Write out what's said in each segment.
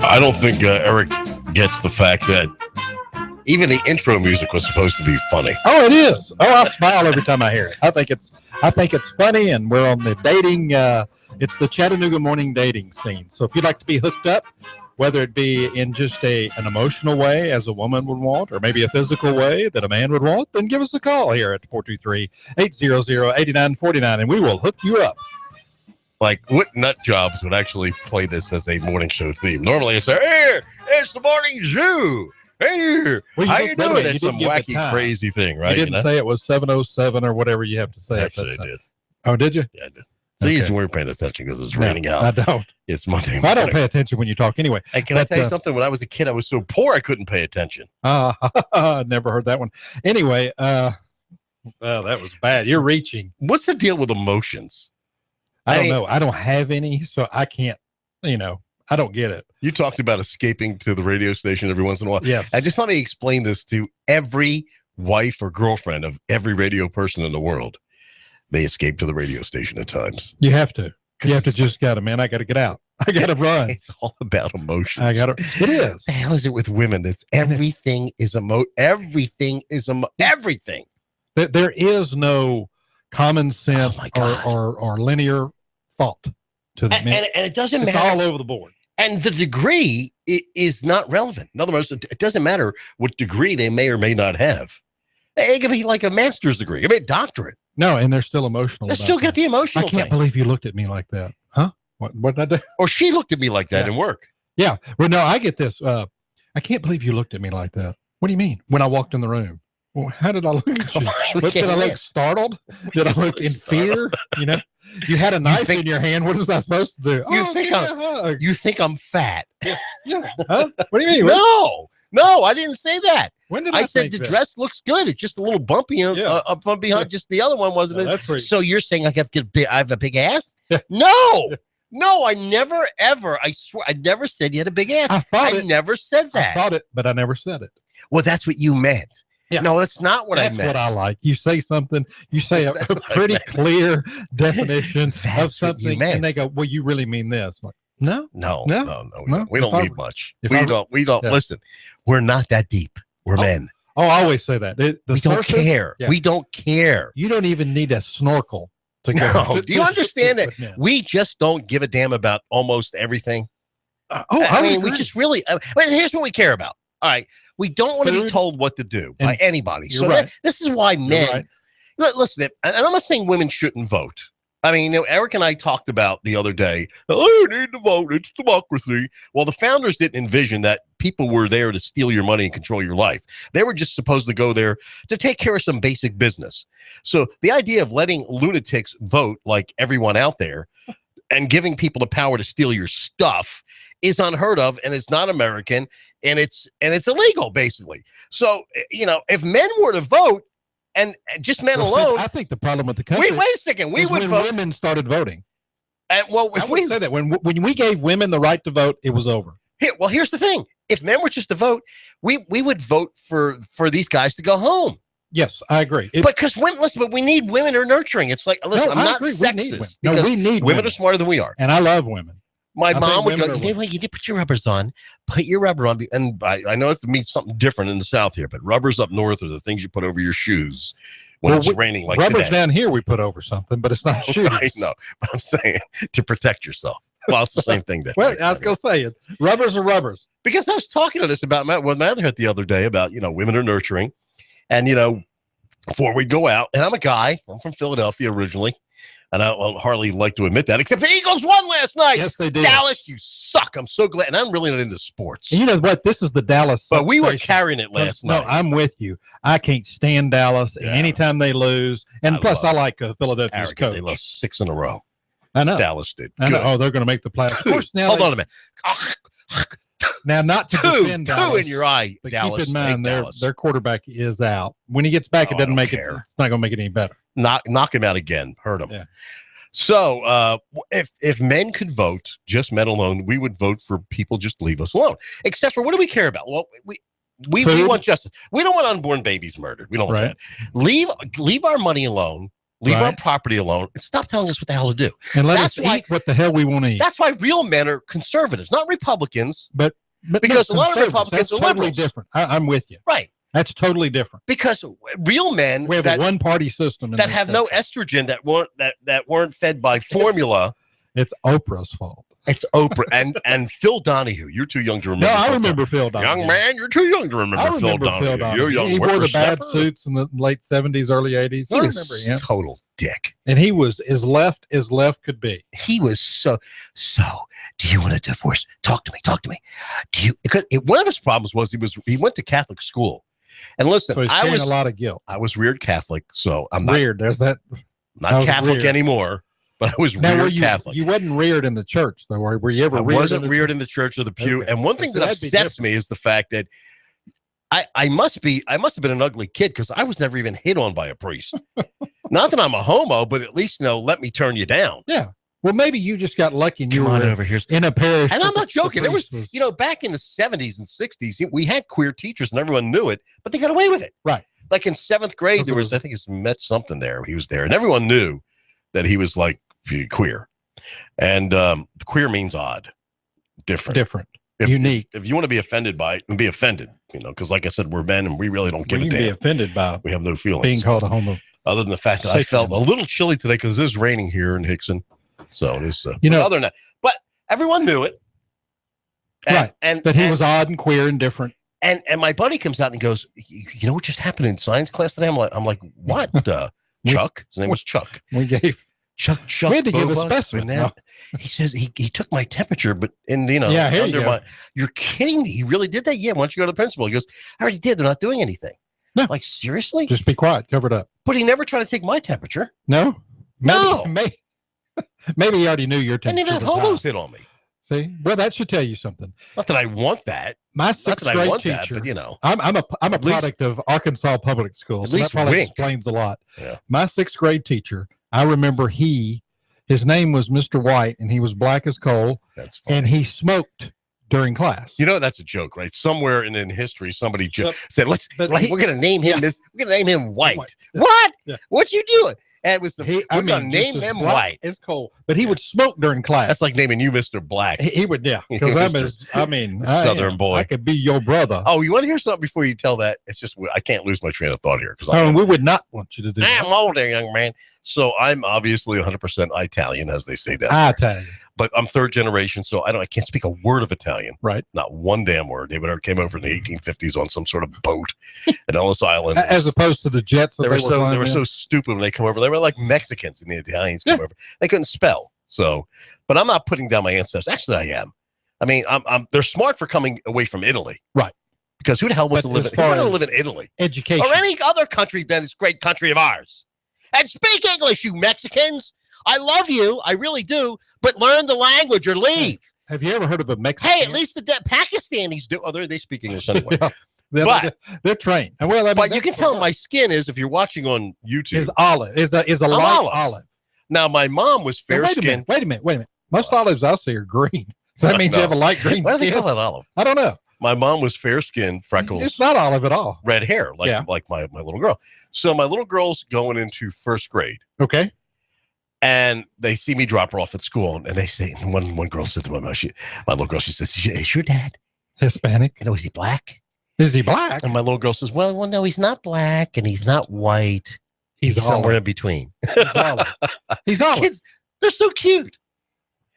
I don't think Eric gets the fact that even the intro music was supposed to be funny. Oh, it is. Oh, I smile every time I hear it. I think it's funny, and we're on the dating. It's the Chattanooga morning dating scene. So if you'd like to be hooked up, whether it be in just an emotional way as a woman would want, or maybe a physical way that a man would want, then give us a call here at 423-800-8949, and we will hook you up. Like, what nut jobs would actually play this as a morning show theme? Normally, I say, "Hey, it's the morning zoo. Hey, well, how you doing?" It's some wacky, crazy thing, right? You didn't say it was 7:07 or whatever you have to say. Actually, I did. Oh, did you? Yeah, I did. So you weren't paying attention because it's raining out. I don't. It's Monday. I don't pay attention when you talk anyway. Hey, can I tell you something? When I was a kid, I was so poor I couldn't pay attention. Never heard that one. Anyway, that was bad. You're reaching. What's the deal with emotions? I don't know. I don't have any, so I can't, I don't get it. You talked about escaping to the radio station every once in a while. Yes. Just let me explain this to every wife or girlfriend of every radio person in the world. They escape to the radio station at times. You have to. You have to just I got to get out. I got to run. It's all about emotions. It is. The hell is it with women? That's everything is everything. There is no common sense or linear thought to the men. And it doesn't matter. It's all over the board. And the degree is not relevant. In other words, it doesn't matter what degree they may or may not have. It could be like a master's degree. It could be a doctorate. No, and they're still emotional. They still get the emotional I can't believe you looked at me like that. Huh? What did I do? Or she looked at me like that in work. Yeah. Well, no, I get this. I can't believe you looked at me like that. What do you mean? When I walked in the room. Well, how did I look at you? Did I look startled? Did I look in fear? You had a knife in your hand. What was I supposed to do? You think I'm fat? Yeah. Huh? What do you mean? No, I didn't say that. When did I said the dress looks good? It's just a little bumpy up from behind. Just the other one wasn't. So you're saying I have a big ass? No, I never ever. I swear, I never said you had a big ass. I never said that. I thought it, but I never said it. Well, that's what you meant. Yeah. No, that's not what I meant. That's what I like. You say something, you say a pretty clear definition of something, and they go, "Well, you really mean this?" Like, no. We don't need much. We don't. Listen, we're not that deep. We're men. Oh, I always say that. We don't care. Yeah. We don't care. You don't even need a snorkel to go. No. Do you understand that? We just don't give a damn about almost everything. I mean, we just really. Here's what we care about. All right, we don't want to be told what to do by anybody. So this is why men. Listen, and I'm not saying women shouldn't vote. I mean, Eric and I talked about the other day, you need to vote. It's democracy. Well, the founders didn't envision that people were there to steal your money and control your life. They were just supposed to go there to take care of some basic business. So the idea of letting lunatics vote like everyone out there and giving people the power to steal your stuff is unheard of, and it's not American, and it's illegal, basically. So, if men were to vote, and just men alone. I think the problem with the country. Wait a second. We would vote. Women started voting. I would say that when we gave women the right to vote, it was over. Here's the thing: if men were just to vote, we would vote for these guys to go home. Yes, I agree. Because but we need women who are nurturing. It's like, listen, I'm not sexist. We need women. Women are smarter than we are, and I love women. My mom would go, you did put your rubbers on. Put your rubber on. And I know it means something different in the South here, but rubbers up north are the things you put over your shoes when it's raining like rubbers today. Down here we put over something, but it's not shoes. I know, but I'm saying to protect yourself. Well, it's the same thing. Well, I was going to say it. Rubbers are rubbers. Because I was talking to this about with my other hit the other day about, women are nurturing. And, before we go out, and I'm a guy. I'm from Philadelphia originally. And I hardly like to admit that, except the Eagles won last night. Yes, they did. Dallas, you suck. I'm so glad. And I'm really not into sports. And you know what? This is the Dallas. But we were carrying it last night. No, I'm with you. I can't stand Dallas. And anytime they lose, and plus I like Philadelphia's coach. They lost 6 in a row. I know. Dallas did. I know. Oh, they're going to make the playoffs. Of course, now hold on a minute. Now, not to defend Dallas, two in your eye, but Dallas. Keep in mind, their quarterback is out. When he gets back, it doesn't make it. It's not going to make it any better. Knock him out again. Hurt him. Yeah. So if men could vote, just men alone, we would vote for people just leave us alone. Except for what do we care about? Well, we want justice. We don't want unborn babies murdered. We don't want that. Leave our money alone. Leave our property alone and stop telling us what the hell to do. And let us eat what the hell we want to eat. That's why real men are conservatives, not Republicans. But because a lot of Republicans are totally liberals. Different. I'm with you. Right. That's totally different. Because real men we have a one-party system that have no estrogen, that weren't fed by formula. It's Oprah's fault. It's Oprah and Phil Donahue. You're too young to remember. No, I remember Phil Donahue. Young man, you're too young to remember Phil Donahue. You're young. He wore the bad suits in the late 70s, early 80s. He was a total dick. And he was as left could be. He was so. Do you want a divorce? Talk to me. Do you? Because one of his problems was he went to Catholic school. And listen, so he's carrying a lot of guilt. I was reared Catholic, so I'm not reared. There's that. Not Catholic anymore. But I was reared Catholic. You wasn't reared in the church, though. Were you ever reared? I wasn't reared in the church or the pew. Okay. And one thing that upsets me is the fact that I must have been an ugly kid because I was never even hit on by a priest. Not that I'm a homo, but at least let me turn you down. Yeah. Well, maybe you just got lucky and you were over here in a parish. And I'm not joking. There was, back in the 70s and 60s, we had queer teachers and everyone knew it, but they got away with it. Right. Like in 7th grade, there was, I think it's met something there. He was there and everyone knew that he was like queer. And queer means odd, different, unique. If you want to be offended by it, be offended, because like I said, we're men and we really don't give a damn. Be offended by we have no feelings. Being called a homo. Other than the fact that I felt a little chilly today because it is raining here in Hickson. So it is, other than that, but everyone knew it. And that he was odd and queer and different. And my buddy comes out and goes, you know what just happened in science class today? I'm like, what? Chuck? His name was Chuck. We gave Chuck. We had to give a specimen. No. He says he took my temperature, but you're kidding me. He really did that? Yeah. Why don't you go to the principal? He goes, I already did. They're not doing anything. No. Like, seriously? Just be quiet. Cover it up. But he never tried to take my temperature. No. Maybe he already knew your temperature. And even homos hit on me. See, well, that should tell you something. Not that I want that. My 6th grade teacher. But, I'm a product of Arkansas public schools. So that probably explains a lot. Yeah. My 6th grade teacher, I remember his name was Mr. White, and he was black as coal. That's funny. And he smoked during class. That's a joke, right? Somewhere in history, somebody said, we're going to name him we're going to name him White. What? Yeah. What you doing? And it was we're going to name him White. It's cold. But he would smoke during class. That's like naming you Mr. Black. He would, because Southern boy. I could be your brother. Oh, you want to hear something before you tell that? It's just, I can't lose my train of thought here. We would not want you to do that. I'm older, young man. So I'm obviously 100% Italian, as they say down there. Italian. But I'm 3rd generation, so I can't speak a word of Italian. Right. Not one damn word. David came over in the 1850s on some sort of boat at Ellis Island. As opposed to the jets. They were so stupid when they come over. They were like Mexicans and the Italians come over. They couldn't spell. So, but I'm not putting down my ancestors. Actually, I am. I mean, they're smart for coming away from Italy. Right. Because who the hell wants to live in Italy? Education. Or any other country than this great country of ours. And speak English, you Mexicans. I love you. I really do. But learn the language or leave. Have you ever heard of a Mexican? Hey, at least the Pakistanis do. Oh, they speak English anyway. They're trained. Well, but you can tell my skin is, if you're watching on YouTube, is olive. Is a light olive. Now, my mom was fair skinned. Wait a minute. Most olives I see are green. So that means you have a light green skin. Why do they call that olive? I don't know. My mom was fair skinned, freckles. It's not olive at all. Red hair, like my little girl. So my little girl's going into 1st grade. Okay. And they see me drop her off at school, and they say, one girl said to my little girl, she says, "Is your dad Hispanic? Is he black? Is he black?" And my little girl says, well, no, he's not black, and he's not white. He's somewhere in between. He's olive. Kids, they're so cute.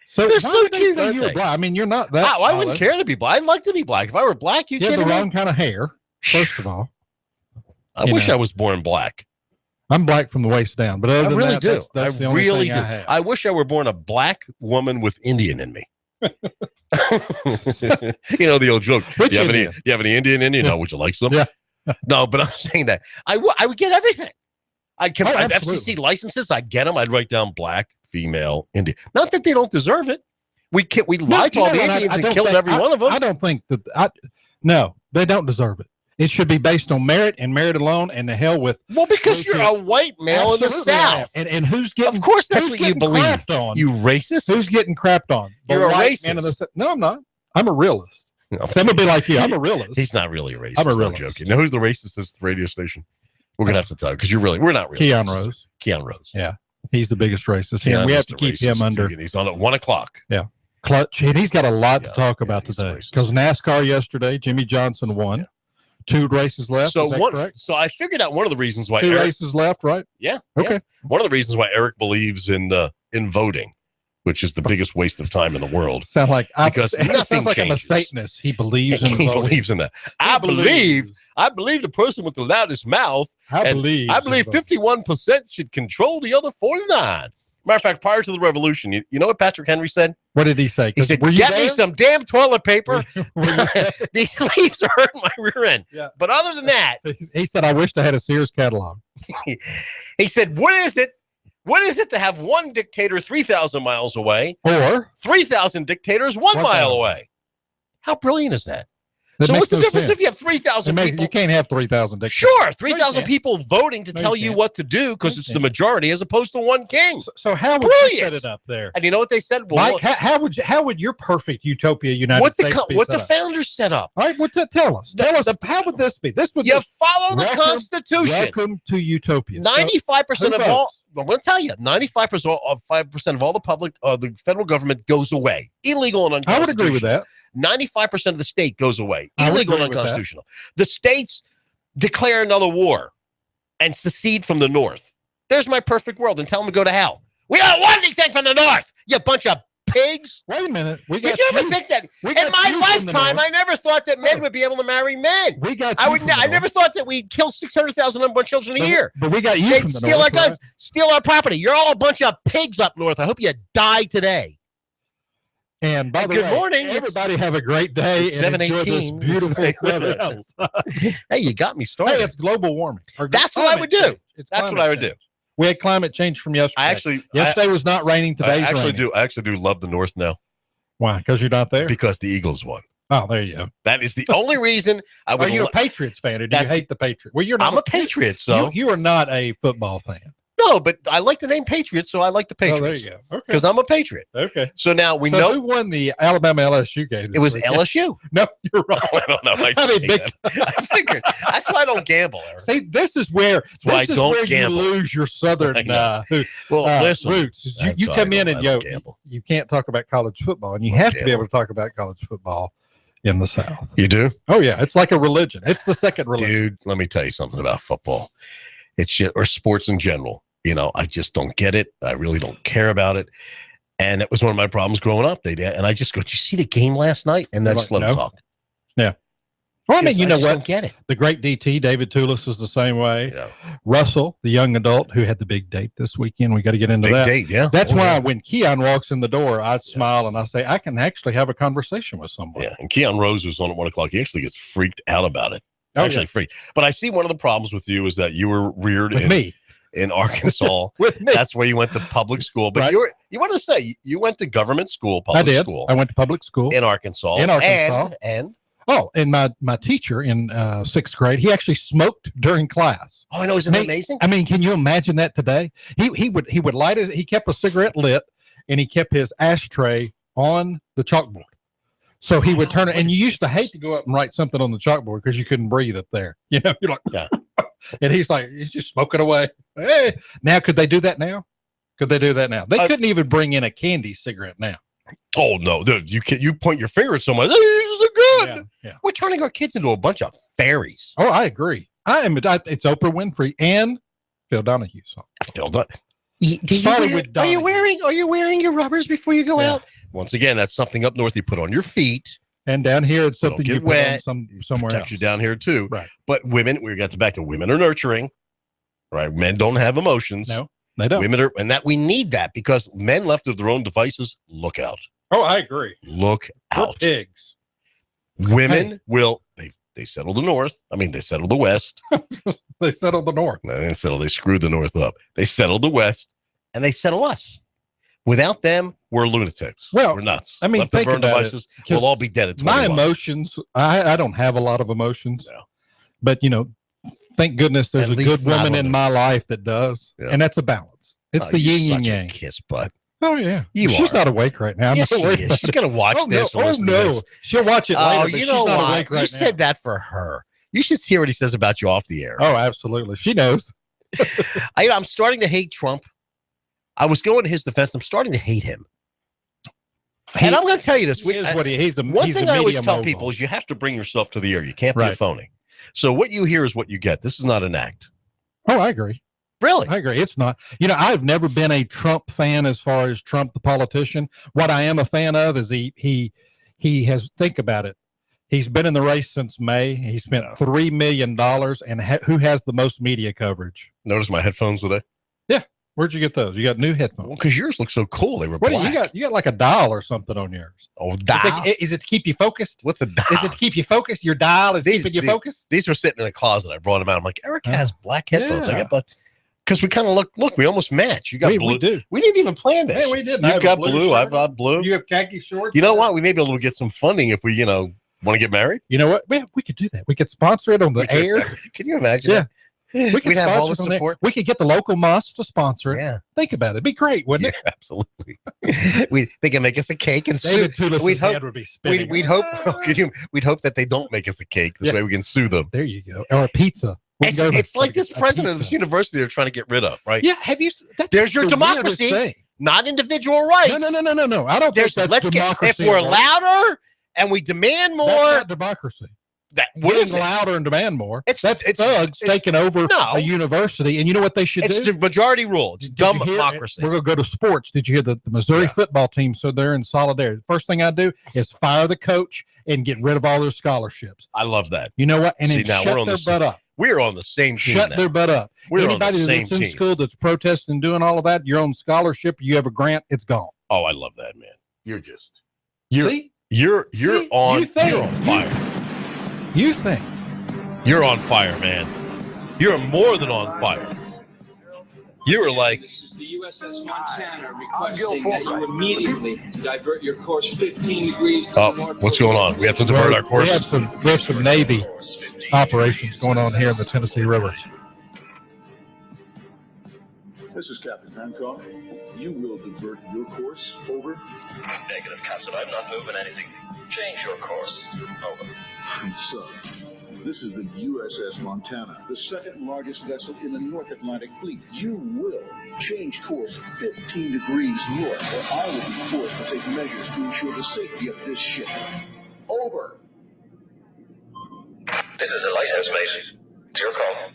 So they're so cute. You were black. I mean, you're not that. I wouldn't care to be black. I'd like to be black. If I were black, you have the wrong kind of hair. First of all, I wish I was born black. I'm black from the waist down, but other than that, that's the only thing I have. I wish I were born a black woman with Indian in me. The old joke. You have any Indian in you? No, would you like some? Yeah. No, but I'm saying that I would get everything. I'd FCC licenses. I'd get them. I'd write down black, female, Indian. Not that they don't deserve it. We lied to all the Indians and killed every one of them. I don't think that. No, they don't deserve it. It should be based on merit and merit alone, and the hell with. Well, because you're a white male in the South, and who's getting? Of course, that's what you believe. You racist. Who's getting crapped on? You're a racist. No, I'm not. I'm a realist. No. So I'm gonna be like you. I'm a realist. He's not really a racist. I'm a realist. Joking. Now, who's the racist at the radio station? We're gonna have to tell you because we're not racist. Keon Rose. Keon Rose. Yeah, he's the biggest racist. And we have to keep him under. He's on at 1 o'clock. Yeah, clutch. And he's got a lot to talk about today because NASCAR yesterday, Jimmy Johnson won. Yeah. 2 races left. So So I figured out one of the reasons why 2 races left, right? Yeah. Okay. Yeah. One of the reasons why Eric believes in voting, which is the biggest waste of time in the world. Sound like because nothing like changes. I'm a Satanist. He believes in voting. He believes in that. I believe the person with the loudest mouth. I believe 51% should control the other 49. Matter of fact, prior to the revolution, you know what Patrick Henry said? What did he say? He said, "Get me some damn toilet paper. These leaves are hurting my rear end." Yeah. But other than that, he said, "I wished I had a Sears catalog." He said, "What is it? What is it to have one dictator 3,000 miles away, or 3,000 dictators 1 mile away?" How brilliant is that? So what's the difference if you have 3,000 people? You can't have 3,000 dictators. Sure, 3,000 people voting to tell you what to do because it's the majority as opposed to one king. So how would you set it up there? And you know what they said? Well, Mike, how would your perfect utopia United States be what the founders set up? All right, tell us. How would this be? This would you follow the Constitution. Welcome to utopia. 95% of all. I'm going to tell you, 95% of all the federal government goes away. Illegal and unconstitutional. I would agree with that. 95% of the state goes away. Illegal and unconstitutional. The states declare another war and secede from the North. There's my perfect world, and tell them to go to hell. We don't want anything from the North, you bunch of pigs. Wait a minute. Did you ever think that? In my lifetime, I never thought that men would be able to marry men. I never thought that we'd kill 600,000 unborn children a year. But we got you They'd from the steal North, our guns, steal our property. You're all a bunch of pigs up north. I hope you die today. And by the way, good morning. Everybody have a great day. And enjoy this beautiful weather. Hey, you got me started. Hey, it's global warming. That's what I would do. That's what I would do. We had climate change from yesterday. Yesterday was not raining. Today I actually do love the North now. Why? Because you're not there? Because the Eagles won. Oh, there you go. That is the only reason I would. Are you a Patriots fan, or do you hate the Patriots? Well, you're not. I'm a Patriot, so you are not a football fan. No, but I like the name Patriots, so I like the Patriots. Oh, there you go. Because I'm a Patriot. Okay. So now we know who won the Alabama LSU game. It was LSU. No, you're wrong. I don't know. I figured. That's why I don't gamble, Eric. See, this is where you lose your Southern roots. You come in and you can't talk about college football, and you have to be able to talk about college football in the South. You do? Oh yeah, it's like a religion. It's the second religion. Dude, let me tell you something about football. It's just, or sports in general. You know, I just don't get it. I really don't care about it. And it was one of my problems growing up. And I just go, did you see the game last night? And then just let them talk. Yeah. Well, I mean, you know what? Don't get it. The great DT, David Tulis, is the same way. Yeah. Russell, the young adult who had the big date this weekend. We got to get into that. Big date, yeah. That's why when Keon walks in the door, I smile and I say, I can actually have a conversation with someone. Yeah. And Keon Rose was on at 1 o'clock. He actually gets freaked out about it. Freaked. But I see one of the problems with you is that you were reared in Arkansas. With me. That's where you went to public school. But you wanted to say you went to government school, public school. I went to public school. In Arkansas. And my teacher in 6th grade, he actually smoked during class. Oh, I know. Isn't that amazing? I mean, can you imagine that today? He would light he kept a cigarette lit, and he kept his ashtray on the chalkboard. So he would turn it, and you used to hate to go up and write something on the chalkboard because you couldn't breathe up there. You know, you're like, yeah. And he's just smoking away. Hey, now could they do that now? Could they do that now? They couldn't even bring in a candy cigarette now. Oh no, dude, you point your finger at someone. These are good. Yeah. We're turning our kids into a bunch of fairies. Oh, I agree. It's Oprah Winfrey and Phil Donahue song. Phil Donahue. Are you wearing your rubbers before you go out? Once again, that's something up north you put on your feet. And down here, it's something you put on somewhere else. You down here too. Right. But women, we got back to women are nurturing. Right. Men don't have emotions. No, they don't. Women are, and that we need that because men left to their own devices, look out. Oh, I agree. Look out. We're pigs. Women will, they settle the north. I mean, they settle the west. They settle the north. They screwed the north up. They settled the west and they settle us. Without them, we're lunatics. Well, we're nuts. I mean, left think about devices, we'll all be dead at 21. My emotions, I don't have a lot of emotions, but thank goodness there's a good woman in my life that does, and that's a balance. It's the yin and yang. Kiss butt. Oh yeah, she's not awake right now. Yes, she is. She's gonna watch this. No, she'll watch it later. But she's not awake right now. You said that for her. You should hear what he says about you off the air. Oh, absolutely. She knows. I'm starting to hate Trump. I was going to his defense. I'm starting to hate him. And I'm going to tell you this. One thing I always tell people is you have to bring yourself to the air. You can't be a phony. So what you hear is what you get. This is not an act. Oh, I agree. Really? I agree. It's not. I've never been a Trump fan as far as Trump, the politician. What I am a fan of is he has, think about it. He's been in the race since May. He spent $3 million. And who has the most media coverage? Notice my headphones today? Yeah. Where'd you get those? You got new headphones. Well, because yours look so cool. They were black. You got like a dial or something on yours. Oh, dial? Is it to keep you focused? What's a dial? Is it to keep you focused? Your dial is keeping you focused? These were sitting in a closet. I brought them out. I'm like, Eric has black headphones. I got black. Because we kind of look, we almost match. You got blue. We do. We didn't even plan this. Hey, we didn't. You've got blue. I've got blue. You have khaki shorts. You know what? We may be able to get some funding if we, want to get married. You know what? We could do that. We could sponsor it on the air. Can you imagine? Yeah. We'd have all the support. We could get the local mosque to sponsor it. Yeah. Think about it. It'd be great, wouldn't it? Absolutely. They can make us a cake and David Tulis' head would be spinning. We'd hope that they don't make us a cake. This way we can sue them. There you go. Or a pizza. It's like this president of this university they're trying to get rid of, right? Yeah. Have you? There's your democracy, not individual rights. No. I don't think that's democracy. If we're louder and we demand more, that's not democracy. What is louder and demand more? It's thugs taking over a university, and you know what they should do? It's the majority rule. It's dumb democracy. We're going to go to sports. Did you hear the Missouri football team? So they're in solidarity. The first thing I do is fire the coach and get rid of all their scholarships. I love that. You know what? And then shut their butt up. We're on the same team. Shut their butt up. Anybody that's in school that's protesting and doing all of that, you're on scholarship, you have a grant, it's gone. Oh, I love that, man. You're on fire. You think you're on fire, man. You're more than on fire. You're like, this is the USS Montana requesting that you immediately divert your course 15 degrees to the north. What's going on? We have to divert our course. We have some Navy operations going on here in the Tennessee River. This is Captain Hancock. You will divert your course. Over. Negative, Captain. I'm not moving anything. Change your course. Over. So, this is the USS Montana, the second largest vessel in the North Atlantic Fleet. You will change course 15 degrees north, or I will be forced to take measures to ensure the safety of this ship. Over. This is a lighthouse, mate. It's your call.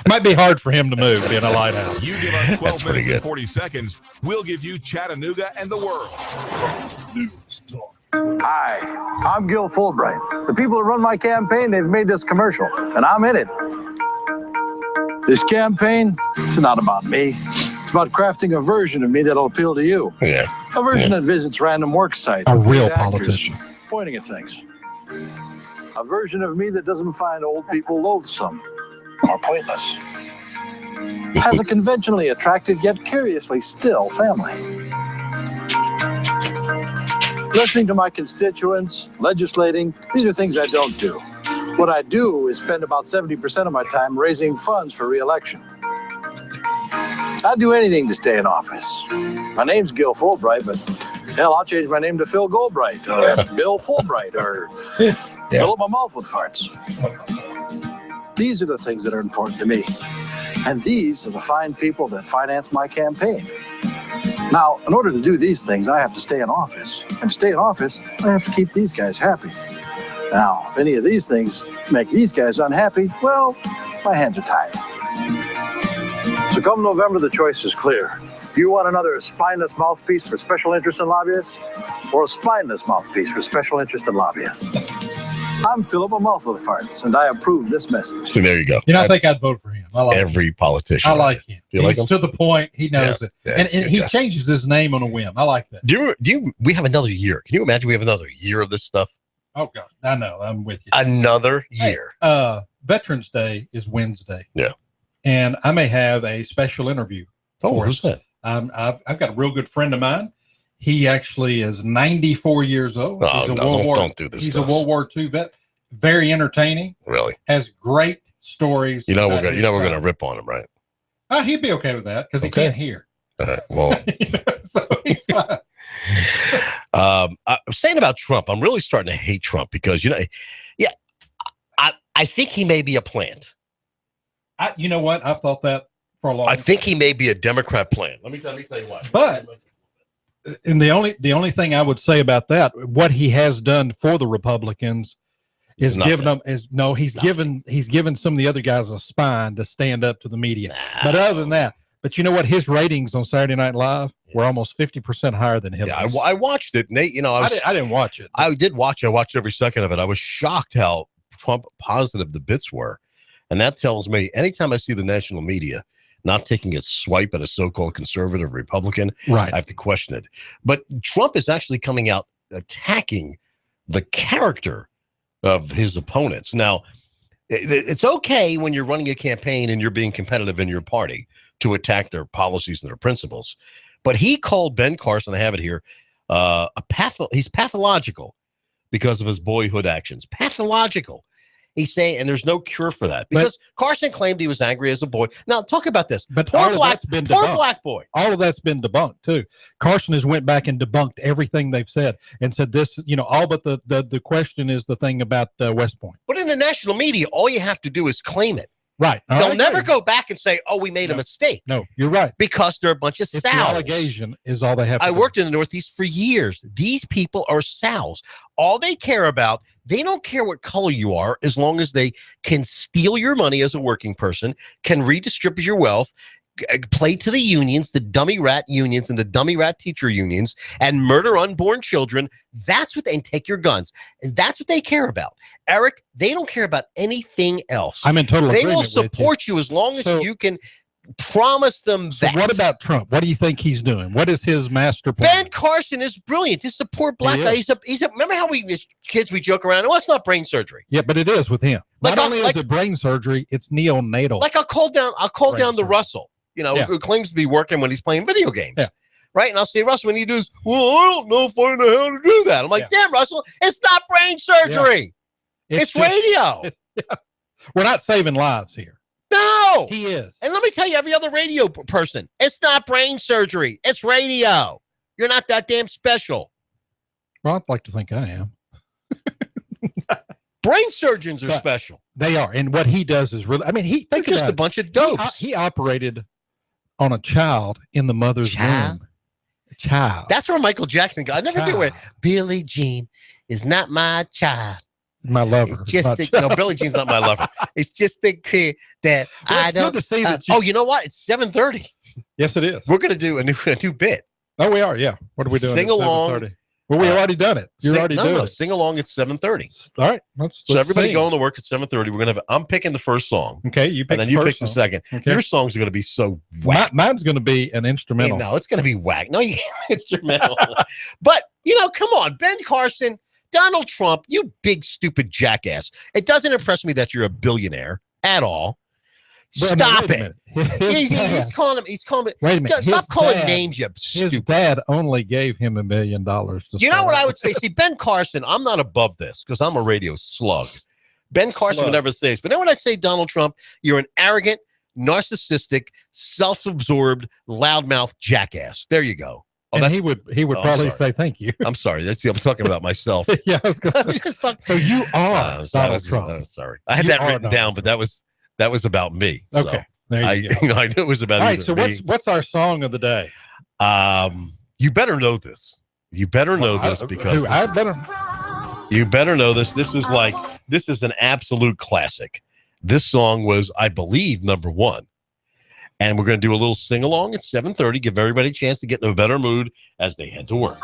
Might be hard for him to move being a lighthouse. You give us 12 minutes and 40 seconds, we'll give you Chattanooga and the world. News Talk. Hi, I'm Gil Fulbright. The people who run my campaign, they've made this commercial, and I'm in it. This campaign, it's not about me. It's about crafting a version of me that'll appeal to you. Yeah. A version that visits random work sites. A real politician. Pointing at things. A version of me that doesn't find old people loathsome or pointless. Has a conventionally attractive yet curiously still family. Listening to my constituents, legislating, these are things I don't do. What I do is spend about 70% of my time raising funds for re-election. I'd do anything to stay in office. My name's Gil Fulbright, but hell, I'll change my name to Phil Goldbright or Bill Fulbright or fill up my mouth with farts. These are the things that are important to me. And these are the fine people that finance my campaign. Now, in order to do these things, I have to stay in office. And to stay in office, I have to keep these guys happy. Now, if any of these things make these guys unhappy, well, my hands are tied. So come November, the choice is clear. Do you want another spineless mouthpiece for special interest and lobbyists? Or a spineless mouthpiece for special interest and lobbyists? I'm Philip a mouth with farts, and I approve this message. So there you go. I think I'd vote for him. I like every politician. I like him. He's like him? To the point. He knows it. And he changes his name on a whim. I like that. We have another year. Can you imagine we have another year of this stuff? Oh, God. I know. I'm with you. Another year. Hey, Veterans Day is Wednesday. Yeah. And I may have a special interview. Oh, who's that? I've got a real good friend of mine. He actually is 94 years old. Oh, don't do this. He's a World War II vet. Very entertaining. Really? Has great stories. We're going to rip on him, right? He'd be okay with that because he can't hear. Well, so he's fine. I'm saying about Trump, I'm really starting to hate Trump because, I think he may be a plant. You know what? I've thought that for a long time. I think he may be a Democrat plan. Let me tell you what. But and the only thing I would say about that, what he has done for the Republicans is given them he's given some of the other guys a spine to stand up to the media. But other than that, but you know what? His ratings on Saturday Night Live were almost 50% higher than Hillary's. Yeah, I watched it, Nate. I didn't watch it. I did watch it. I watched every second of it. I was shocked how Trump positive the bits were. And that tells me anytime I see the national media not taking a swipe at a so-called conservative Republican, right, I have to question it. But Trump is actually coming out attacking the character of his opponents. Now, it's okay when you're running a campaign and you're being competitive in your party to attack their policies and their principles. But he called Ben Carson, I have it here, he's pathological because of his boyhood actions. Pathological. He's saying, and there's no cure for that because Carson claimed he was angry as a boy. Now, talk about this. But poor black boy. All of that's been debunked too. Carson has went back and debunked everything they've said and said this, all but the question is the thing about West Point. But in the national media, all you have to do is claim it. Right. They'll never go back and say, oh, we made a mistake. No, you're right. Because they're a bunch of sows. The allegation is all they have to do. I worked in the Northeast for years. These people are sows. All they care about, they don't care what color you are as long as they can steal your money as a working person, can redistribute your wealth, play to the unions, the dummy rat unions and the dummy rat teacher unions, and murder unborn children. That's what and take your guns. That's what they care about. Eric, they don't care about anything else. I'm in total agreement. They will support you as long as you can promise them that. So what about Trump? What do you think he's doing? What is his master plan? Ben Carson is brilliant to support black guys. Remember how as kids we joke around, oh, it's not brain surgery. Yeah, but it is with him. Not only is it brain surgery, it's neonatal. Like I'll call down the Russell, who claims to be working when he's playing video games. Yeah. Right. And I'll say, Russell, when he does, well, I don't know if I know how to do that. I'm like, damn, Russell, it's not brain surgery. Yeah. It's radio. We're not saving lives here. No, he is. And let me tell you, every other radio person, it's not brain surgery. It's radio. You're not that damn special. Well, I'd like to think I am. Brain surgeons are special. They are. And what he does is really, they're just a bunch of dopes. He operated on a child in the mother's womb. A child. That's where Michael Jackson got. I never knew where Billie Jean is not my child. My lover. No, Billie Jean's not my lover. It's just the kid that I don't. Good to see that. You know what? It's 7:30. Yes, it is. We're going to do a new bit. Oh, we are. Yeah. What are we doing? Sing along. Well, we already done it. You're already doing it. Sing along at 7:30. All right. Let's everybody sing. going to work at 7:30. We're gonna have. I'm picking the first song. Okay, you pick. And then you pick the second. Okay. Your songs are gonna be so whack. Mine's gonna be an instrumental. No, it's gonna be whack. No, you instrumental. But come on, Ben Carson, Donald Trump, you big stupid jackass. It doesn't impress me that you're a billionaire at all. Stop it. He's calling him. Wait a minute. Stop calling names, you stupid. His dad only gave him $1 million. You know what I would say? See, Ben Carson, I'm not above this because I'm a radio slug. Ben Carson would never say this. But then when I say Donald Trump, you're an arrogant, narcissistic, self-absorbed, loudmouth jackass. There you go. And he would probably say thank you. I'm sorry. I'm talking about myself. Yeah, I was going to say. So you are Donald Trump. I'm sorry. I had that written down, but that was about me. Okay. So I knew it was about. All right. So what's our song of the day? You better know this. You better know this because you better know this. This is an absolute classic. This song was, I believe, #1. And we're going to do a little sing-along at 7:30. Give everybody a chance to get in a better mood as they head to work.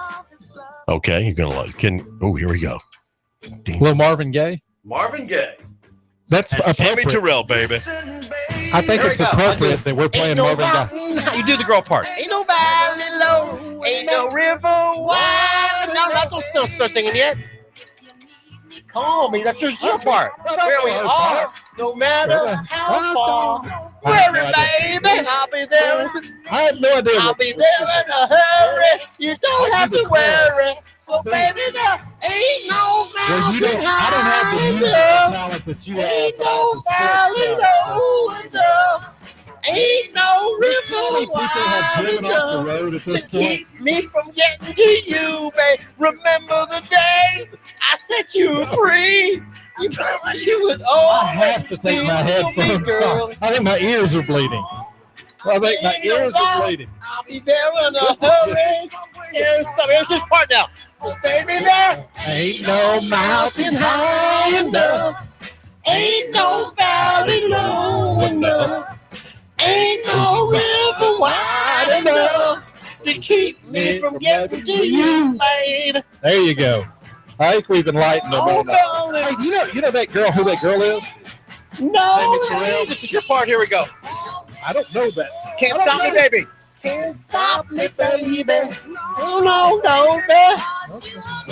Okay, you're going to like. Here we go. Little Marvin Gaye. Marvin Gaye. That's Tammy Terrell, baby. I think it's appropriate that we're playing Marvin Gaye. You do the girl part. Ain't no valley low, ain't no river wide. No, don't start singing yet. Call me. That's your part. Where we are, no matter how far. Worry, baby, I'll be there. I have no idea. I'll be there in a hurry. You don't have to worry. So, baby, there ain't no mountain high. I don't have the musical talent that you have. Ain't no valley low enough. Ain't no river wide enough to keep me from getting to you, babe. Remember the day I set you free. You promise you would. Oh, I have to take my headphones off. I think my ears are bleeding. I think my ears are bleeding. I'll be there in a hurry. Here's this part now. Baby, there ain't no mountain high enough. Ain't no valley low enough. Ain't no river wide enough to keep me from getting to you, baby. There you go. I think we've enlightened them. Oh, hey, you know that girl, who that girl is? No. This is your part. Here we go. I don't know that. Can't stop me, baby. Can't stop me, baby. No, baby.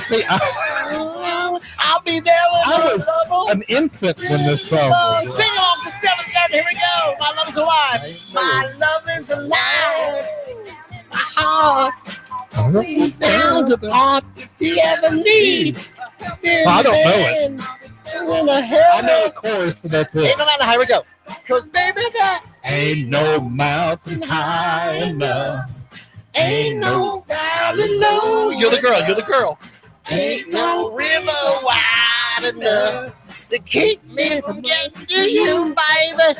See, I'll be there when I was an infant when this song was. Sing along to 7:30. Here we go. My love is alive. My love is alive. My heart. Down to part if you ever need. I don't know it. I know the chorus, and that's it. Ain't no matter how we go. Cause baby, that ain't no mountain high enough. Ain't no valley low. You're the girl. You're the girl. Ain't no river wide enough to keep me from getting to you, baby.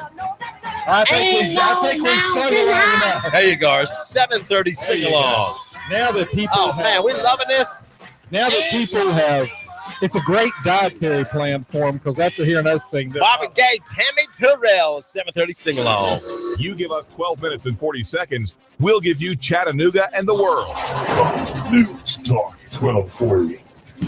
I think we've sung it long enough. There you go. 7:30 sing along. Now that people, oh man, we're loving this. Now that people have, it's a great dietary plan for them because after hearing us sing this, Bobby Gay, Tammy Terrell, 7:30 sing along. You give us 12 minutes and 40 seconds, we'll give you Chattanooga and the world. News Talk 1240.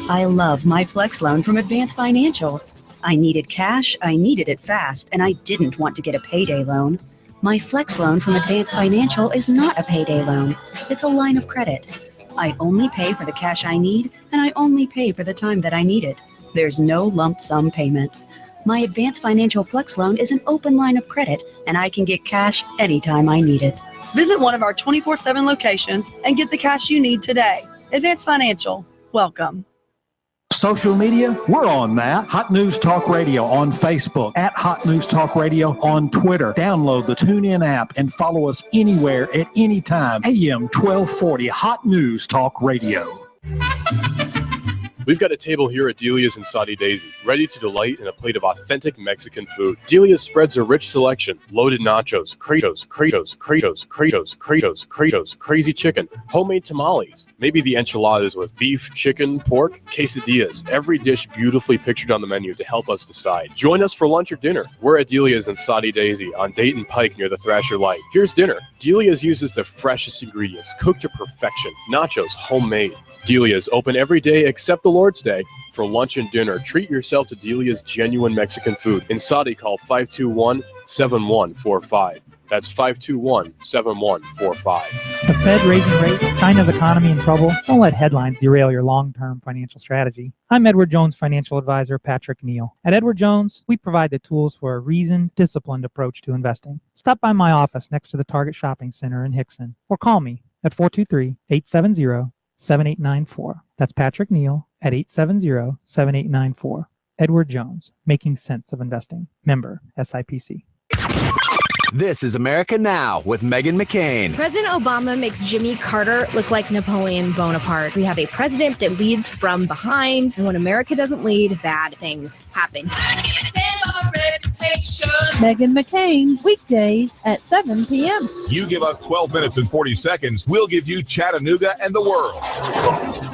I love my Flex loan from Advance Financial. I needed cash, I needed it fast, and I didn't want to get a payday loan. My Flex loan from Advance Financial is not a payday loan. It's a line of credit. I only pay for the cash I need, and I only pay for the time that I need it. There's no lump sum payment. My Advance Financial Flex loan is an open line of credit, and I can get cash anytime I need it. Visit one of our 24/7 locations and get the cash you need today. Advance Financial. Welcome. Social media, we're on that. Hot News Talk Radio on Facebook, at Hot News Talk Radio on Twitter. Download the TuneIn app and follow us anywhere at any time. AM 1240, Hot News Talk Radio. We've got a table here at Delia's in Saudi Daisy, ready to delight in a plate of authentic Mexican food. Delia's spreads a rich selection: loaded nachos, crazy chicken, homemade tamales, maybe the enchiladas with beef, chicken, pork, quesadillas. Every dish beautifully pictured on the menu to help us decide. Join us for lunch or dinner. We're at Delia's in Saudi Daisy on Dayton Pike near the Thrasher Light. Here's dinner. Delia's uses the freshest ingredients, cooked to perfection. Nachos, homemade. Delia's open every day except the Lord's Day. For lunch and dinner, treat yourself to Delia's genuine Mexican food. In Saudi, call 521-7145. That's 521-7145. The Fed raising rates, China's economy in trouble. Don't let headlines derail your long-term financial strategy. I'm Edward Jones financial advisor Patrick Neal. At Edward Jones, we provide the tools for a reasoned, disciplined approach to investing. Stop by my office next to the Target Shopping Center in Hickson, or call me at 423-870-7894. That's Patrick Neal at 870-7894. Edward Jones, making sense of investing. Member SIPC. This is America Now with Meghan McCain. President Obama makes Jimmy Carter look like Napoleon Bonaparte. We have a president that leads from behind, and when America doesn't lead, bad things happen. Meghan McCain, weekdays at 7 p.m. You give us 12 minutes and 40 seconds, we'll give you Chattanooga and the world.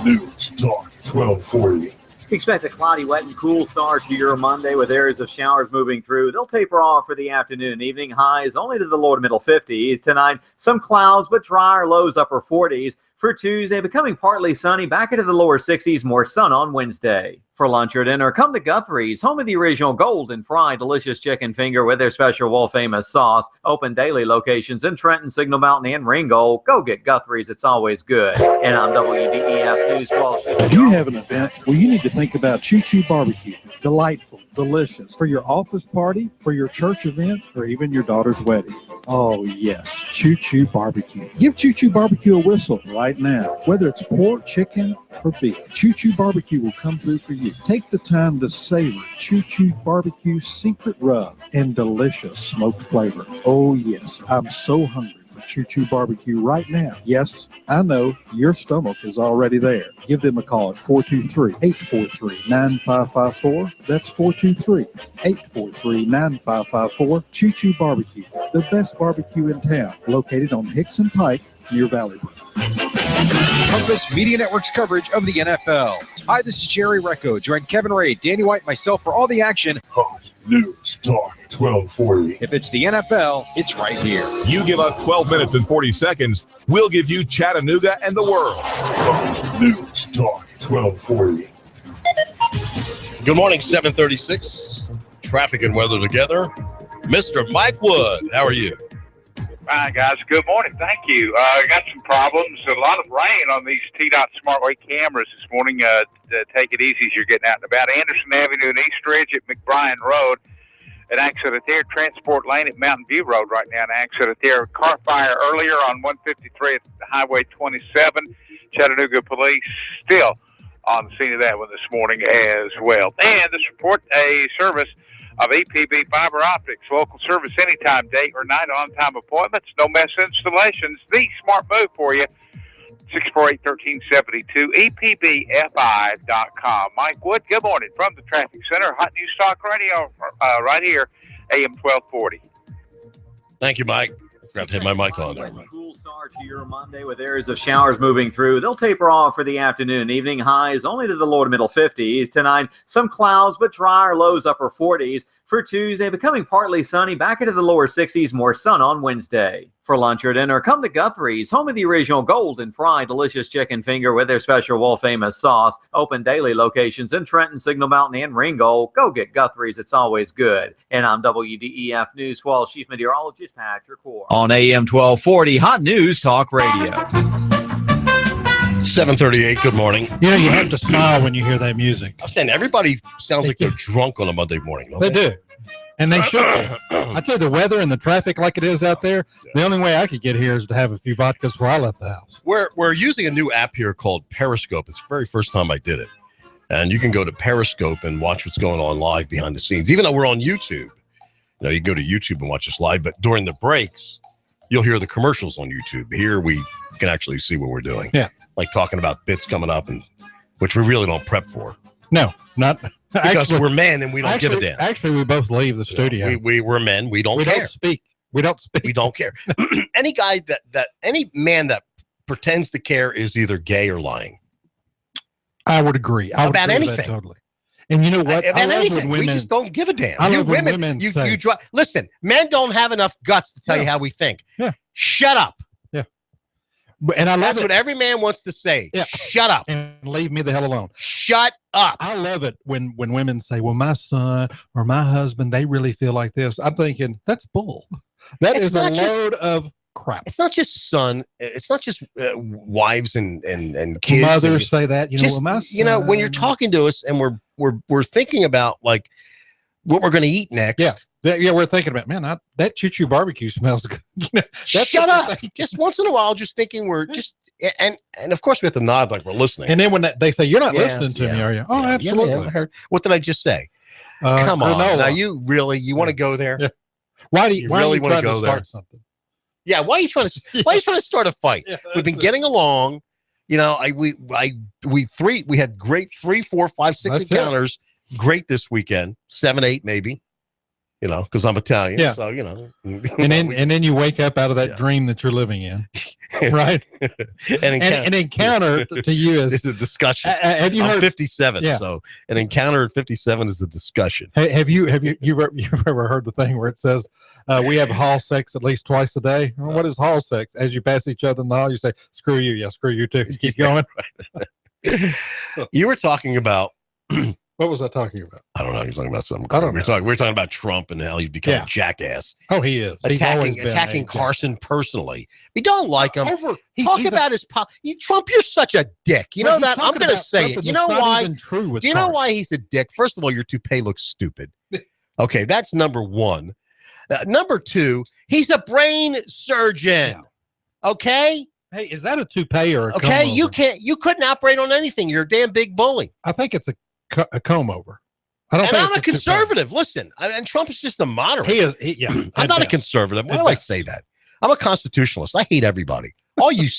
News Talk 1240. Expect a cloudy, wet, and cool start to your Monday with areas of showers moving through. They'll taper off for the afternoon and evening. Highs only to the low to middle 50s. Tonight, some clouds, but drier, lows upper 40s. For Tuesday, becoming partly sunny, back into the lower 60s, more sun on Wednesday. For lunch or dinner, come to Guthrie's, home of the original golden fried delicious chicken finger with their special world-famous sauce. Open daily locations in Trenton, Signal Mountain, and Ringgold. Go get Guthrie's. It's always good. And I'm WDEF News Walsh. If you have an event, well, you need to think about Choo Choo Barbecue. Delightful, delicious. For your office party, for your church event, or even your daughter's wedding. Oh, yes, Choo Choo Barbecue. Give Choo Choo Barbecue a whistle right now. Whether it's pork, chicken, or beef, Choo Choo Barbecue will come through for you. Take the time to savor Choo Choo Barbecue's secret rub and delicious smoked flavor. Oh, yes, I'm so hungry for Choo Choo Barbecue right now. Yes, I know your stomach is already there. Give them a call at 423-843-9554. That's 423-843-9554. Choo Choo Barbecue, the best barbecue in town, located on Hickson Pike near Valley Brook. Compass Media Network's coverage of the NFL. Hi, this is Jerry Recco. Join Kevin Ray, Danny White, and myself for all the action. Hot News Talk 1240. If it's the NFL, it's right here. You give us 12 minutes and 40 seconds, we'll give you Chattanooga and the world. Hot News Talk 1240. Good morning, 736. Traffic and weather together. Mr. Mike Wood, how are you? Hi, guys. Good morning. Thank you. Got some problems. A lot of rain on these T-Dot SmartWay cameras this morning. Take it easy as you're getting out and about. Anderson Avenue and East Ridge at McBrien Road. An accident there. Transport Lane at Mountain View Road right now. An accident there. Car fire earlier on 153 at Highway 27. Chattanooga police still on the scene of that one this morning as well. And this report, a service of EPB Fiber Optics, local service anytime, day or night, on-time appointments, no mess installations, the smart move for you, 648-1372, EPBFI.com. Mike Wood, good morning from the Traffic Center, Hot News Talk Radio, right here, AM 1240. Thank you, Mike. I forgot to hit my mic on there. Cool start to your Monday with areas of showers moving through. They'll taper off for the afternoon and evening. Highs only to the low to middle 50s. Tonight, some clouds, but drier, lows upper 40s. For Tuesday, becoming partly sunny, back into the lower 60s, more sun on Wednesday. For lunch or dinner, come to Guthrie's, home of the original golden fried delicious chicken finger with their special world-famous sauce. Open daily locations in Trenton, Signal Mountain, and Ringgold. Go get Guthrie's. It's always good. And I'm WDEF News 12 Chief Meteorologist Patrick Hoare. On AM 1240, Hot News Talk Radio. 738, good morning. You know, you have to smile when you hear that music. I'm saying everybody sounds like they're drunk on a Monday morning. They do. And they should. I tell you, the weather and the traffic like it is out there, the only way I could get here is to have a few vodkas before I left the house. We're using a new app here called Periscope. It's the very first time I did it. And you can go to Periscope and watch what's going on live behind the scenes. Even though we're on YouTube, you go to YouTube and watch us live. But during the breaks, you'll hear the commercials on YouTube. Here we can actually see what we're doing. Yeah. Like talking about bits coming up, and which we really don't prep for. No, not because actually, we're men and we don't give a damn. Actually, we both leave the studio. We're men. We don't care. Don't speak. We don't speak. We don't care. Any guy any man that pretends to care is either gay or lying. I would agree. About anything. Totally. And you know what? About anything. We just don't give a damn. You women, you listen, men don't have enough guts to tell you how we think. Yeah. Shut up. Yeah. And I love That's what every man wants to say. Yeah. Shut up. And leave me the hell alone. Shut up. I love it when women say, well, my son or my husband, they really feel like this. I'm thinking, that's bull. That is a load of crap. It's not just son. It's not just wives and kids. Mothers say that. My son, when you're talking to us and we're thinking about like what we're going to eat next. Yeah, we're thinking about, man, that Choo Choo barbecue smells good. Shut up. Just once in a while, just thinking we're just, and of course we have to nod like we're listening. And then when they say, you're not listening to me, are you? Oh, absolutely. I heard. What did I just say? Come on. Now you want to go there? Yeah. Why do you really want to go there? Something? Yeah. Why are you trying to start a fight? We've been getting along. We had great 3, 4, 5, 6 encounters. Great this weekend. 7, 8, maybe. Because I'm Italian. Yeah. So, and then you wake up out of that dream that you're living in. Right? An encounter to you is a discussion. Have you heard 57? Yeah. So an encounter at 57 is a discussion. Have you ever heard the thing where it says we have hall sex at least twice a day? Well, what is hall sex? As you pass each other in the hall, you say, screw you. Yeah, screw you too. Keep going. You were talking about what was I talking about? I don't know. You're talking about something. I don't know. We're talking about Trump and how he's become a jackass. Oh, he is. Attacking Carson personally. We don't like him. Talk about his Trump, you're such a dick. You know that? I'm going to say it. You know why? Do you know why he's a dick? First of all, your toupee looks stupid. Okay, that's number one. Number two, he's a brain surgeon. Yeah. Okay? Hey, is that a toupee or a comb over? You couldn't operate on anything. You're a damn big bully. I think it's a comb over. I'm a conservative. Listen, and Trump is just a moderate. He is. I'm not a conservative. Why do I say that? I'm a constitutionalist. I hate everybody. All you,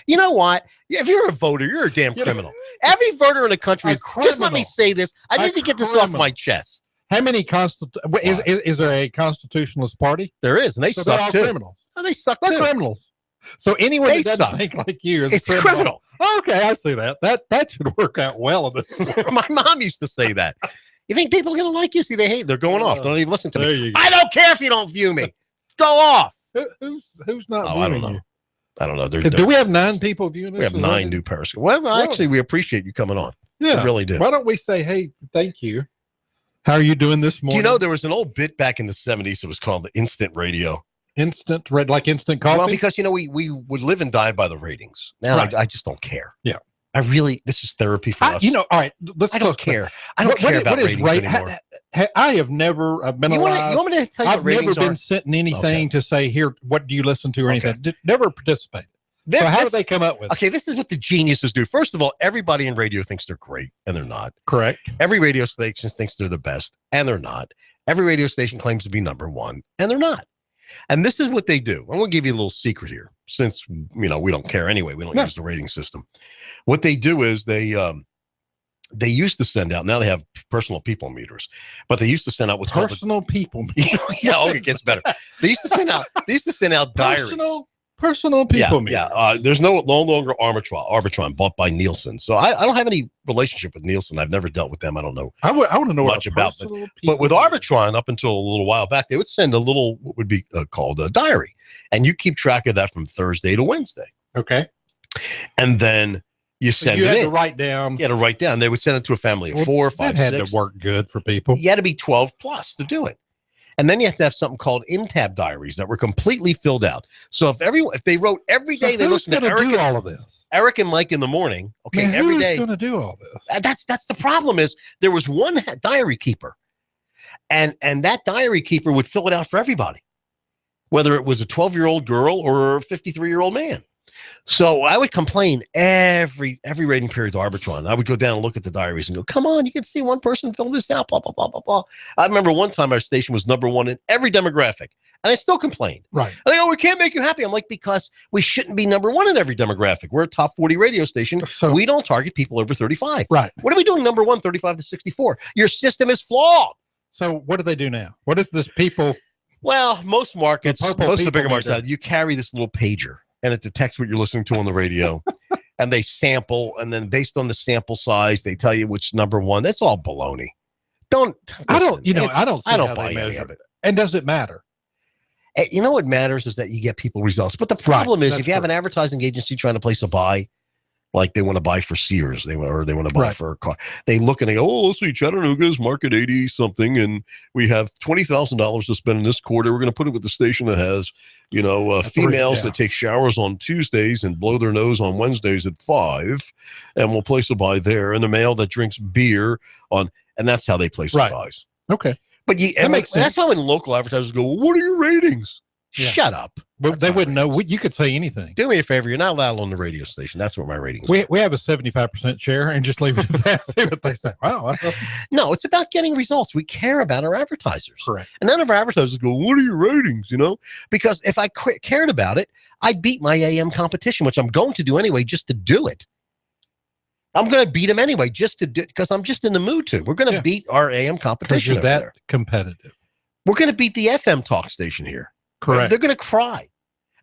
you know what? If you're a voter, you're a damn criminal. Every voter in the country is. Just let me say this. I need to get this off my chest. How many is there a constitutionalist party? There is, and they suck too. Criminals. Oh, they suck They're too. Criminals. So anyone that doesn't think like you is a criminal. Okay, I see that. That should work out well in this. My mom used to say that. You think people are going to like you? See, they hate. They're going off. Don't even listen to me. I don't care if you don't view me. Go off. Who's not viewing I don't know. you? I don't know. Do we have 9 people viewing this? We have 9 new Periscope. Well, actually, we appreciate you coming on. Yeah, we really do. Why don't we say, hey, thank you. How are you doing this morning? Do you know there was an old bit back in the 70s? It was called the instant radio. Instant coffee? Well, because, we would live and die by the ratings. Now, right. I just don't care. Yeah. This is therapy for us. All right, I don't care. I don't care about ratings anymore. I have never been alive. You want me to tell you I've never been sent anything to say, here, what do you listen to or anything. Never participated. So how do they come up with it? Okay, this is what the geniuses do. First of all, everybody in radio thinks they're great, and they're not. Correct. Every radio station thinks they're the best, and they're not. Every radio station claims to be number one, and they're not. And this is what they do. I'm going to give you a little secret here, since we don't care anyway. We don't use the rating system. What they do is they used to send out. Now they have personal people meters, but they used to send out what's personal people meters. Yeah, it gets better. They used to send out diaries. Personal people meters. Yeah. There's no longer Arbitron bought by Nielsen. So I don't have any relationship with Nielsen. I've never dealt with them. I don't know. I want to know much about it. But with Arbitron, up until a little while back, they would send a little what would be called a diary, and you keep track of that from Thursday to Wednesday. Okay. And then you send it in. You had to write down. You had to write down. They would send it to a family of 4, 5, 6. That had to work good for people. You had to be 12 plus to do it. And then you have to have something called in-tab diaries that were completely filled out. So if they wrote every day, they listened to Eric. Do all of this? Eric and Mike in the morning. Okay, every day. Who's going to do all this? That's the problem. Is there was one diary keeper, and that diary keeper would fill it out for everybody, whether it was a 12-year-old girl or a 53-year-old man. So I would complain every rating period to Arbitron. I would go down and look at the diaries and go, come on, you can see one person fill this out, blah, blah, blah, blah, blah. I remember one time our station was number one in every demographic, and I still complained. Right. And they go, we can't make you happy. I'm like, because we shouldn't be number one in every demographic. We're a top 40 radio station. So we don't target people over 35. Right. What are we doing number one, 35 to 64? Your system is flawed. So what do they do now? What is this people? Well, most markets, most of the bigger meter. markets, you carry this little pager. And it detects what you're listening to on the radio, and they sample, and then based on the sample size, they tell you which number one. That's all baloney. I don't buy any of it. And does it matter? You know what matters is that you get people results. But the problem is, if you have an advertising agency trying to place a buy, like they want to buy for Sears, they want to buy for a car. They look and they go, oh, let's see, Chattanooga's market 80 something, and we have $20,000 to spend in this quarter. We're going to put it with the station that has, females that take showers on Tuesdays and blow their nose on Wednesdays at 5, and we'll place a buy there. And the male that drinks beer and that's how they place the buys. Okay, but that's why when local advertisers go, well, what are your ratings? Yeah. Shut up. But they wouldn't know. You could say anything. Do me a favor. You're not allowed on the radio station. That's what my ratings are. We have a 75% share and just leave it at that. See what they say. Wow. No, it's about getting results. We care about our advertisers. Correct. And none of our advertisers go, what are your ratings? Because if I cared about it, I'd beat my AM competition, which I'm going to do anyway, just to do it. I'm going to beat them anyway, just to do because I'm just in the mood to. We're going to beat our AM competition. You're that competitive. We're going to beat the FM talk station here. Correct. They're going to cry.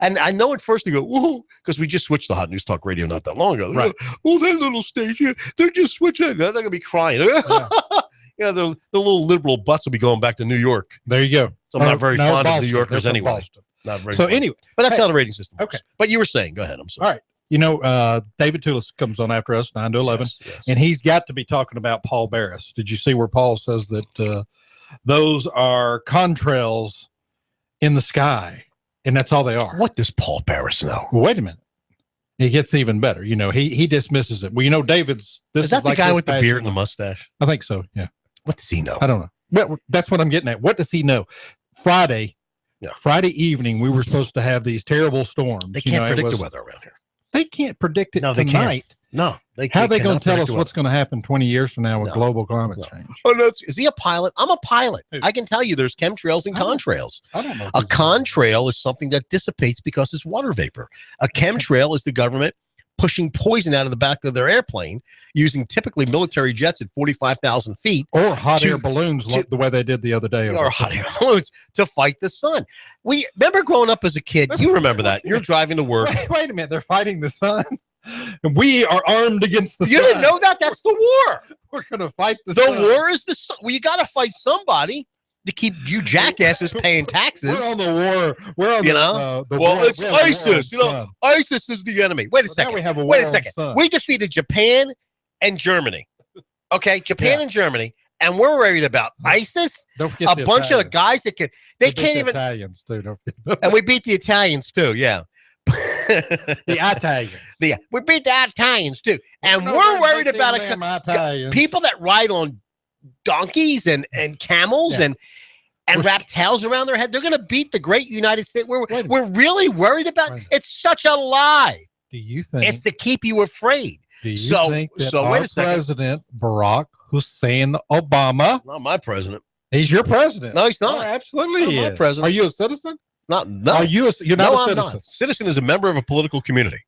And I know at first they go, whoa, because we just switched to Hot News Talk Radio not that long ago. Right. Oh, that little station, they're just switching. They're going to be crying. Yeah. The little liberal butts will be going back to New York. There you go. So I'm not very fond of New Yorkers anyway. Not very fond. Anyway. But that's how the rating system works. Okay. But you were saying, go ahead. I'm sorry. All right. David Tulis comes on after us, 9 to 11, and he's got to be talking about Paul Barris. Did you see where Paul says that those are contrails in the sky? And that's all they are. What does Paul Barris know? Well, wait a minute. It gets even better. He dismisses it. Well, David's. Is that the guy with the beard and the mustache? I think so. Yeah. What does he know? I don't know. Well, that's what I'm getting at. What does he know? Friday evening, we were supposed to have these terrible storms. They can't predict the weather around here. They can't predict it tonight. No. How are they going to tell us what's going to happen 20 years from now with global climate change? Oh, no. Is he a pilot? I'm a pilot. I can tell you there's chemtrails and contrails. I don't know. A contrail is something that dissipates because it's water vapor. A chemtrail is the government pushing poison out of the back of their airplane using typically military jets at 45,000 feet. Or hot air balloons like the way they did the other day. Or hot air balloons to fight the sun. We remember growing up as a kid, you remember that. You're driving to work. Wait a minute. They're fighting the sun. We are armed against the sun. You didn't know that? That's the war. We're going to fight the sun. The war is the sun. Well, you got to fight somebody to keep you jackasses paying taxes. We're on the war. We're on the well, war. it's ISIS. ISIS is the enemy. Wait a second. Wait a second. We defeated Japan and Germany. Okay, Japan and Germany, and we're worried about ISIS. Don't forget a bunch of guys that can. They can't even. Italians too. And we beat the Italians too. Yeah. The Italians. We beat the Italians too, and we're worried about people that ride on donkeys and camels and wrap towels around their head. They're going to beat the great United States. We're really worried about. It's such a lie. Do you think it's to keep you afraid? Do you think that our wait a second. President Barack Hussein Obama? Not my president. He's your president. No, he's not. Oh, absolutely, not my president. Are you a citizen? No. Are you? You're not a citizen. I'm not. Citizen is a member of a political community.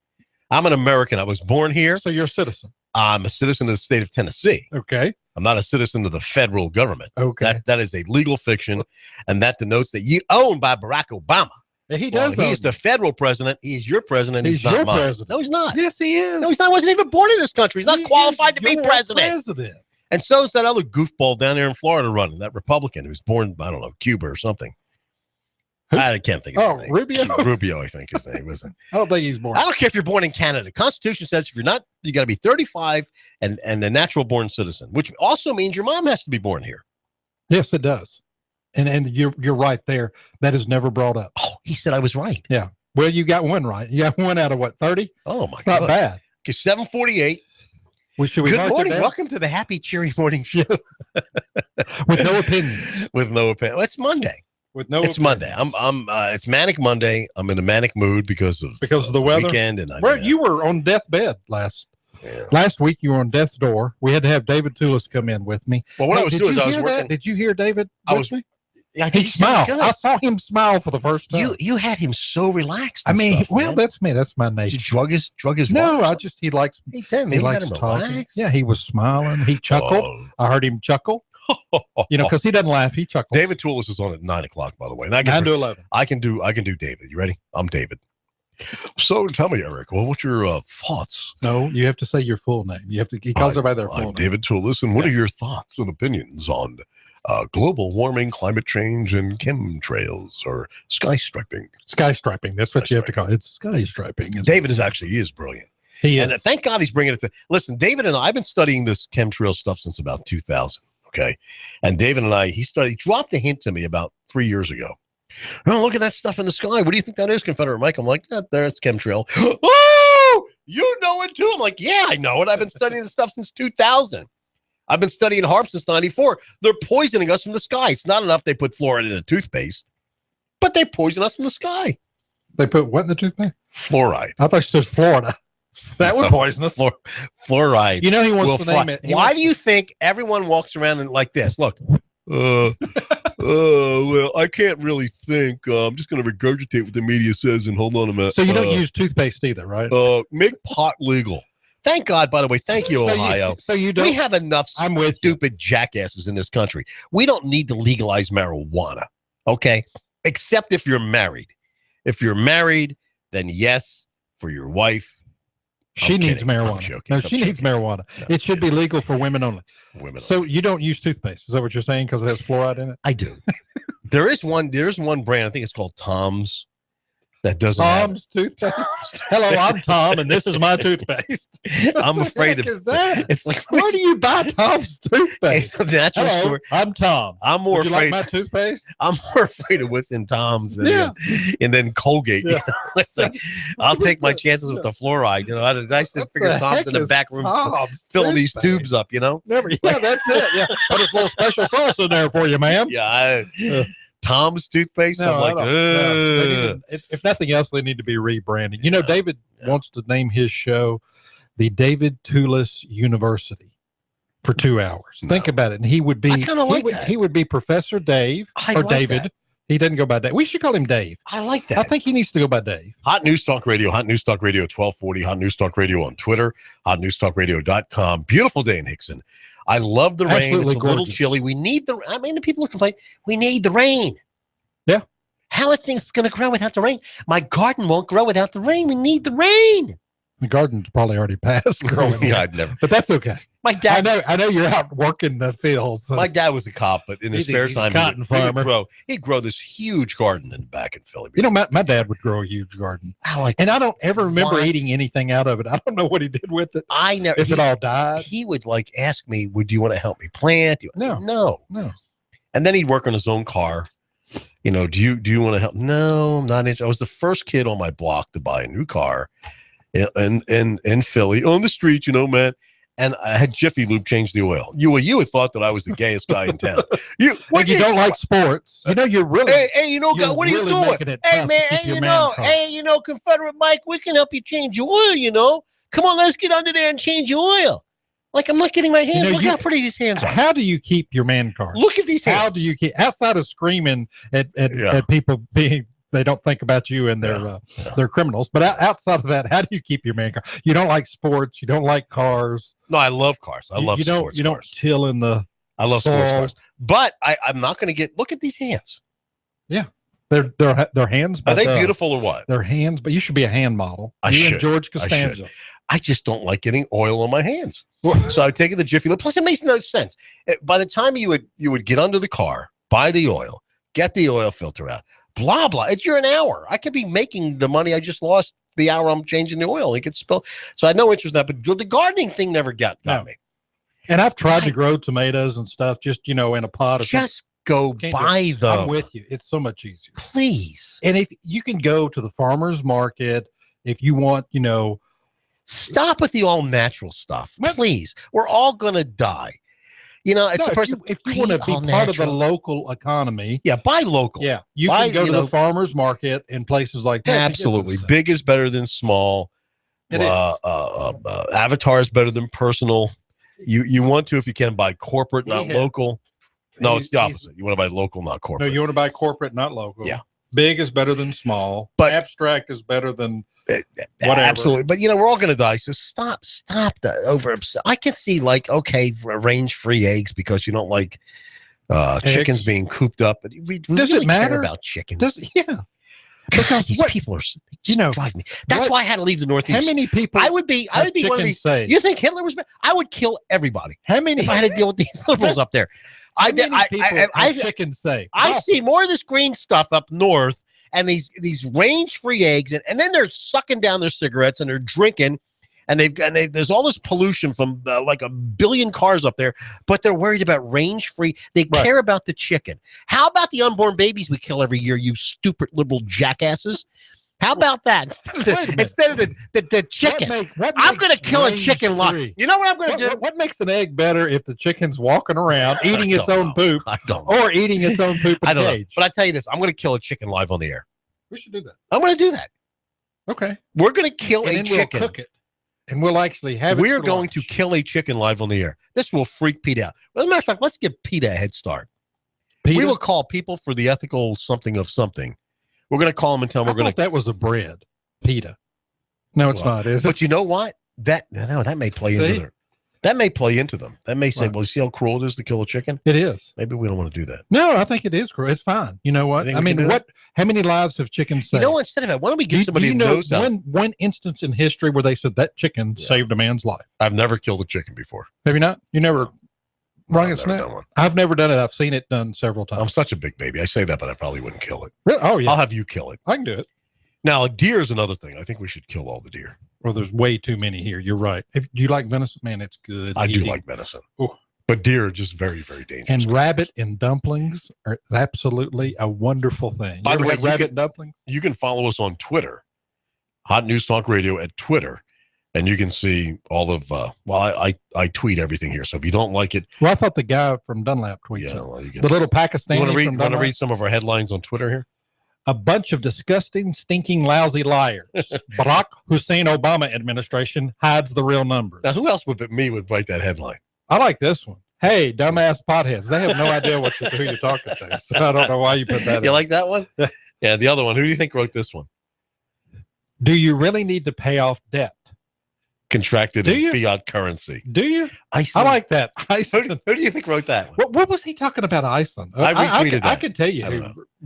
I'm an American. I was born here. So you're a citizen. I'm a citizen of the state of Tennessee. Okay. I'm not a citizen of the federal government. Okay. That is a legal fiction, and that denotes that you owned by Barack Obama. He does. He's the federal president. He's your president. He's not your mine. president. No, he's not. Yes, he is. No, he's not. He wasn't even born in this country. He's not qualified to be president. And so is that other goofball down there in Florida running, that Republican who's born, I don't know, Cuba or something. I can't think of his name. Rubio? Rubio, I think his name was. I don't think he's born. I don't care if you're born in Canada. The Constitution says if you're not, you got to be 35 and a natural born citizen, which also means your mom has to be born here. Yes, it does. And you're right there. That is never brought up. Oh, he said I was right. Yeah. Well, you got one right. You got one out of what, 30? Oh, my God. God. Not bad. Okay, 7:48. Good morning. Welcome to the happy, cheery morning show. With no opinions. With no opinion. It's Monday. With no. It's Monday. It's Manic Monday. I'm in a manic mood because of the weather. Weekend and you were on deathbed last week. You were on death's door. We had to have David Tulis come in with me. Well, what I was doing is I was working. Did you hear David? Yeah, he smiled. I saw him smile for the first time. You had him so relaxed. I mean, stuff, well, man. that's me. That's my nature. Did you drug his No, walk he likes. He likes talking. Yeah, he was smiling. He chuckled. Oh. I heard him chuckle. Because he doesn't laugh, he chuckles. David Tulis is on at 9 o'clock, by the way. 9 to 11. I can do David. You ready? I'm David. So tell me, Eric. Well, what's your thoughts? No, you have to say your full name. You have to. He calls everybody their full name. David Tulis, and what are your thoughts and opinions on global warming, climate change, and chemtrails or sky striping? Sky striping. That's what you have to call it. It's sky striping. David is brilliant. He is. And thank God he's bringing it to. Listen, David and I've been studying this chemtrail stuff since about 2000. Okay. And David and I, he dropped a hint to me about 3 years ago. Oh, look at that stuff in the sky. What do you think that is, Confederate Mike? I'm like, there's chemtrail. Oh, you know it too. I'm like, yeah, I know it. I've been studying this stuff since 2000. I've been studying HAARP since 94. They're poisoning us from the sky. It's not enough they put fluoride in a toothpaste, but they poison us from the sky. They put what in the toothpaste? Fluoride. I thought you said Florida. That would poison us. Fluoride. You know he wants to name it. Why do you think everyone walks around like this? Look. Well, I can't really think. I'm just going to regurgitate what the media says and hold on a minute. So you don't use toothpaste either, right? Make pot legal. Thank God, by the way. Thank you, Ohio. So you don't. We have enough stupid jackasses in this country. We don't need to legalize marijuana, okay? Except if you're married. If you're married, then yes, for your wife. She needs marijuana. No, she needs marijuana. It should be legal for women only. So you don't use toothpaste. Is that what you're saying? Because it has fluoride in it? I do. There's one brand, I think it's called Tom's, that doesn't Tom's toothpaste. Hello, I'm Tom, and this is my toothpaste. I'm afraid of that. It's like, where do you buy Tom's toothpaste? It's a natural store. I'm Tom. I'm more afraid. Like my toothpaste? I'm more afraid of what's in Tom's than and then Colgate. Yeah. It's like, I'll take my chances with the fluoride. You know, I should figure Tom's in the back room filling these tubes up. You know, that's it. Yeah, put a little special sauce in there for you, ma'am. Yeah. Tom's toothpaste. No, I'm like, if nothing else, they need to be rebranding. You know, David wants to name his show the David Tulis University for 2 hours. No. Think about it. And he would be, he would be Professor Dave David. That. He doesn't go by Dave. We should call him Dave. I like that. I think he needs to go by Dave. Hot News Talk Radio, Hot News Talk Radio 1240, Hot News Talk Radio on Twitter, hotnewstalkradio.com. Beautiful day in Hickson. I love the rain. Absolutely it's a little chilly. We need the, I mean, the people are complaining. We need the rain. Yeah. How are things going to grow without the rain? My garden won't grow without the rain. We need the rain. The garden's probably already passed growing. Yeah, I'd never. But that's okay. My dad. I know you're out working the fields. So. My dad was a cop, but in his spare time, he'd grow this huge garden in back in Philly. You know, my dad would grow a huge garden. I don't ever remember eating anything out of it. I don't know what he did with it. I never. If it all died, he would like ask me, "Would you want to help me plant?" No. And then he'd work on his own car. You know, do you want to help? No, I'm not interested. I was the first kid on my block to buy a new car. In Philly on the street, you know, man, and I had Jiffy Lube change the oil. You had thought that I was the gayest guy in town. You don't like sports. You know, you're really. Hey, you know, what are you doing? Hey, man, you know, Confederate Mike, we can help you change your oil. You know, come on, let's get under there and change your oil. Like I'm not getting my hands. Look how pretty these hands are. How do you keep your man card? Look at these hands. How do you keep outside of screaming at people being? They don't think about you and they're criminals. But outside of that, how do you keep your man car? You don't like sports. You don't like cars. No, I love cars. I love sports cars. You don't till in the I love sports cars. But I'm not going to get – look at these hands. Yeah. They're hands. Are they beautiful or what? They're hands, but you should be a hand model. You and George Costanza. I just don't like getting oil on my hands. So I take it the Jiffy Lube. Plus, it makes no sense. By the time you would get under the car, buy the oil, get the oil filter out, blah, blah. You're an hour. I could be making the money I just lost the hour I'm changing the oil. It could spill. So I had no interest in that. But the gardening thing never got me. And I've tried to grow tomatoes and stuff just, in a pot. Just go buy them. I'm with you. It's so much easier. Please. And if you can go to the farmer's market, if you want, stop with the all natural stuff. Please. We're all going to die. It's a person. If you want to be part of the local economy. Yeah, buy local. Yeah. You can go to the farmer's market and places like that. Absolutely. Big is better than small. Avatar is better than personal. You want to, if you can, buy corporate, not local. No, it's the opposite. You want to buy local, not corporate. No, you want to buy corporate, not local. Yeah. Big is better than small. But abstract is better than whatever. Absolutely. But, we're all going to die. So stop the over. I can see range-free eggs because you don't like chickens being cooped up. But does it matter care about chickens? Yeah. God, these people are drive me. That's why I had to leave the Northeast. How many people? I would be one of these. You think Hitler was bad? I would kill everybody. How many? If I had to deal with these liberals up there. I chickens say. I see more of this green stuff up north, and these range-free eggs, and then they're sucking down their cigarettes and they're drinking, and there's all this pollution from like a billion cars up there, but they're worried about range-free. They care about the chicken. How about the unborn babies we kill every year? You stupid liberal jackasses. How about that? Instead of the chicken, I'm going to kill a chicken live. You know what I'm going to do? What makes an egg better if the chicken's walking around eating its own poop or eating its own poop in a cage? But I tell you this, I'm going to kill a chicken live on the air. We should do that. I'm going to do that. Okay. We're going to kill a chicken. We'll cook it. And we'll actually have it. We're going to kill a chicken live on the air. This will freak Pete out. As a matter of fact, let's give Pete a head start. We will call People for the Ethical Something of Something. We're going to call them and tell them we're going to. That was a bread, PETA. No, it's not, is it? But you know what? That may play into them. That may play into them. That may say, well, see how cruel it is to kill a chicken? It is. Maybe we don't want to do that. No, I think it is cruel. It's fine. You know what? I mean, how many lives have chickens saved? Instead of it, why don't we get somebody who knows one instance in history where they said that chicken saved a man's life? I've never killed a chicken before. Have you not? You never rung a snake? I've never done it. I've seen it done several times. I'm such a big baby. I say that, but I probably wouldn't kill it. Really? Oh, yeah. I'll have you kill it. I can do it. Now, a deer is another thing. I think we should kill all the deer. Well, there's way too many here. You're right. Do you like venison? Man, it's good. I do like venison. Ooh. But deer are just very, very dangerous. And rabbit and dumplings are absolutely a wonderful thing. By the way, rabbit and dumplings? You can follow us on Twitter, Hot News Talk Radio at Twitter. And you can see all of, I tweet everything here. So if you don't like it. Well, I thought the guy from Dunlap tweets it. Well, the little Pakistani. You want to read some of our headlines on Twitter here? a bunch of disgusting, stinking, lousy liars. Barack Hussein Obama administration hides the real numbers. Now, who else would write that headline? I like this one. Hey, dumbass potheads. They have no idea who you're talking to. So I don't know why you put that in. You like that one? Yeah, the other one. Who do you think wrote this one? Do you really need to pay off debt? Contracted in fiat currency. Do you? Iceland. I like that. Iceland. Who do you think wrote that one? What was he talking about Iceland? I retweeted that. I could tell you.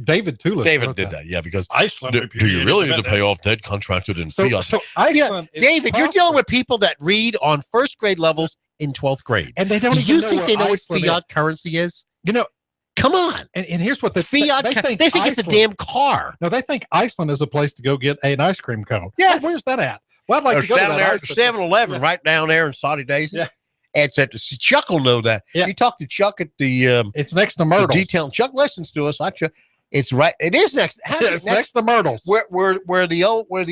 David Tulis. David did that. Yeah, because Iceland. Do you really need to pay off debt contracted in fiat? So Iceland David, you're dealing with people that read on first grade levels in 12th grade. And they don't Do even you know think what they know what Iceland fiat currency is? You know, come on. And here's what They think it's a damn car. No, they think Iceland is a place to go get an ice cream cone. Yes. Where's that at? Well, I'd like to go down to there that at 7-Eleven, right down there in Saudi Daisy. Yeah. It's at the Chuck will know that. Yeah. You talk to Chuck at the it's next to Myrtle's. detail. Chuck listens to us. It's right. It is next. It's next to Myrtle's. Where the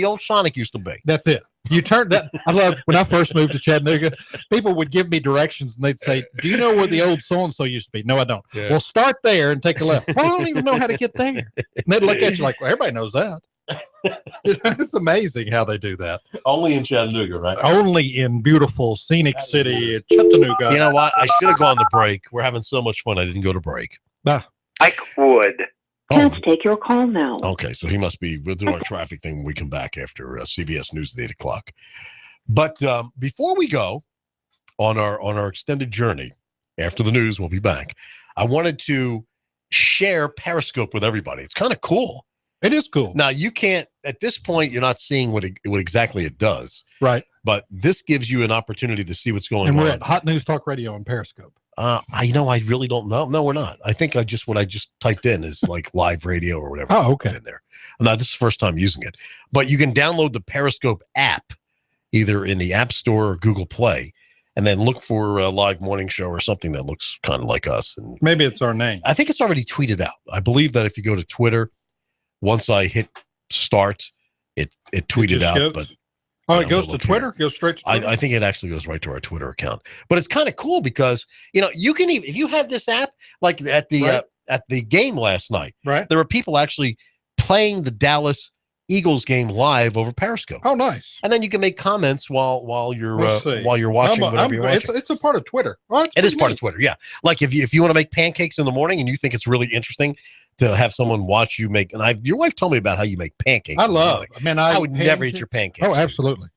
old Sonic used to be. That's it. You turn that. I love when I first moved to Chattanooga. People would give me directions and they'd say, "Do you know where the old so and so used to be?" No, I don't. Yeah. Well, start there and take a left. Well, I don't even know how to get there. And they'd look at you like, "Well, everybody knows that." It's amazing how they do that. Only in Chattanooga, right? Only in beautiful scenic city Chattanooga. You know what? I should have gone to break. We're having so much fun. I didn't go to break. Mike Wood. Can't take your call now. Okay, so he must be. We'll do our traffic thing when we come back after CBS News at 8:00. But before we go on our extended journey after the news, we'll be back. I wanted to share Periscope with everybody. It's kind of cool. It is cool. Now you can't at this point. You're not seeing what exactly it does, right? But this gives you an opportunity to see what's going on. And we're at Hot News Talk Radio on Periscope. I really don't know. No, we're not. I think what I just typed in is like live radio or whatever. Oh, okay. In there. Now this is the first time using it, but you can download the Periscope app either in the App Store or Google Play, and then look for a live morning show or something that looks kind of like us. And maybe it's our name. I think it's already tweeted out. I believe that if you go to Twitter, once I hit start, it tweeted out. But it goes to Twitter? Goes straight to Twitter? I think it actually goes right to our Twitter account. But it's kind of cool because, you can even, if you have this app, like at the game last night, right? There were people actually playing the Dallas Eagles game live over Periscope. Oh, nice. And then you can make comments while you're watching whatever you're watching. It's a part of Twitter. Well, it is part of Twitter, yeah. Like if you want to make pancakes in the morning and you think it's really interesting to have someone watch you make, and your wife told me about how you make pancakes. I would never eat your pancakes. Oh, absolutely.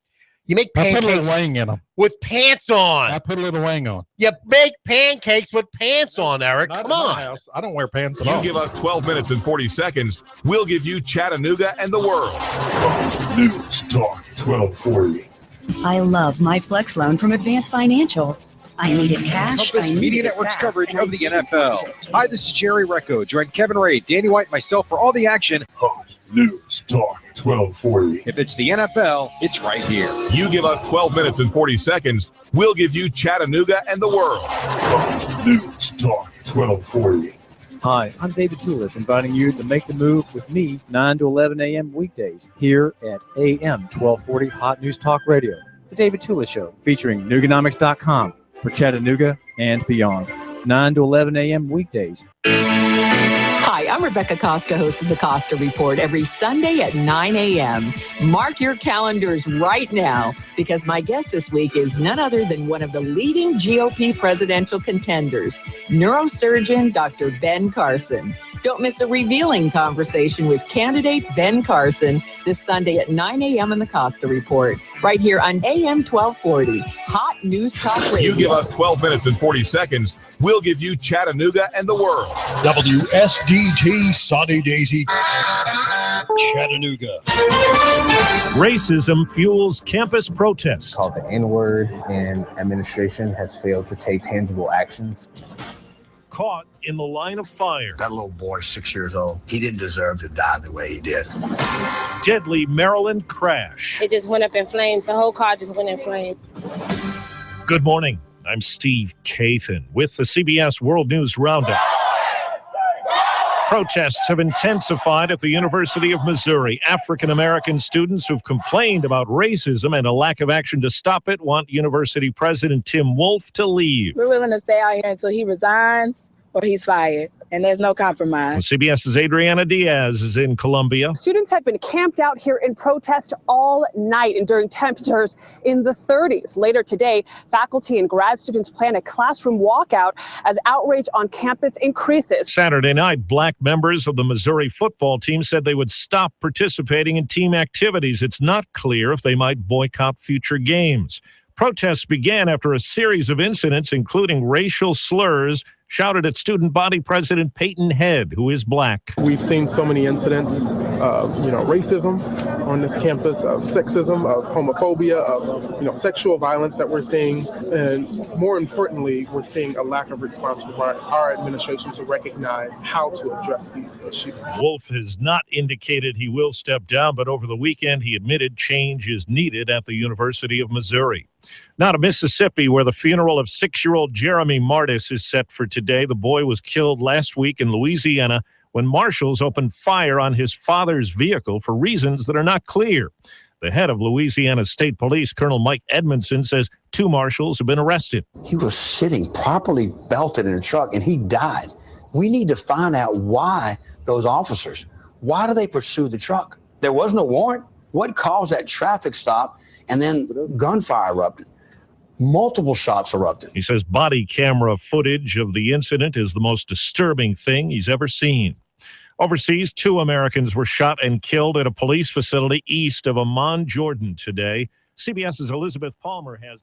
You make pancakes. I put a little wing in them. With pants on. I put a little wing on. You make pancakes with pants on, Eric. Not Come in on. my house. I don't wear pants at all. You give us 12 minutes and 40 seconds, we'll give you Chattanooga and the world. News Talk 1240. I love my Flex loan from Advance Financial. I needed cash. Compass Media Network's coverage of the NFL. Hi, this is Jerry Recco. Join Kevin Ray, Danny White, and myself for all the action. News Talk 1240. If it's the NFL, it's right here. You give us 12 minutes and 40 seconds, we'll give you Chattanooga and the world. News Talk 1240. Hi, I'm David Tulis, inviting you to make the move with me 9 to 11 a.m. weekdays here at AM 1240 Hot News Talk Radio. The David Tulis Show, featuring Nooganomics.com for Chattanooga and beyond. 9 to 11 a.m. weekdays. Hi, I'm Rebecca Costa, host of the Costa Report, every Sunday at 9 a.m. Mark your calendars right now, because my guest this week is none other than one of the leading GOP presidential contenders, neurosurgeon Dr. Ben Carson. Don't miss a revealing conversation with candidate Ben Carson this Sunday at 9 a.m. in the Costa Report, right here on AM 1240, Hot News Talk Radio. You give us 12 minutes and 40 seconds, we'll give you Chattanooga and the world. WSDT Saudi Daisy, Chattanooga. Racism fuels campus protests. Called the N-word, and administration has failed to take tangible actions. Caught in the line of fire. That little boy, 6 years old, he didn't deserve to die the way he did. Deadly Maryland crash. It just went up in flames. The whole car just went in flames. Good morning. I'm Steve Kathan with the CBS World News Roundup. Protests have intensified at the University of Missouri. African-American students who've complained about racism and a lack of action to stop it want University President Tim Wolf to leave. We're willing to stay out here until he resigns or he's fired. and there's no compromise. CBS's Adriana Diaz is in Columbia. Students have been camped out here in protest all night enduring temperatures in the 30s. Later today, faculty and grad students plan a classroom walkout as outrage on campus increases. Saturday night, black members of the Missouri football team said they would stop participating in team activities. It's not clear if they might boycott future games. Protests began after a series of incidents, including racial slurs, shouted at student body president Peyton Head, who is black. We've seen so many incidents of, racism on this campus, of sexism, of homophobia, of, sexual violence that we're seeing. And more importantly, we're seeing a lack of response from our administration to recognize how to address these issues. Wolf has not indicated he will step down, but over the weekend he admitted change is needed at the University of Missouri. Now to Mississippi, where the funeral of 6-year-old Jeremy Martis is set for today. The boy was killed last week in Louisiana when marshals opened fire on his father's vehicle for reasons that are not clear. The head of Louisiana State Police, Colonel Mike Edmondson, says 2 marshals have been arrested. He was sitting properly belted in a truck, and he died. We need to find out why those officers, why do they pursue the truck? There was no warrant. What caused that traffic stop? And then gunfire erupted. Multiple shots erupted. He says body camera footage of the incident is the most disturbing thing he's ever seen. Overseas, 2 Americans were shot and killed at a police facility east of Amman, Jordan today. CBS's Elizabeth Palmer has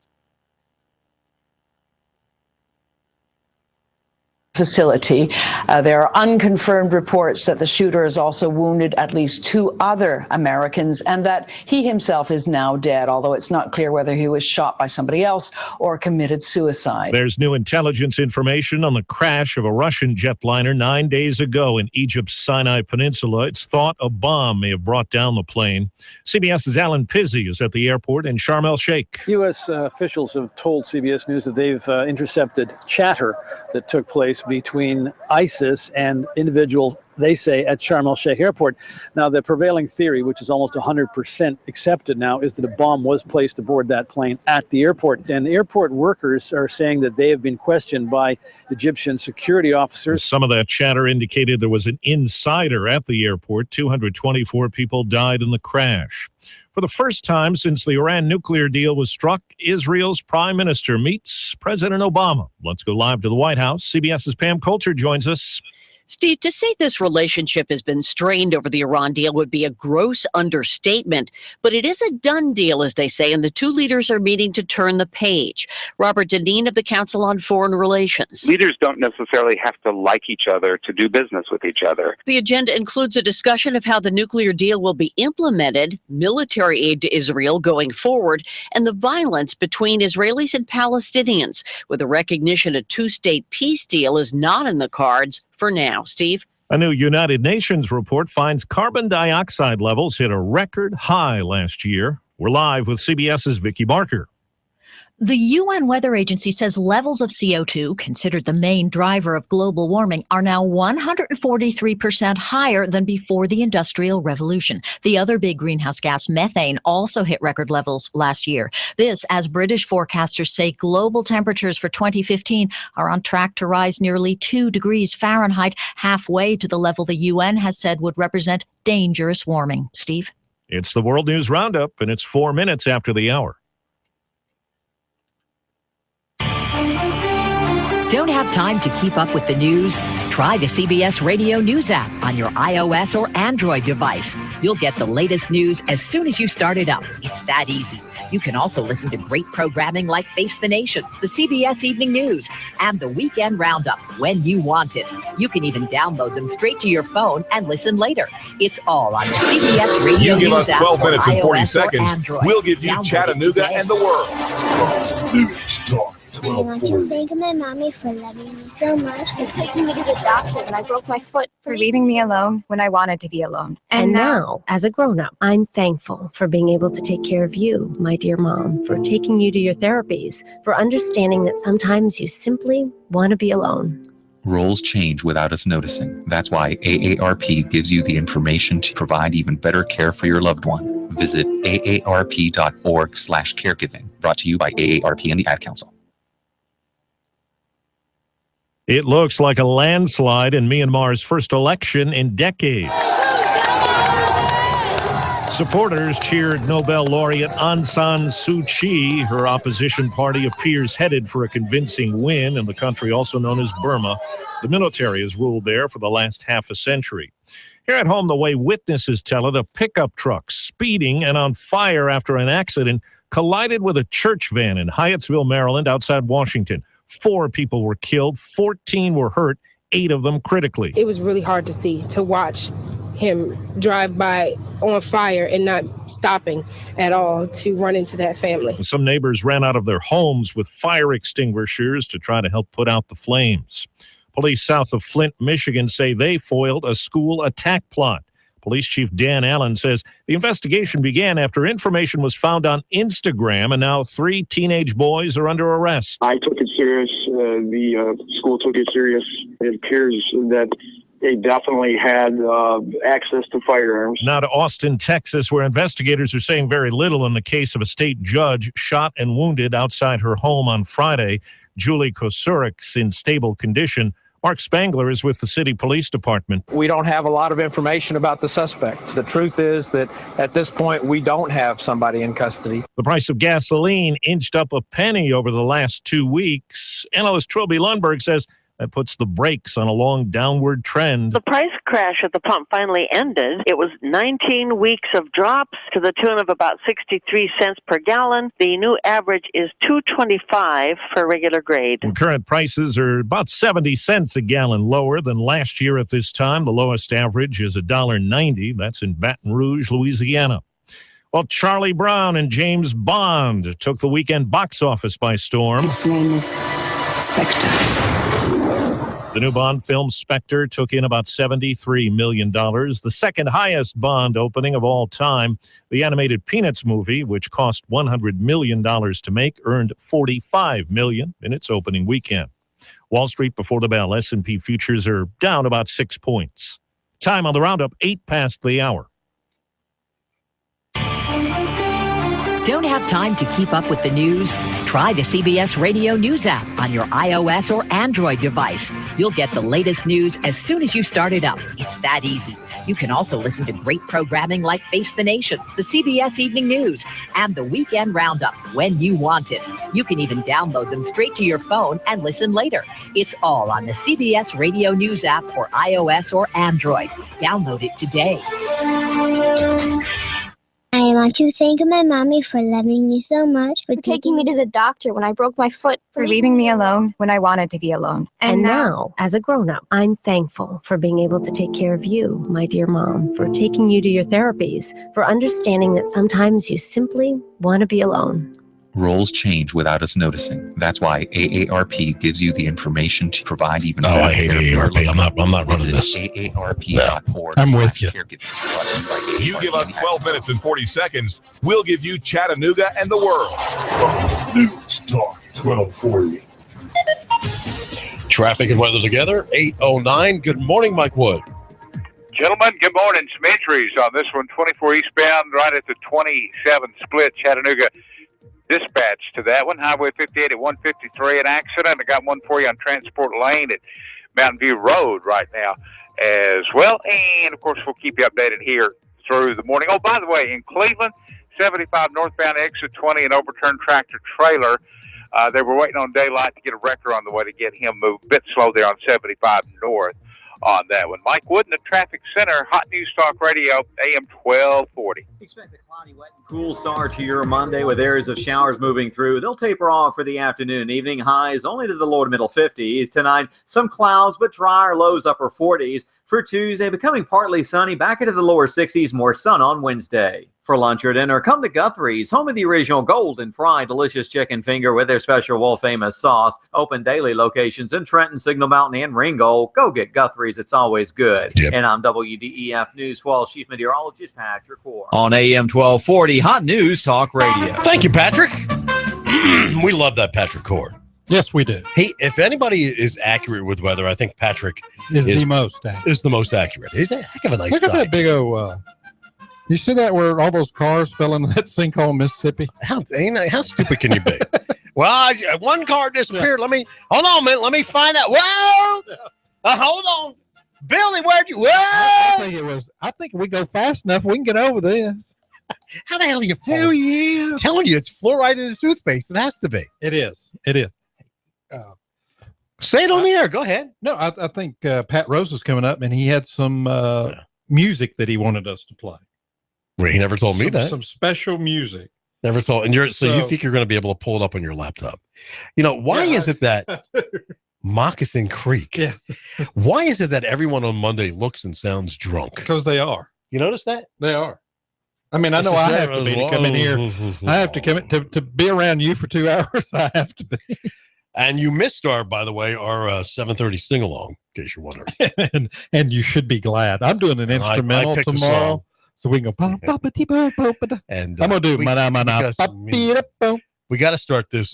facility. There are unconfirmed reports that the shooter has also wounded at least 2 other Americans and that he himself is now dead, although it's not clear whether he was shot by somebody else or committed suicide. There's new intelligence information on the crash of a Russian jetliner 9 days ago in Egypt's Sinai Peninsula. It's thought a bomb may have brought down the plane. CBS's Alan Pizzi is at the airport in Sharm el-Sheikh. U.S. officials have told CBS News that they've intercepted chatter that took place between ISIS and individuals, they say, at Sharm el-Sheikh Airport. Now, the prevailing theory, which is almost 100% accepted now, is that a bomb was placed aboard that plane at the airport. And airport workers are saying that they have been questioned by Egyptian security officers. Some of that chatter indicated there was an insider at the airport. 224 people died in the crash. For the first time since the Iran nuclear deal was struck, Israel's prime minister meets President Obama. Let's go live to the White House. CBS's Pam Coulter joins us. Steve, to say this relationship has been strained over the Iran deal would be a gross understatement, but it is a done deal, as they say, and the 2 leaders are meeting to turn the page. Robert Deneen of the Council on Foreign Relations. Leaders don't necessarily have to like each other to do business with each other. The agenda includes a discussion of how the nuclear deal will be implemented, military aid to Israel going forward, and the violence between Israelis and Palestinians, with a recognition a 2-state peace deal is not in the cards for now. Steve? A new United Nations report finds carbon dioxide levels hit a record high last year. We're live with CBS's Vicki Barker. The UN Weather Agency says levels of CO2, considered the main driver of global warming, are now 143% higher than before the Industrial Revolution. The other big greenhouse gas, methane, also hit record levels last year. This, as British forecasters say, global temperatures for 2015 are on track to rise nearly 2 degrees Fahrenheit, halfway to the level the UN has said would represent dangerous warming. Steve? It's the World News Roundup, and it's 4 minutes after the hour. Don't have time to keep up with the news? Try the CBS Radio News app on your iOS or Android device. You'll get the latest news as soon as you start it up. It's that easy. You can also listen to great programming like Face the Nation, the CBS Evening News, and the Weekend Roundup when you want it. You can even download them straight to your phone and listen later. It's all on the CBS Radio News app. You give us 12 minutes and 40 iOS seconds, we'll give you Chattanooga and the world. News Talk. I want to thank my mommy for loving me so much, for taking me to the doctor when I broke my foot, for leaving me alone when I wanted to be alone. And now, as a grown-up, I'm thankful for being able to take care of you, my dear mom, for taking you to your therapies, for understanding that sometimes you simply want to be alone. Roles change without us noticing. That's why AARP gives you the information to provide even better care for your loved one. Visit aarp.org/caregiving. Brought to you by AARP and the Ad Council. It looks like a landslide in Myanmar's first election in decades. Supporters cheered Nobel laureate Aung San Suu Kyi. Her opposition party appears headed for a convincing win in the country also known as Burma. The military has ruled there for the last half a century. Here at home, the way witnesses tell it, a pickup truck speeding and on fire after an accident collided with a church van in Hyattsville, Maryland, outside Washington. 4 people were killed, 14 were hurt, 8 of them critically. It was really hard to see, to watch him drive by on fire and not stopping at all to run into that family. Some neighbors ran out of their homes with fire extinguishers to try to help put out the flames. Police south of Flint, Michigan say they foiled a school attack plot. Police Chief Dan Allen says the investigation began after information was found on Instagram, and now 3 teenage boys are under arrest. I took it serious. The school took it serious. It appears that they definitely had access to firearms. Now to Austin, Texas, where investigators are saying very little in the case of a state judge shot and wounded outside her home on Friday. Julie Kosurik's in stable condition. Mark Spangler is with the city police department. We don't have a lot of information about the suspect. The truth is that at this point, we don't have somebody in custody. The price of gasoline inched up a penny over the last 2 weeks. Analyst Trilby Lundberg says that puts the brakes on a long downward trend. The price crash at the pump finally ended. It was 19 weeks of drops to the tune of about 63 cents per gallon. The new average is $2.25 for regular grade. And current prices are about 70 cents a gallon lower than last year at this time. The lowest average is $1.90. That's in Baton Rouge, Louisiana. Well, Charlie Brown and James Bond took the weekend box office by storm. Its name is Spectre. The new Bond film, Spectre, took in about $73 million, the second highest Bond opening of all time. The animated Peanuts movie, which cost $100 million to make, earned $45 million in its opening weekend. Wall Street before the bell. S&P futures are down about 6 points. Time on the roundup, 8 past the hour. Don't have time to keep up with the news? Try the CBS Radio News app on your iOS or Android device. You'll get the latest news as soon as you start it up. It's that easy. You can also listen to great programming like Face the Nation, the CBS Evening News, and the Weekend Roundup when you want it. You can even download them straight to your phone and listen later. It's all on the CBS Radio News app for iOS or Android. Download it today. I want to thank my mommy for loving me so much, for taking me to the doctor when I broke my foot, for leaving me alone when I wanted to be alone. And now, as a grown-up, I'm thankful for being able to take care of you, my dear mom, for taking you to your therapies, for understanding that sometimes you simply want to be alone. Roles change without us noticing. That's why AARP gives you the information to provide even better I hate AARP. I'm not running this. AARP.org. I'm with you. You give us 12 minutes and 40 seconds, we'll give you Chattanooga and the world. News Talk 1240. Traffic and weather together, 8:09. Good morning, Mike Wood. Gentlemen, good morning. Some entries on this one, 24 eastbound, right at the 27 split, Chattanooga. Dispatch to that one, Highway 58 at 153, an accident. I got one for you on Transport Lane at Mountain View Road right now as well. And, of course, we'll keep you updated here through the morning. Oh, by the way, in Cleveland, 75 northbound exit 20, an overturned tractor trailer. They were waiting on daylight to get a wrecker on the way to get him moved. A bit slow there on 75 north on that one. Mike Wood in the Traffic Center, Hot News Talk Radio, AM 1240. Expect a cloudy, wet, and cool start to your Monday with areas of showers moving through. They'll taper off for the afternoon and evening. Highs only to the lower to middle 50s. Tonight, some clouds, but drier, lows upper 40s. For Tuesday, becoming partly sunny, back into the lower 60s, more sun on Wednesday. For lunch or dinner, come to Guthrie's, home of the original golden fried delicious chicken finger with their special world-famous sauce. Open daily locations in Trenton, Signal Mountain, and Ringgold. Go get Guthrie's. It's always good. Yep. And I'm WDEF News 12 Chief Meteorologist Patrick Orr. On AM 1240, Hot News Talk Radio. Thank you, Patrick. We love that Patrick Orr. Yes, we do. Hey, if anybody is accurate with weather, I think Patrick is the most accurate. Is the most accurate. He's a heck of a nice Look guy. Look at that big old... You see that where all those cars fell into that sinkhole in Mississippi? How stupid can you be? Well, one car disappeared. Hold on a minute. Let me find out. Whoa! Hold on. Billy, where'd you? Whoa! I think we go fast enough, we can get over this. How the hell are you? Hell yeah! I'm telling you, it's fluoride in the toothpaste. It has to be. It is. It is. Say it on the air. Go ahead. No, I think Pat Rose is coming up, and he had some music that he wanted us to play. He never told me that. Some special music. Never told. And so you think you're going to be able to pull it up on your laptop? Why is it that Moccasin Creek? Yeah. Why is it that everyone on Monday looks and sounds drunk? Because they are. You notice that? They are. I mean, I know I have to be to come in here. I have to come in to be around you for 2 hours. I have to be. And you missed our 7:30 sing along, in case you're wondering. and you should be glad. I'm doing an instrumental tomorrow, so we can go. And I'm gonna do we got to start this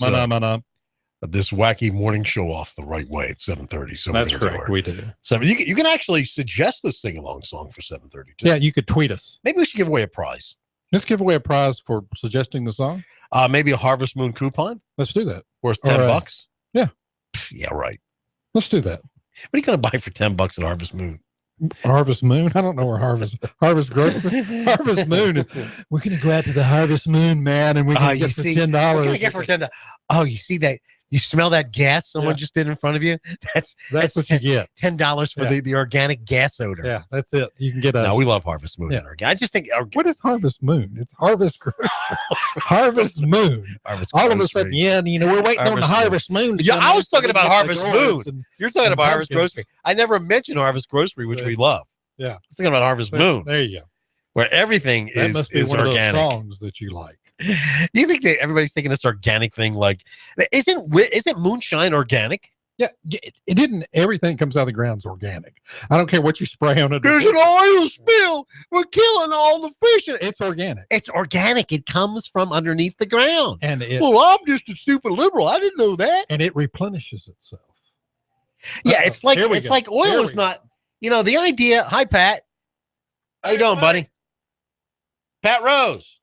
this wacky morning show off the right way at 7:30. So that's correct. We do. So you can actually suggest the sing along song for 7:30. Yeah, you could tweet us. Maybe we should give away a prize. Let's give away a prize for suggesting the song. Maybe a Harvest Moon coupon. Let's do that. Worth $10. Yeah. Yeah, right. Let's do that. What are you going to buy for $10 at Harvest Moon? Harvest Moon? I don't know where Harvest Moon is. We're going to go out to the Harvest Moon, man, and we're going to get for $10. We're going to get for $10. Oh, you see that? You smell that gas someone just did in front of you? That's what you get. $10 for the organic gas odor. Yeah, that's it. You can get us. No, we love Harvest Moon. Yeah. I just think. What is Harvest Moon? It's Harvest Harvest Moon. All of a sudden, we're waiting on the Harvest Moon. Yeah, I was talking about Harvest Moon. You're talking about Harvest Grocery. I never mentioned Harvest Grocery, which we love. Yeah. I was thinking about Harvest Moon. There you go. Where everything that must be is one organic. Of those songs that you like. You think that everybody's taking this organic thing like isn't moonshine organic? Yeah, it didn't. Everything comes out of the ground's organic. I don't care what you spray on it. There's an oil spill. We're killing all the fish. It's organic. It's organic. It comes from underneath the ground. And I'm just a stupid liberal. I didn't know that. And it replenishes itself. Yeah, it's like oil is not. The idea. Hi, Pat. How you doing, buddy? Pat Rose.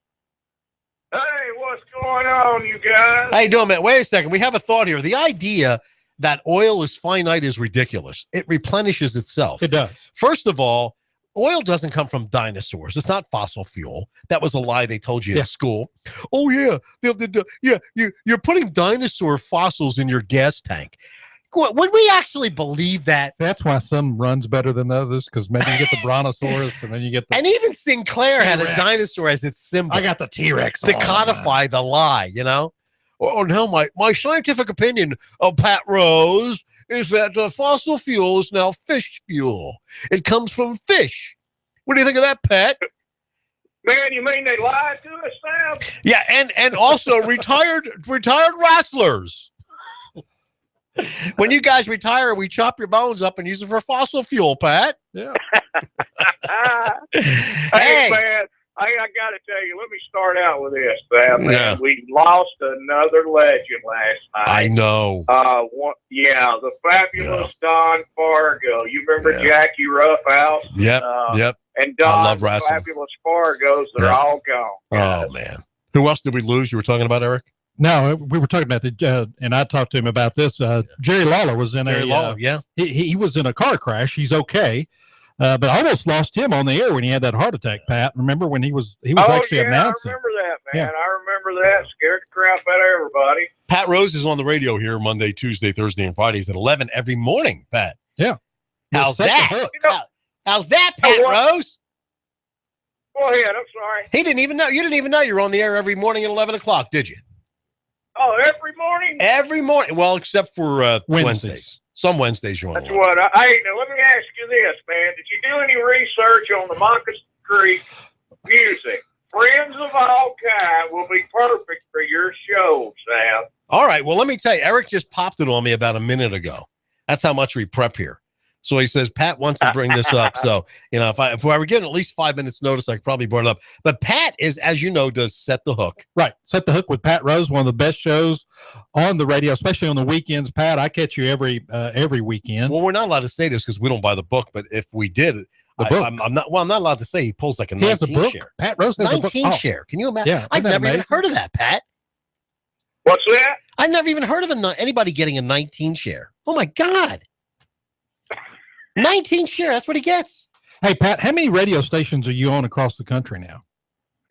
Hey, what's going on, you guys? How you doing, man? Wait a second. We have a thought here. The idea that oil is finite is ridiculous. It replenishes itself. It does. First of all, oil doesn't come from dinosaurs. It's not fossil fuel. That was a lie they told you at school. Oh, yeah. You're putting dinosaur fossils in your gas tank. Would we actually believe that? That's why some runs better than others, because maybe you get the Brontosaurus and then you get the... And even Sinclair T-Rex. Had a dinosaur as its symbol. I got the T-Rex to codify the lie, Oh, no, my scientific opinion of Pat Rose is that fossil fuel is now fish fuel. It comes from fish. What do you think of that, Pat? Man, you mean they lied to us, Sam? Yeah, and also retired wrestlers. When you guys retire, we chop your bones up and use it for fossil fuel, Pat. Yeah. Hey, man, I got to tell you, let me start out with this, Sam. Yeah. We lost another legend last night. I know. The fabulous Don Fargo. You remember Jackie Roughhouse? Yep. And Don, I love the wrestling. fabulous Fargos, they're all gone. Oh, man. Who else did we lose? You were talking about, Eric? No, we were talking about and I talked to him about this. Jerry Lawler was in he was in a car crash. He's okay, but I almost lost him on the air when he had that heart attack. Pat, remember when he was actually announcing? I remember that, man. Yeah. I remember that. Scared the crap out of everybody. Pat Rose is on the radio here Monday, Tuesday, Thursday, and Fridays at 11 every morning. Pat, yeah. How's that? How's that, Pat Rose? Go ahead. I'm sorry. He didn't even know. You didn't even know you were on the air every morning at 11 o'clock, did you? Oh, every morning? Every morning. Well, except for Wednesdays. Some Wednesdays you're on. That's what now, let me ask you this, man. Did you do any research on the Moccasin Creek music? Friends of all kind will be perfect for your show, Sam. All right. Well, let me tell you, Eric just popped it on me about a minute ago. That's how much we prep here. So he says, Pat wants to bring this up. So, if I were given at least 5 minutes notice, I could probably bring it up. But Pat is, as you know, does Set the Hook. Right. Set the Hook with Pat Rose, one of the best shows on the radio, especially on the weekends. Pat, I catch you every weekend. Well, we're not allowed to say this because we don't buy the book. But if we did, I'm not allowed to say he pulls like a 19 share. Pat Rose has 19 a book. share. Can you imagine? Yeah, I've never even heard of that, Pat. What's that? I've never even heard of anybody getting a 19 share. Oh, my God. 19 share. That's what he gets. Hey, Pat, how many radio stations are you on across the country now?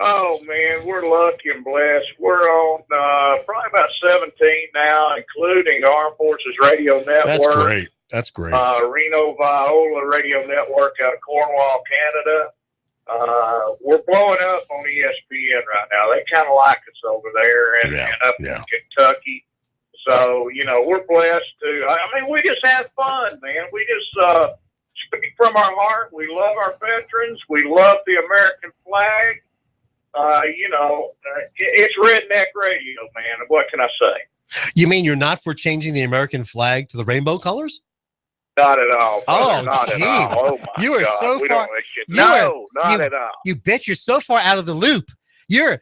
Oh, man, we're lucky and blessed. We're on probably about 17 now, including Armed Forces Radio Network. That's great. That's great. Reno Viola Radio Network out of Cornwall, Canada. We're blowing up on ESPN right now. They kind of like us over there and up in Kentucky. So, you know, we're blessed to. I mean, we just have fun, man. We just speak from our heart. We love our veterans. We love the American flag. You know, it's redneck radio, man. What can I say? You mean you're not for changing the American flag to the rainbow colors? Not at all. Brother. Oh, not at all. Oh, my you are God. so we far. not at all. You bet you're so far out of the loop. You're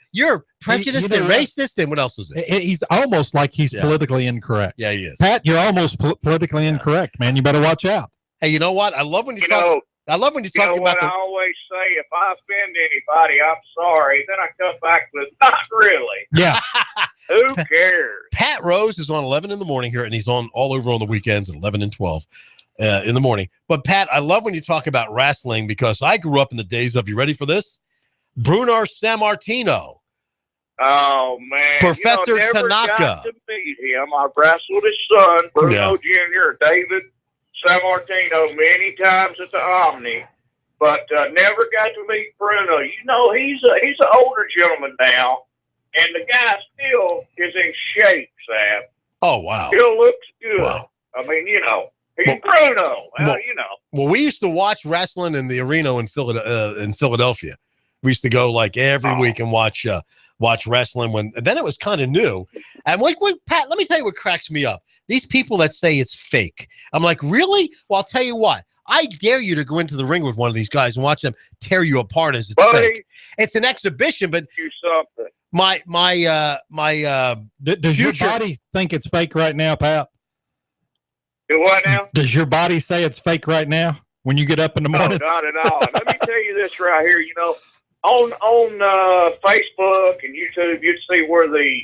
prejudiced and racist. And what else is it? He's almost like he's politically incorrect. Yeah, he is. Pat, you're almost politically incorrect, man. You better watch out. Hey, you know what? I love when you talk. I love when you talk about what I always say, if I offend anybody, I'm sorry. Then I come back with, not really. Yeah. Who cares? Pat Rose is on 11 in the morning here, and he's on all over on the weekends at 11 and 12 in the morning. But, Pat, I love when you talk about wrestling because I grew up in the days of, you ready for this? Bruno Sammartino. Oh, man. Professor never Tanaka. Got to meet him. I wrestled his son, Bruno Jr., David Sammartino, many times at the Omni, but never got to meet Bruno. You know, he's an older gentleman now, and the guy still is in shape, Sam. Oh, wow. Still looks good. Wow. I mean, you know, he's Bruno. Well, you know. Well, we used to watch wrestling in the arena in Philadelphia. We used to go like every week and watch wrestling. Then it was kind of new. And Pat, let me tell you what cracks me up. These people that say it's fake. I'm like, really? Well, I'll tell you what. I dare you to go into the ring with one of these guys and watch them tear you apart as it's fake. It's an exhibition, but do something. Does your body think it's fake right now, Pat? Do what now? Does your body say it's fake right now when you get up in the morning? No, not at all. Let me tell you this right here. You know, on Facebook and YouTube, you'd see where the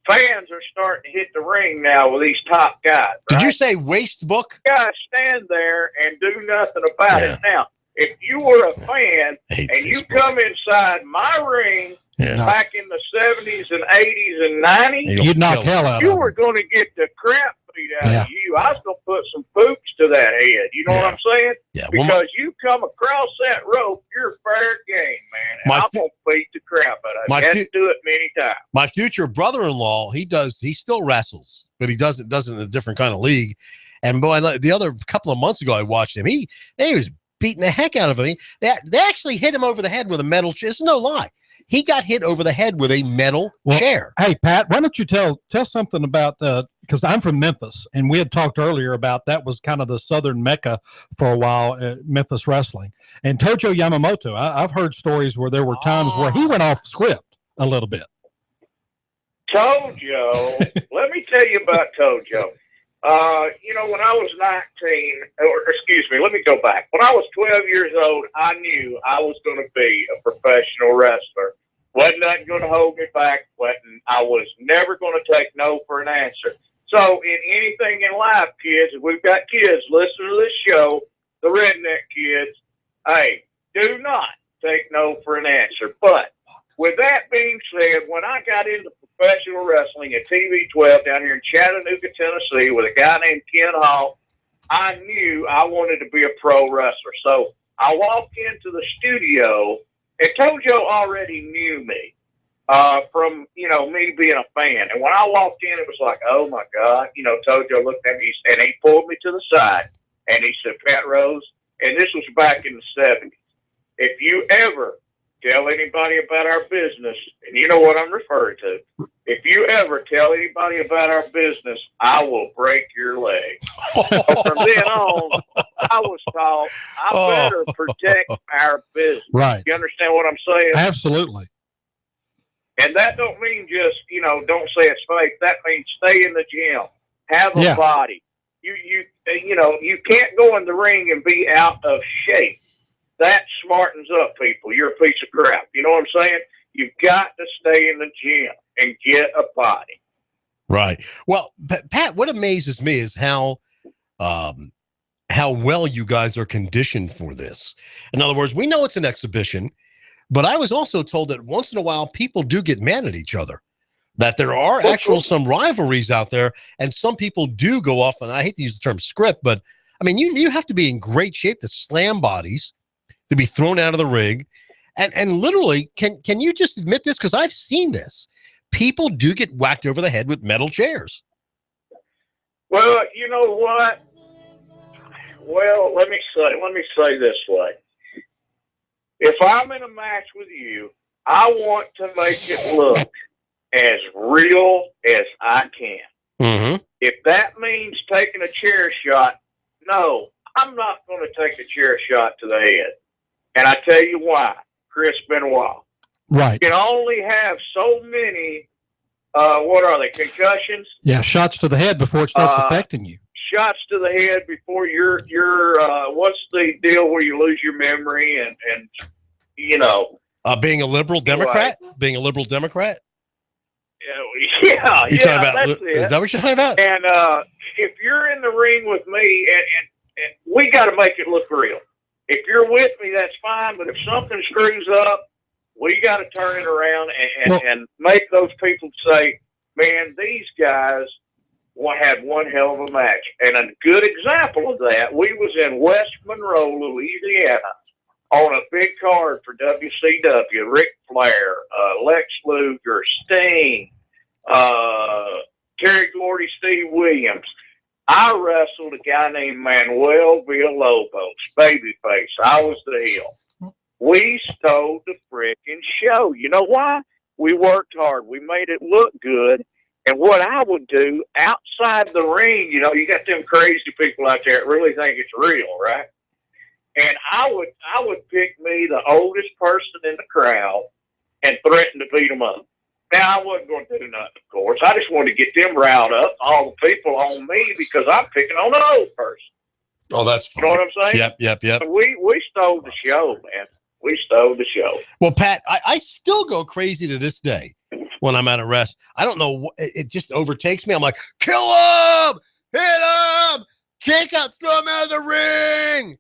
fans are starting to hit the ring now with these top guys. Right? Did you say waste book? Guys stand there and do nothing about it. Now, if you were a fan and you come inside my ring back in the 70s and 80s and 90s, you'd knock hell out of you were going to get the crap beat out of you. I was going to put some poops to that head. You know what I'm saying? Yeah. Because you come across that rope, you're fair game, man. And I'm going to beat the crap out of you. I had to do it many times. My future brother-in-law, he still wrestles, but he does it in a different kind of league. And boy, the other couple of months ago, I watched him. He was beating the heck out of him. They actually hit him over the head with a metal chair. It's no lie. He got hit over the head with a metal chair. Hey, Pat, why don't you tell something about because I'm from Memphis, and we had talked earlier about that was kind of the southern mecca for a while, Memphis wrestling. And Tojo Yamamoto, I've heard stories where there were times where he went off script a little bit. Tojo, let me tell you about Tojo. You know, when I was 19, or excuse me, let me go back. When I was 12 years old, I knew I was going to be a professional wrestler. Wasn't nothing going to hold me back. I was never going to take no for an answer. So in anything in life, kids, if we've got kids listening to this show, the redneck kids, hey, do not take no for an answer. But with that being said, when I got into professional wrestling at TV12 down here in Chattanooga, Tennessee, with a guy named Ken Hall, I knew I wanted to be a pro wrestler. So I walked into the studio, and Tojo already knew me from, you know, me being a fan. And when I walked in, it was like, oh, my God. You know, Tojo looked at me, and he pulled me to the side, and he said, Pat Rose, and this was back in the 70s, if you ever tell anybody about our business, and you know what I'm referring to, if you ever tell anybody about our business, I will break your leg. From then on, I was taught I better protect our business. Right. You understand what I'm saying? Absolutely. And that don't mean just, you know, don't say it's fake. That means stay in the gym. Have a body. You know, you can't go in the ring and be out of shape. That smartens up people. You're a piece of crap. You know what I'm saying? You've got to stay in the gym and get a body. Right. Well, Pat, what amazes me is how well you guys are conditioned for this. In other words, we know it's an exhibition, but I was also told that once in a while people do get mad at each other, that there are some rivalries out there, and some people do go off, and I hate to use the term script, but I mean, you have to be in great shape to slam bodies, to be thrown out of the rig, and literally, can you just admit this? Because I've seen this. People do get whacked over the head with metal chairs. Well, you know what? Well, let me say this way. If I'm in a match with you, I want to make it look as real as I can. Mm-hmm. If that means taking a chair shot, no, I'm not going to take a chair shot to the head. And I tell you why, Chris Benoit. Right. You can only have so many, what are they, concussions? Yeah, shots to the head before it starts affecting you. Shots to the head before you're what's the deal where you lose your memory and you know. Being a liberal Democrat? Being a liberal Democrat? Yeah, you talking about, that's it. Is that what you're talking about? And if you're in the ring with me, and we got to make it look real. If you're with me, that's fine. But if something screws up, we got to turn it around and make those people say, man, these guys had one hell of a match. And a good example of that, we was in West Monroe, Louisiana, on a big card for WCW, Ric Flair, Lex Luger, Sting, Terry Gordy, Steve Williams. I wrestled a guy named Manuel Villalobos, babyface. I was the heel. We stole the freaking show. You know why? We worked hard. We made it look good. And what I would do outside the ring, you know, you got them crazy people out there that really think it's real, right? And I would pick me the oldest person in the crowd and threaten to beat them up. Now, I wasn't going to do nothing, of course. I just wanted to get them riled up, all the people on me, because I'm picking on an old person. Oh, that's funny. You know what I'm saying? Yep. We stole the show, man. We stole the show. Well, Pat, I still go crazy to this day when I'm at a rest. I don't know. It just overtakes me. I'm like, kill him! Hit him! Kick him! Throw him out of the ring!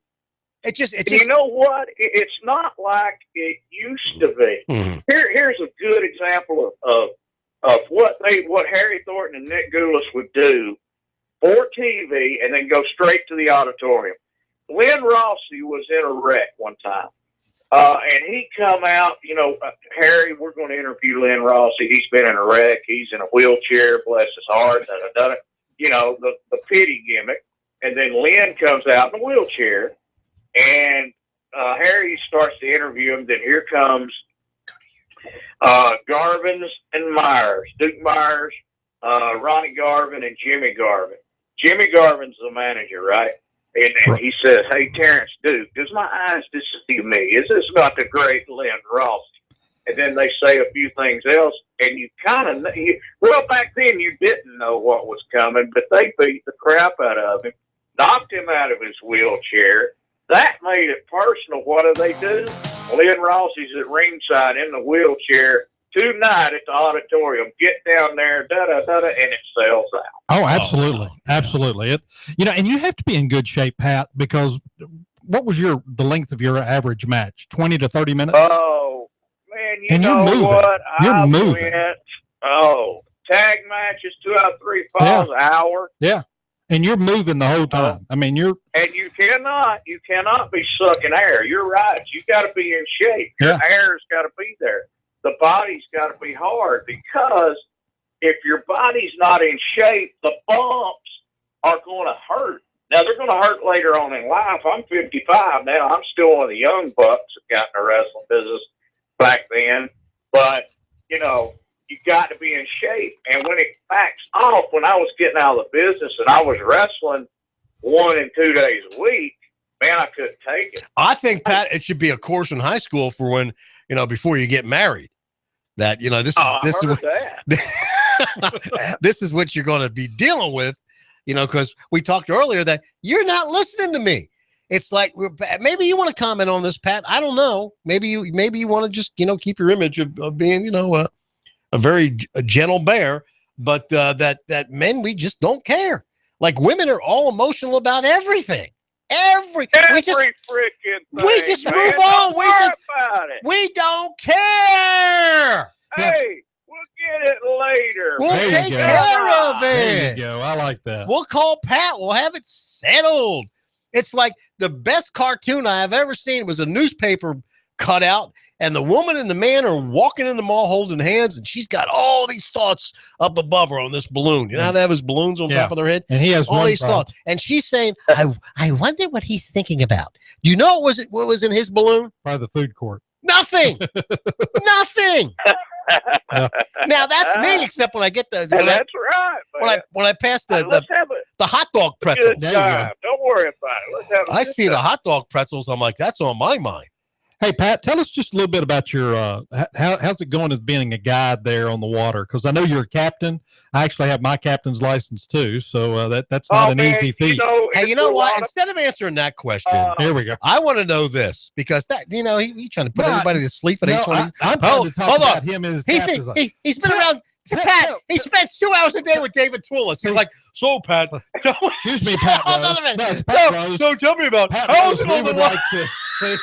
It just you know what? It's not like it used to be. Mm-hmm. Here's a good example of what Harry Thornton and Nick Goulas would do for TV and then go straight to the auditorium. Lynn Rossi was in a wreck one time. And he come out, you know, Harry, we're going to interview Lynn Rossi. He's been in a wreck. He's in a wheelchair, bless his heart, you know, the pity gimmick. And then Lynn comes out in a wheelchair. And Harry starts to interview him. Then here comes Garvins and Myers, Duke Myers, Ronnie Garvin, and Jimmy Garvin. Jimmy Garvin's the manager, right? And he says, "Hey, Terrence Duke, does my eyes deceive me? Is this about the great Lynn Ross?" And then they say a few things else, and you kind of well, back then you didn't know what was coming, but they beat the crap out of him, knocked him out of his wheelchair. That made it personal. What do? Lynn Rossi's at ringside in the wheelchair tonight at the auditorium. Get down there, and it sells out. Oh, absolutely, absolutely. It, you know, and you have to be in good shape, Pat, because what was the length of your average match? 20 to 30 minutes. Oh man, you know what? You're moving. Tag matches, 2 out of 3 falls, an hour. Yeah. And you're moving the whole time. I mean, and you cannot be sucking air. You're right. You got to be in shape. Your air's got to be there. The body's got to be hard, because if your body's not in shape, the bumps are going to hurt. Now, they're going to hurt later on in life. I'm 55 now. I'm still one of the young bucks that got in the wrestling business back then. But, you know, you got to be in shape. And when it backs off, when I was getting out of the business and I was wrestling 1 and 2 days a week, man, I couldn't take it. I think, Pat, it should be a course in high school for when, you know, before you get married. That, you know, this is what you're going to be dealing with, you know, because we talked earlier that you're not listening to me. It's like, maybe you want to comment on this, Pat. I don't know. Maybe you want to just, you know, keep your image of being, you know, a very gentle bear. but that men, we just don't care. Like women are all emotional about everything. We just move on. We don't care. Hey, we'll get it later. We'll take care of it. There you go. I like that. We'll call Pat. We'll have it settled. It's like the best cartoon I have ever seen. It was a newspaper cutout, and the woman and the man are walking in the mall holding hands, and she's got all these thoughts up above her on this balloon. You know how they have his balloons on top of their head? And he has all these thoughts. And she's saying, I wonder what he's thinking about. Do you know what was in his balloon? Probably the food court. Nothing. Nothing. Now that's me, except when I get the. That's right. When I pass the hot dog pretzels. Don't worry about it. Let's have. I see the hot dog pretzels. I'm like, that's on my mind. Hey, Pat, tell us just a little bit about your how's it going as being a guide there on the water? Because I know you're a captain. I actually have my captain's license too, so that's not an easy feat. Hey, you know what? Instead of answering that question, here we go. I want to know this because that he's trying to put everybody to sleep at 8:20. I'm trying to talk about him as captain's license. He's been around. Pat, he spends 2 hours a day with David Tulis. He's like, so Pat, excuse me, Pat. So tell me about how is it on the water? See,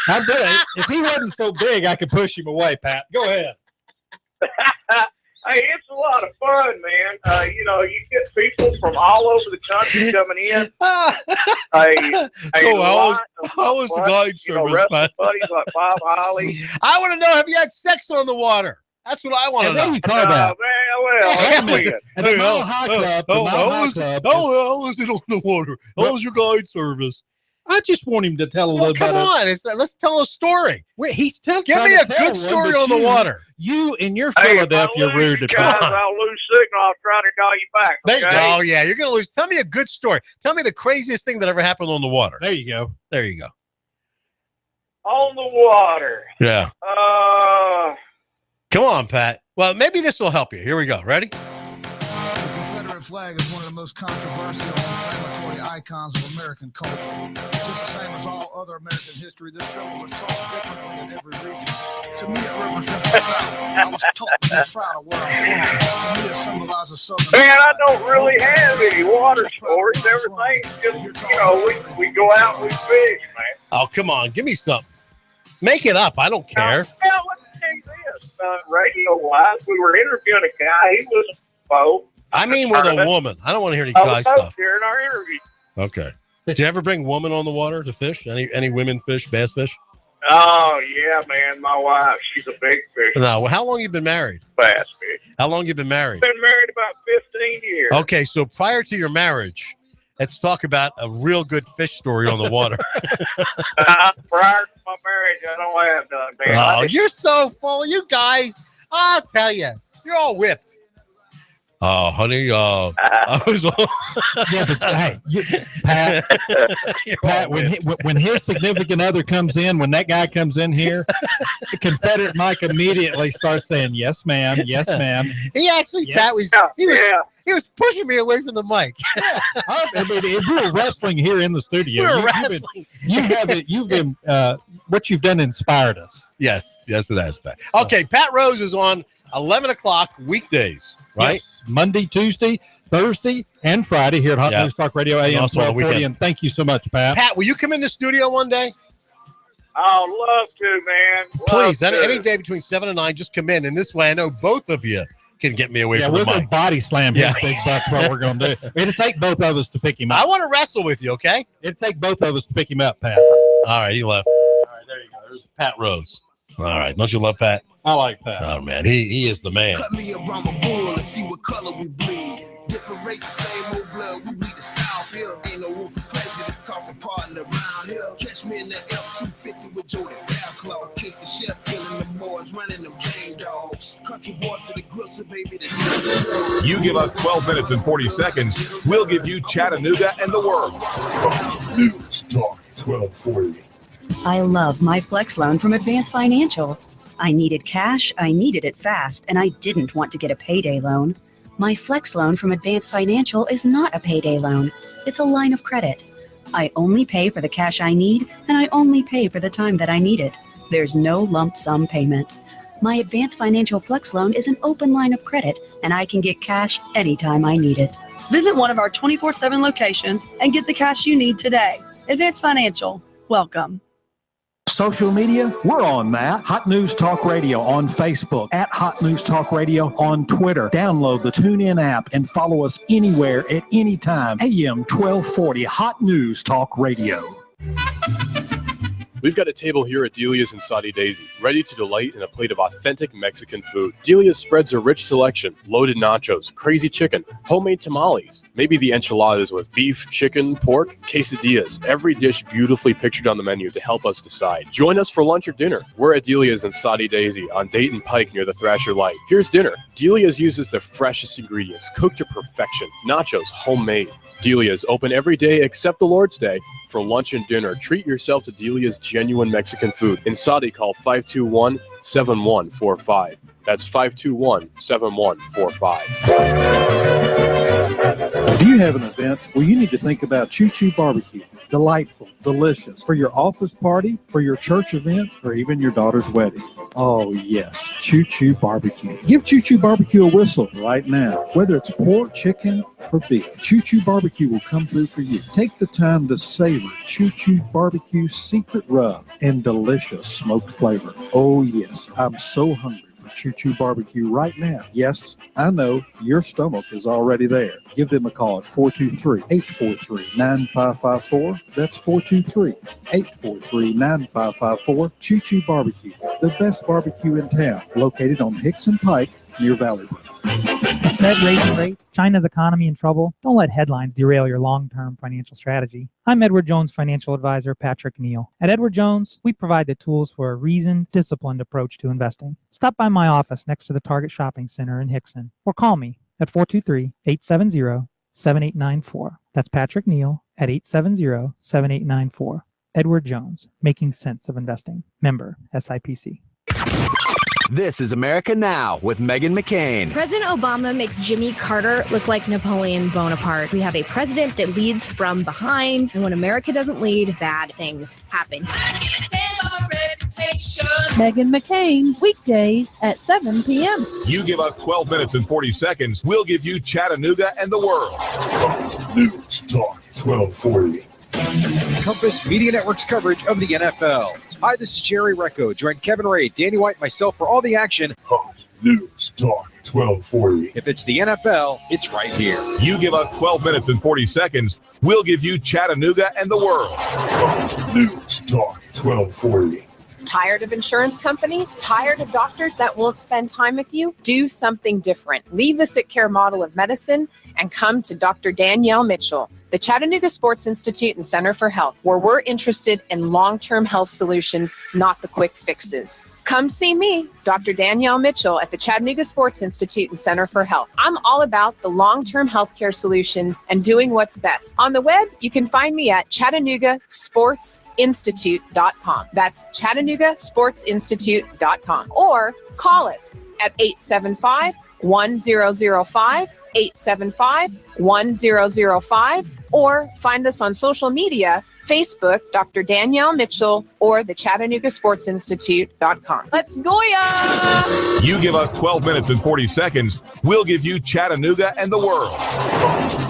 I'm good. If he wasn't so big, I could push him away, Pat. Go ahead. Hey, it's a lot of fun, man. You get people from all over the country coming in. How was the guide service, Pat? Buddies like Bob Holly. I want to know, have you had sex on the water? That's what I want to know. What do you call that? How was it on the water? How was your guide service? I just want him to tell a little bit. Come on, let's tell a story. He's Give me a good story on the water. You in your Philadelphia rude. I'll lose signal. I'll try to call you back. Okay? Oh yeah, you're gonna lose. Tell me a good story. Tell me the craziest thing that ever happened on the water. There you go. There you go. On the water. Yeah. Come on, Pat. Well, maybe this will help you. Here we go. Ready? The Confederate flag is one of the most controversial and inflammatory icons of American culture. Just the same as all other American history, this symbol is taught differently in every region. To me, it represents the South. I was taught to be proud of where I'm from. To me, it symbolizes Southern. Man, I don't really have any water stories. Everything's just, we go out and we fish, man. Oh, come on. Give me something. Make it up. I don't care. Radio-wise, we were interviewing a guy. He was a boat. I mean with a woman. I don't want to hear any guy stuff. During our interview. Okay. Did you ever bring women on the water to fish? Any women fish, bass fish? Oh, yeah, man. My wife, she's a big fish. No. Well, how long you been married? Bass fish. How long you been married? Been married about 15 years. Okay, so prior to your marriage, let's talk about a real good fish story on the water. Prior to my marriage, I don't have none, man. Oh, you're so full. You guys, I'll tell you, you're all whipped. Oh, honey, I was yeah, but hey, Pat, when his significant other comes in, when that guy comes in here, Confederate Mike immediately starts saying, yes, ma'am, yes, ma'am. He actually, Pat, he was pushing me away from the mic. I mean, we were wrestling here in the studio. We were wrestling. You've been what you've done inspired us. Yes, it has, Pat. Okay, Pat Rose is on 11 o'clock weekdays, right? Yes. Monday, Tuesday, Thursday, and Friday here at Hot News Talk Radio AM 1240. And thank you so much, Pat. Pat, will you come in the studio one day? I'd love to, man. Please, any day between 7 and 9, just come in. And this way, I know both of you can get me away from the mic. We're going to body slam his big butt. That's what we're going to do. It'll take both of us to pick him up. I want to wrestle with you, okay? It'll take both of us to pick him up, Pat. All right, he left. All right, there you go. There's Pat Rose. All right, don't you love Pat? I like Pat. Oh, man, he is the man. Cut me a Brahma bull and see what color we bleed. Different race, same old blood, we read the South here. Ain't no room for prejudice, talking partner around here. Catch me in the F-250 with Jody Fairclough. Case the chef feeling the boys running them game dogs. Country boy to the gristle, baby. You give us 12 minutes and 40 seconds, we'll give you Chattanooga and the world. News Talk 1240. I love my Flex loan from Advance Financial. I needed cash, I needed it fast, and I didn't want to get a payday loan. My Flex loan from Advance Financial is not a payday loan. It's a line of credit. I only pay for the cash I need, and I only pay for the time that I need it. There's no lump sum payment. My Advanced Financial Flex Loan is an open line of credit, and I can get cash anytime I need it. Visit one of our 24/7 locations and get the cash you need today. Advanced Financial, welcome. Social media, we're on that. Hot News Talk Radio on Facebook, at Hot News Talk Radio on Twitter. Download the TuneIn app and follow us anywhere at any time. AM 1240, Hot News Talk Radio. We've got a table here at Delia's in Saudi Daisy, ready to delight in a plate of authentic Mexican food. Delia's spreads a rich selection: loaded nachos, crazy chicken, homemade tamales, maybe the enchiladas with beef, chicken, pork, quesadillas. Every dish beautifully pictured on the menu to help us decide. Join us for lunch or dinner. We're at Delia's in Saudi Daisy on Dayton Pike near the Thrasher Light. Here's dinner. Delia's uses the freshest ingredients, cooked to perfection. Nachos, homemade. Delia's open every day except the Lord's Day. For lunch and dinner, treat yourself to Delia's genuine Mexican food. In Saudi, call 521-7145. That's 521-7145. Do you have an event where you need to think about Choo Choo Barbecue? Delightful, delicious, for your office party, for your church event, or even your daughter's wedding. Oh yes, Choo Choo Barbecue. Give Choo Choo Barbecue a whistle right now. Whether it's pork, chicken, or beef, Choo Choo Barbecue will come through for you. Take the time to savor Choo Choo Barbecue's secret rub and delicious smoked flavor. Oh yes, I'm so hungry for Choo Choo Barbecue right now. Yes, I know your stomach is already there. Give them a call at 423-843-9554. That's 423-843-9554. Choo Choo Barbecue, the best barbecue in town, located on Hickson Pike near Valley Brook. The Fed raising rates, China's economy in trouble. Don't let headlines derail your long-term financial strategy. I'm Edward Jones financial advisor Patrick Neal. At Edward Jones, we provide the tools for a reasoned, disciplined approach to investing. Stop by my office next to the Target Shopping Center in Hickson, or call me at 423-870-7894. That's Patrick Neal at 870-7894. Edward Jones, making sense of investing. Member SIPC. This is America Now with Meghan McCain. President Obama makes Jimmy Carter look like Napoleon Bonaparte. We have a president that leads from behind, and when America doesn't lead, bad things happen. Meghan McCain, weekdays at 7 p.m. You give us 12 minutes and 40 seconds, we'll give you Chattanooga and the world. News Talk 1240. Compass Media Network's coverage of the NFL. Hi, this is Jerry Recco. Join Kevin Ray, Danny White, and myself for all the action. Hot News Talk 1240. If it's the NFL, it's right here. You give us 12 minutes and 40 seconds, we'll give you Chattanooga and the world. Hot News Talk 1240. Tired of insurance companies? Tired of doctors that won't spend time with you? Do something different. Leave the sick care model of medicine and come to Dr. Danielle Mitchell, the Chattanooga Sports Institute and Center for Health, where we're interested in long-term health solutions, not the quick fixes. Come see me, Dr. Danielle Mitchell, at the Chattanooga Sports Institute and Center for Health. I'm all about the long-term healthcare solutions and doing what's best. On the web, you can find me at ChattanoogaSportsInstitute.com. That's ChattanoogaSportsInstitute.com. Or call us at 875-1005, 875-1005, or find us on social media, Facebook, Dr. Danielle Mitchell, or the ChattanoogaSportsInstitute.com. Let's go, ya! You give us 12 minutes and 40 seconds, we'll give you Chattanooga and the world.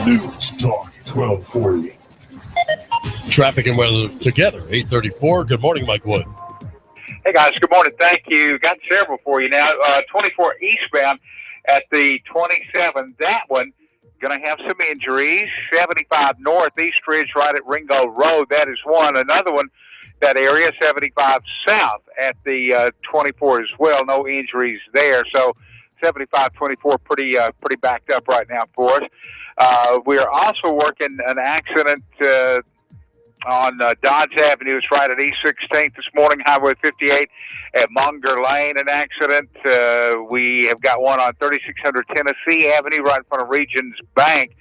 News Talk 1240. Traffic and weather together, 8:34. Good morning, Mike Wood. Hey, guys. Good morning. Thank you. Got several for you now. 24 eastbound at the 27. That one going to have some injuries. 75 north, East Ridge right at Ringo Road. That is one. Another one, that area, 75 south at the 24 as well. No injuries there. So 75-24 pretty backed up right now for us. We are also working an accident on Dodge Avenue. It's right at East 16th this morning, Highway 58 at Munger Lane, an accident. We have got one on 3600 Tennessee Avenue right in front of Regions Bank,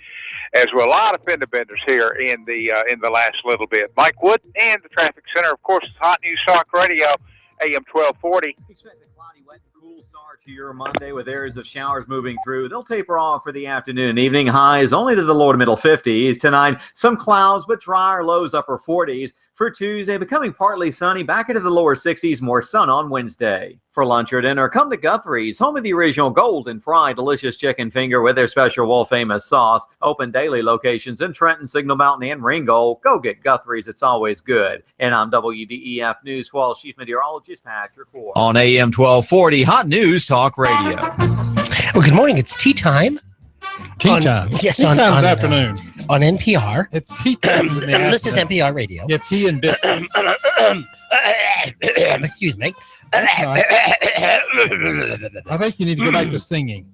as well. A lot of fender benders here in the last little bit. Mike Wood and the Traffic Center, of course, it's Hot News Talk Radio, AM 1240. Expect the cloudy, wet, and Cool start to your Monday with areas of showers moving through. They'll taper off for the afternoon and evening. Highs only to the lower to middle 50s. Tonight, some clouds, but drier, lows upper 40s. For Tuesday, becoming partly sunny, back into the lower 60s, more sun on Wednesday. For lunch or dinner, come to Guthrie's, home of the original golden fried delicious chicken finger with their special world-famous sauce. Open daily locations in Trenton, Signal Mountain, and Ringgold. Go get Guthrie's. It's always good. And I'm WDEF News 12 Chief Meteorologist Patrick Ward. On AM 1240, Hot News Talk Radio. Well, good morning. It's tea time. Tea time. Yes, tea on afternoon. On NPR. It's tea time. This is NPR Radio. You have tea and biscuits. Excuse me. I think you need to go back to singing.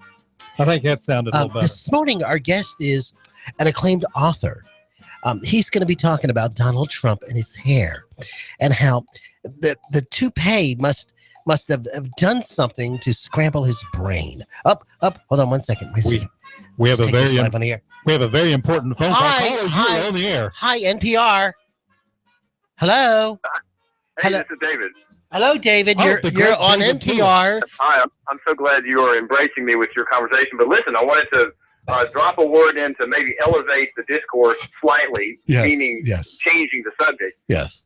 I think that sounded a little better. This morning, our guest is an acclaimed author. He's going to be talking about Donald Trump and his hair, and how the toupee must have done something to scramble his brain. Up. Hold on 1 second. We have a very live on the air. We have a very important phone call. Hi, on the air. Hi, NPR. Hello. Hey, this is David. Hello, David. Oh, you're on David NPR. Hi, I'm so glad you are embracing me with your conversation. But listen, I wanted to drop a word in to maybe elevate the discourse slightly, meaning changing the subject. Yes.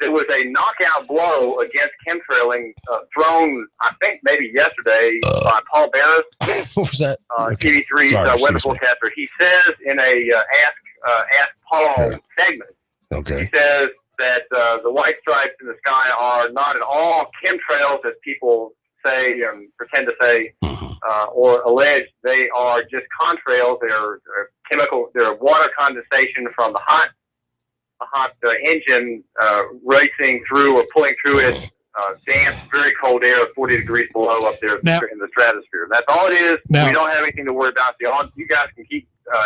There was a knockout blow against chemtrailing thrown, I think, maybe yesterday by Paul Barris. What was that? TV3's weather forecaster. He says in a Ask Paul segment, he says that the white stripes in the sky are not at all chemtrails, as people say and pretend to say, or allege. They are just contrails. They're chemical. They're water condensation from the hot engine racing through or pulling through its damp, very cold air of 40 degrees below up there in the stratosphere. That's all it is. We don't have anything to worry about. You guys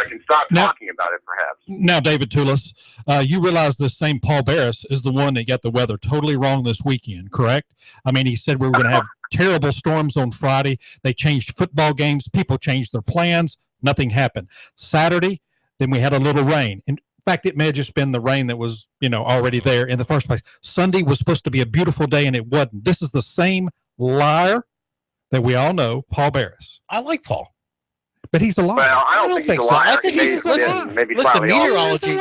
can stop talking about it, perhaps. Now, David Tulis, you realize this same Paul Barris is the one that got the weather totally wrong this weekend, correct? I mean, he said we were going to have terrible storms on Friday. They changed football games. People changed their plans. Nothing happened. Saturday, then we had a little rain. In fact, it may have just been the rain that was, already there in the first place. Sunday was supposed to be a beautiful day, and it wasn't. This is the same liar that we all know, Paul Barris. I like Paul. But he's a liar. Well, I don't think so. I think he's listen, meteorology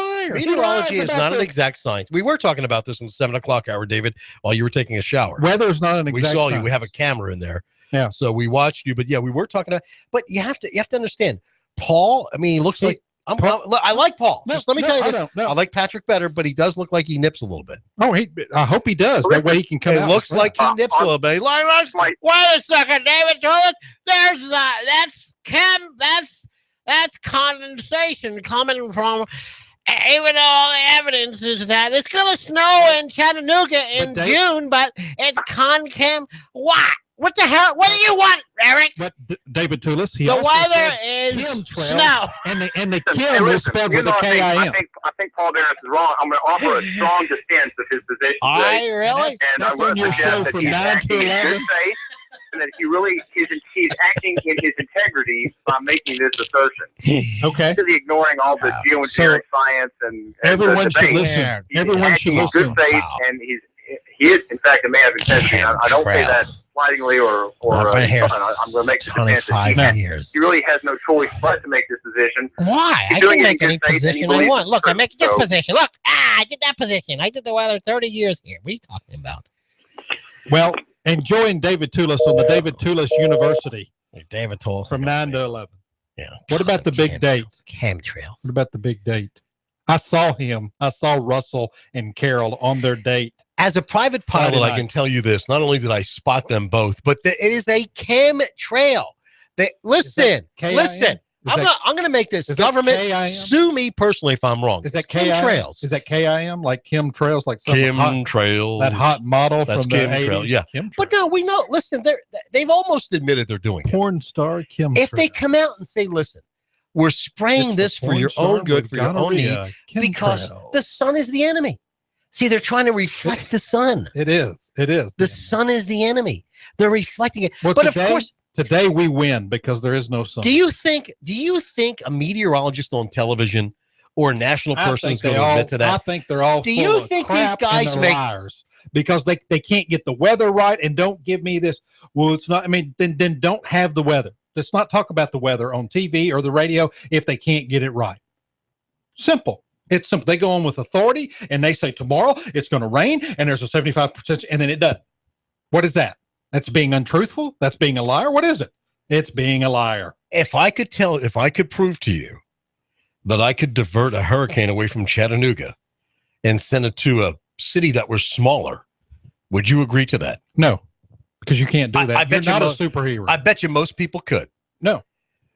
is not an exact science. We were talking about this in the 7 o'clock hour, David, while you were taking a shower. Weather is not an exact science. We saw you. We have a camera in there. Yeah. So we watched you, but we were talking about. But you have to understand, Paul. I mean, he looks like I like Paul. Just let me tell you this. I like Patrick better, but he does look like he nips a little bit. Oh, I hope he does. That way he can come out. It looks like he nips a little bit. Wait a second, David Tulis. That's condensation coming from. Even though all the evidence is that it's going to snow in Chattanooga in June, but it's conchem. What the hell? What do you want, Eric? But David Tulis, the weather is snow, and the Kim is spelled with a K-I-M. I think Paul Barris is wrong. I'm going to offer a strong defense of his position. Really? That's on your show from 9 to 11. And that he's acting in his integrity by making this assertion. Okay. He's ignoring all the geoengineering science and everyone should listen. Everyone should listen. Good faith, and he is in fact a man of integrity. I don't say that slightingly or I'm going to make the defense that he really has no choice but to make this position. Why? I can make any position I want. Look, I make this position. Look, I did that position. I did the weather 30 years here. What are you talking about? Well, enjoying David Tulis on the David Tulis University. David Tulis. From 9 to 11. Yeah. What about the big date? Chemtrails. What about the big date? I saw him. I saw Russell and Carol on their date. As a private pilot, I can tell you this. Not only did I spot them both, but it is a chemtrail. Listen. I'm going to make this government sue me personally if I'm wrong. Is that chemtrails? Is that KIM? Like chemtrails? Like chemtrails? That hot model from the 80s? Yeah. Chemtrails. But no, we know. Listen, they've almost admitted they're doing porn star chemtrails. If they come out and say, listen, we're spraying this for your own good, for your own need, because the sun is the enemy. See, they're trying to reflect the sun. It is. The sun is the enemy. They're reflecting it. Well, but today, of course, today we win because there is no sun. Do you think a meteorologist on television or a national person is going to admit to that? I think they're all. Do you think these guys make? Liars. because they can't get the weather right and don't give me this. Well, it's not. I mean, then don't have the weather. Let's not talk about the weather on TV or the radio if they can't get it right. Simple. It's simple. They go on with authority and they say tomorrow it's going to rain and there's a 75% and then it doesn't. What is that? That's being untruthful? That's being a liar? What is it? It's being a liar. If I could prove to you that I could divert a hurricane away from Chattanooga and send it to a city that was smaller, would you agree to that? No, because you can't do that. I bet You're not a superhero. I bet you most people could. No.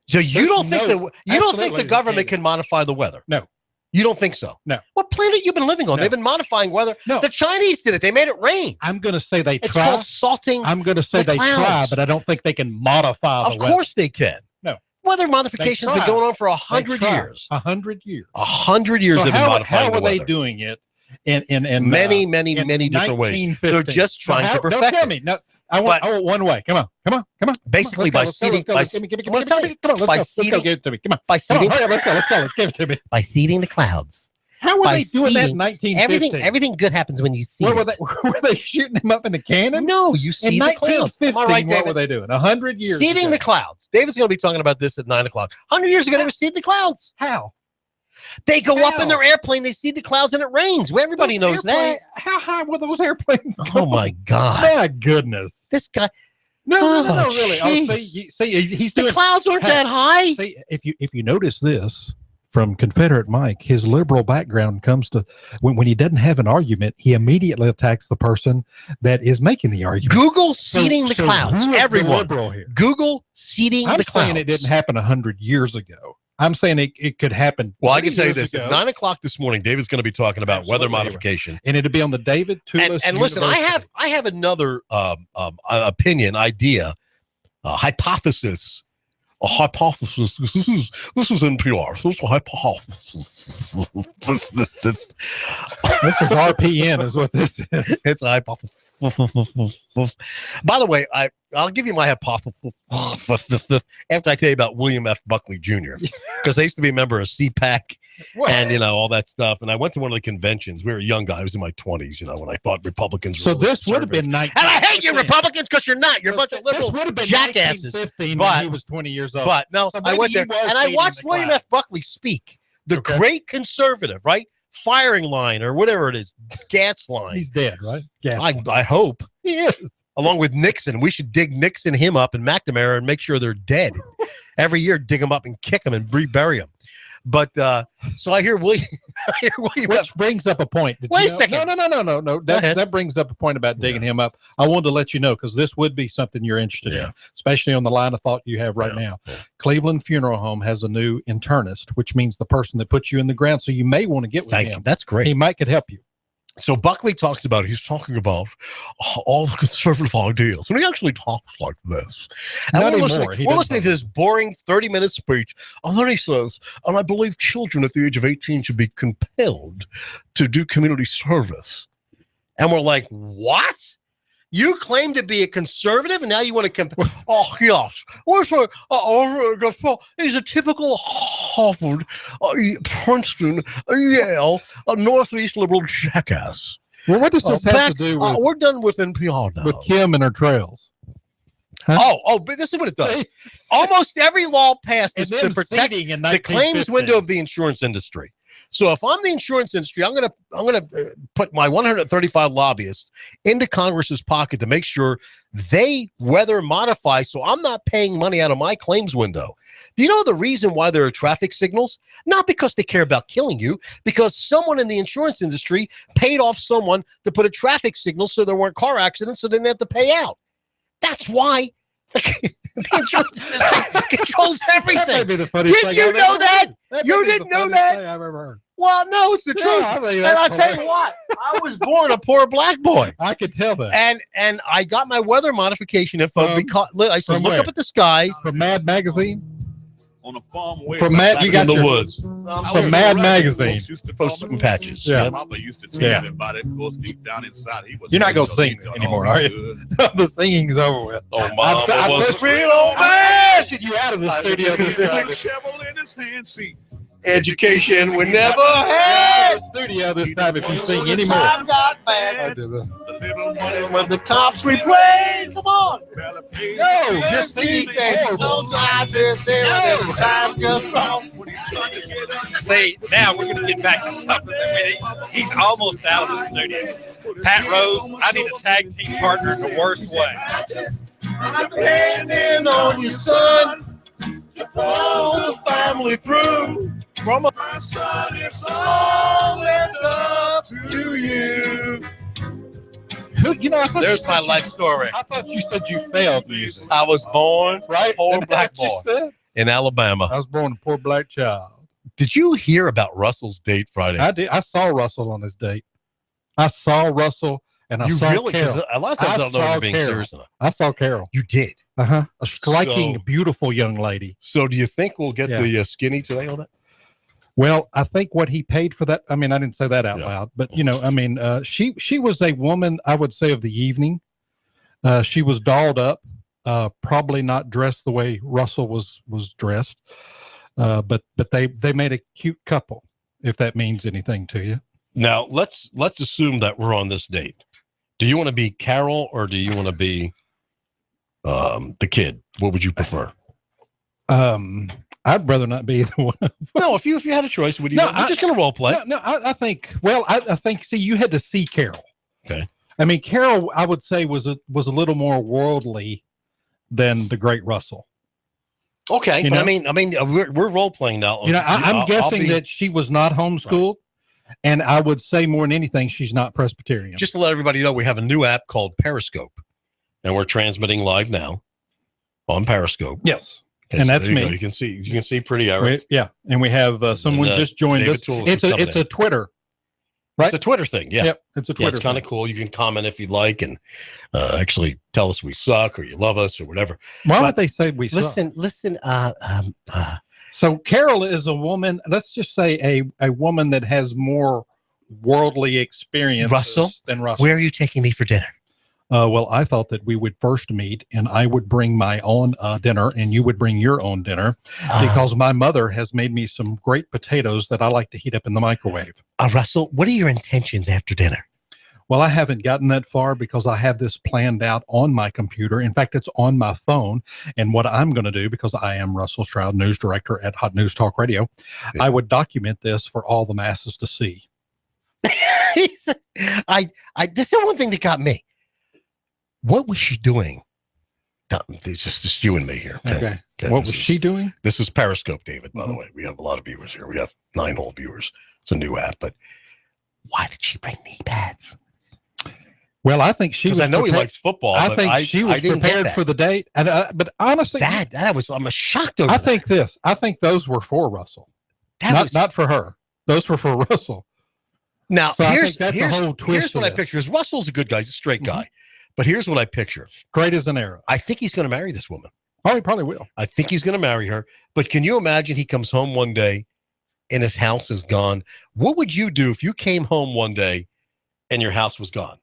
So you don't think the government can modify the weather? No. You don't think so? No. What planet you been living on? No. They've been modifying weather. No. The Chinese did it. They made it rain. I'm going to say they It's try. called salting. I'm going to say they try, but I don't think they can modify the weather. Of course they can. No. Weather modification has been going on for 100 years. 100 years. 100 years they've been modifying the weather. How are they doing it? In many different ways. They're just trying to perfect Don't tell it. me. No, I want one way. Come on. Basically, by seeding. Let's give it to me. Come on. By seeding. Let's go. Let's give it to me. By seeding the clouds. How were they doing that in 1950? Everything good happens when you seed it. Were they shooting him up in the cannon? No, you seed the clouds. Am I right, what were they doing? 100 years Seeding ago. the clouds. David's going to be talking about this at 9 o'clock. 100 years ago, they were seeding the clouds. How? They go up in their airplane, they seed the clouds, and it rains. Well, everybody knows that. How high were those airplanes? Oh, my God. My goodness. This guy. No, really. Oh, see, he's doing. The clouds aren't that high. See, if you notice this from Confederate Mike, his liberal background comes to when he doesn't have an argument, he immediately attacks the person that is making the argument. Google seeding the clouds. Everyone. Google seeding the clouds. I'm saying it didn't happen 100 years ago. I'm saying it could happen. Well, I can tell you this. At 9 o'clock this morning, David's going to be talking about weather modification. And it'll be on the David Tulis. And listen, I have another opinion, idea, hypothesis. A hypothesis. This is NPR. So it's a hypothesis. This is RPN, is what this is. It's a hypothesis. By the way, I'll give you my hypothesis after I tell you about William F. Buckley Jr. because I used to be a member of CPAC and all that stuff. And I went to one of the conventions. We were a young guy. I was in my 20s, when I thought Republicans were. So this would have been 19. And I hate you Republicans because you're not. You're a bunch of liberal jackasses. But he was 20 years old. But no, I went there and I watched William F. Buckley speak. The great conservative, right? Firing line or whatever it is, gas line. He's dead, right? Yeah, I hope he is. Along with Nixon, we should dig Nixon, him up, and McNamara, and make sure they're dead. Every year, dig them up and kick them and rebury them. But so I hear William. Which brings up a point. Wait a second. No. That brings up a point about digging him up. I wanted to let you know because this would be something you're interested in, especially on the line of thought you have right now. Yeah. Cleveland Funeral Home has a new internist, which means the person that puts you in the ground. So you may want to get with him. That's great. He could help you. So Buckley he's talking about all the conservative ideas. And he actually talks like this. And we're listening to this boring 30-minute speech. And then he says, and I believe children at the age of 18 should be compelled to do community service. And we're like, what? You claim to be a conservative, and now you want to oh, yes. He's a typical Harvard, Princeton, Yale, Northeast liberal jackass. Well, what does this have to do with... we're done with NPR now. With Kim and her trails. Huh? But this is what it does. Almost every law passed is to protect the claims window of the insurance industry. So if I'm the insurance industry, I'm gonna put my 135 lobbyists into Congress's pocket to make sure they weather modify, so I'm not paying money out of my claims window. Do you know the reason why there are traffic signals? Not because they care about killing you, because someone in the insurance industry paid off someone to put a traffic signal so there weren't car accidents, so they didn't have to pay out. That's why. The insurance industry controls everything. That may be the funniest Did you know that? You didn't know that? I've ever heard. Well, no, it's the truth. And I'll tell you what, I was born a poor black boy. I could tell that. And I got my weather modification info because I said, look up at the skies. From Mad Magazine? On a farm way from Mad, you got in the woods. From Mad Magazine. Post some patches. Yeah. Probably used to tell him about it. Of course, deep down inside, he was. You're not going to sing anymore, are you? The singing's over with. Oh, Mom, I'm pushing you out of the studio this time. Shovel in his hand, see. Education we never had. The studio this time if you sing anymore. The When the cops we play, come on. No, just these See, now we're going to get back to something that he's almost out of the studio. Pat Rose, I need a tag team partner in the worst way. I'm depending on you, son, to pull the family through. From my son, it's all left up to you. There's my life story. I thought you said you failed music. I was born right? poor black boy in Alabama. I was born a poor black child. Did you hear about Russell's date Friday? I did. I saw Russell on his date. I saw Russell and I saw Carol. A lot of times I don't know if you're being serious enough. I saw Carol. You did? Uh-huh. A striking, beautiful young lady. So do you think we'll get the skinny today on it? Well, I think what he paid for that, I mean, I didn't say that out loud, but, she was a woman, I would say, of the evening. She was dolled up, probably not dressed the way Russell was dressed, but they made a cute couple, if that means anything to you. Now, let's assume that we're on this date. Do you want to be Carol or do you want to be the kid? What would you prefer? I'd rather not be either one. No, if you had a choice, would you? No, you're just going to role play. No, I think. Well, I think. See, you had to see Carol. Okay. I mean, Carol, I would say was a little more worldly than the great Russell. Okay, but I mean, we're role playing now. I'm guessing that she was not homeschooled, and I would say more than anything, she's not Presbyterian. Just to let everybody know, we have a new app called Periscope, and we're transmitting live now on Periscope. Yes. Okay, and so that's me. You can see pretty Eric. Yeah, and we have someone just joined David us. Tulis It's a Twitter, right? It's a Twitter thing. Yeah, yep, it's a Twitter. It's kind of cool. You can comment if you'd like, and actually tell us we suck or you love us or whatever. Why would they say we suck? Listen. So Carol is a woman. Let's just say a woman that has more worldly experience than Russell. Where are you taking me for dinner? Well, I thought that we would first meet and I would bring my own dinner and you would bring your own dinner because my mother has made me some great potatoes that I like to heat up in the microwave. Russell, what are your intentions after dinner? Well, I haven't gotten that far because I have this planned out on my computer. In fact, it's on my phone. And what I'm going to do, because I am Russell Stroud, news director at Hot News Talk Radio, I would document this for all the masses to see. This is one thing that got me. What was she doing? It's just you and me here. Okay. What was she doing? This is Periscope, David, by the way. We have a lot of viewers here. We have 9 whole viewers. It's a new app, but why did she bring knee pads? Well, I think she was. I know he likes football. I think she was prepared for the date. And but honestly, I'm shocked over. I think this. I think those were for Russell. Not for her. Those were for Russell. Now, so here's a whole twist. Here's what I picture. Is Russell's a good guy. He's a straight guy. But here's what I picture. Straight as an arrow. I think he's going to marry this woman. Oh, he probably will. I think he's going to marry her. But can you imagine he comes home one day and his house is gone? What would you do if you came home one day and your house was gone?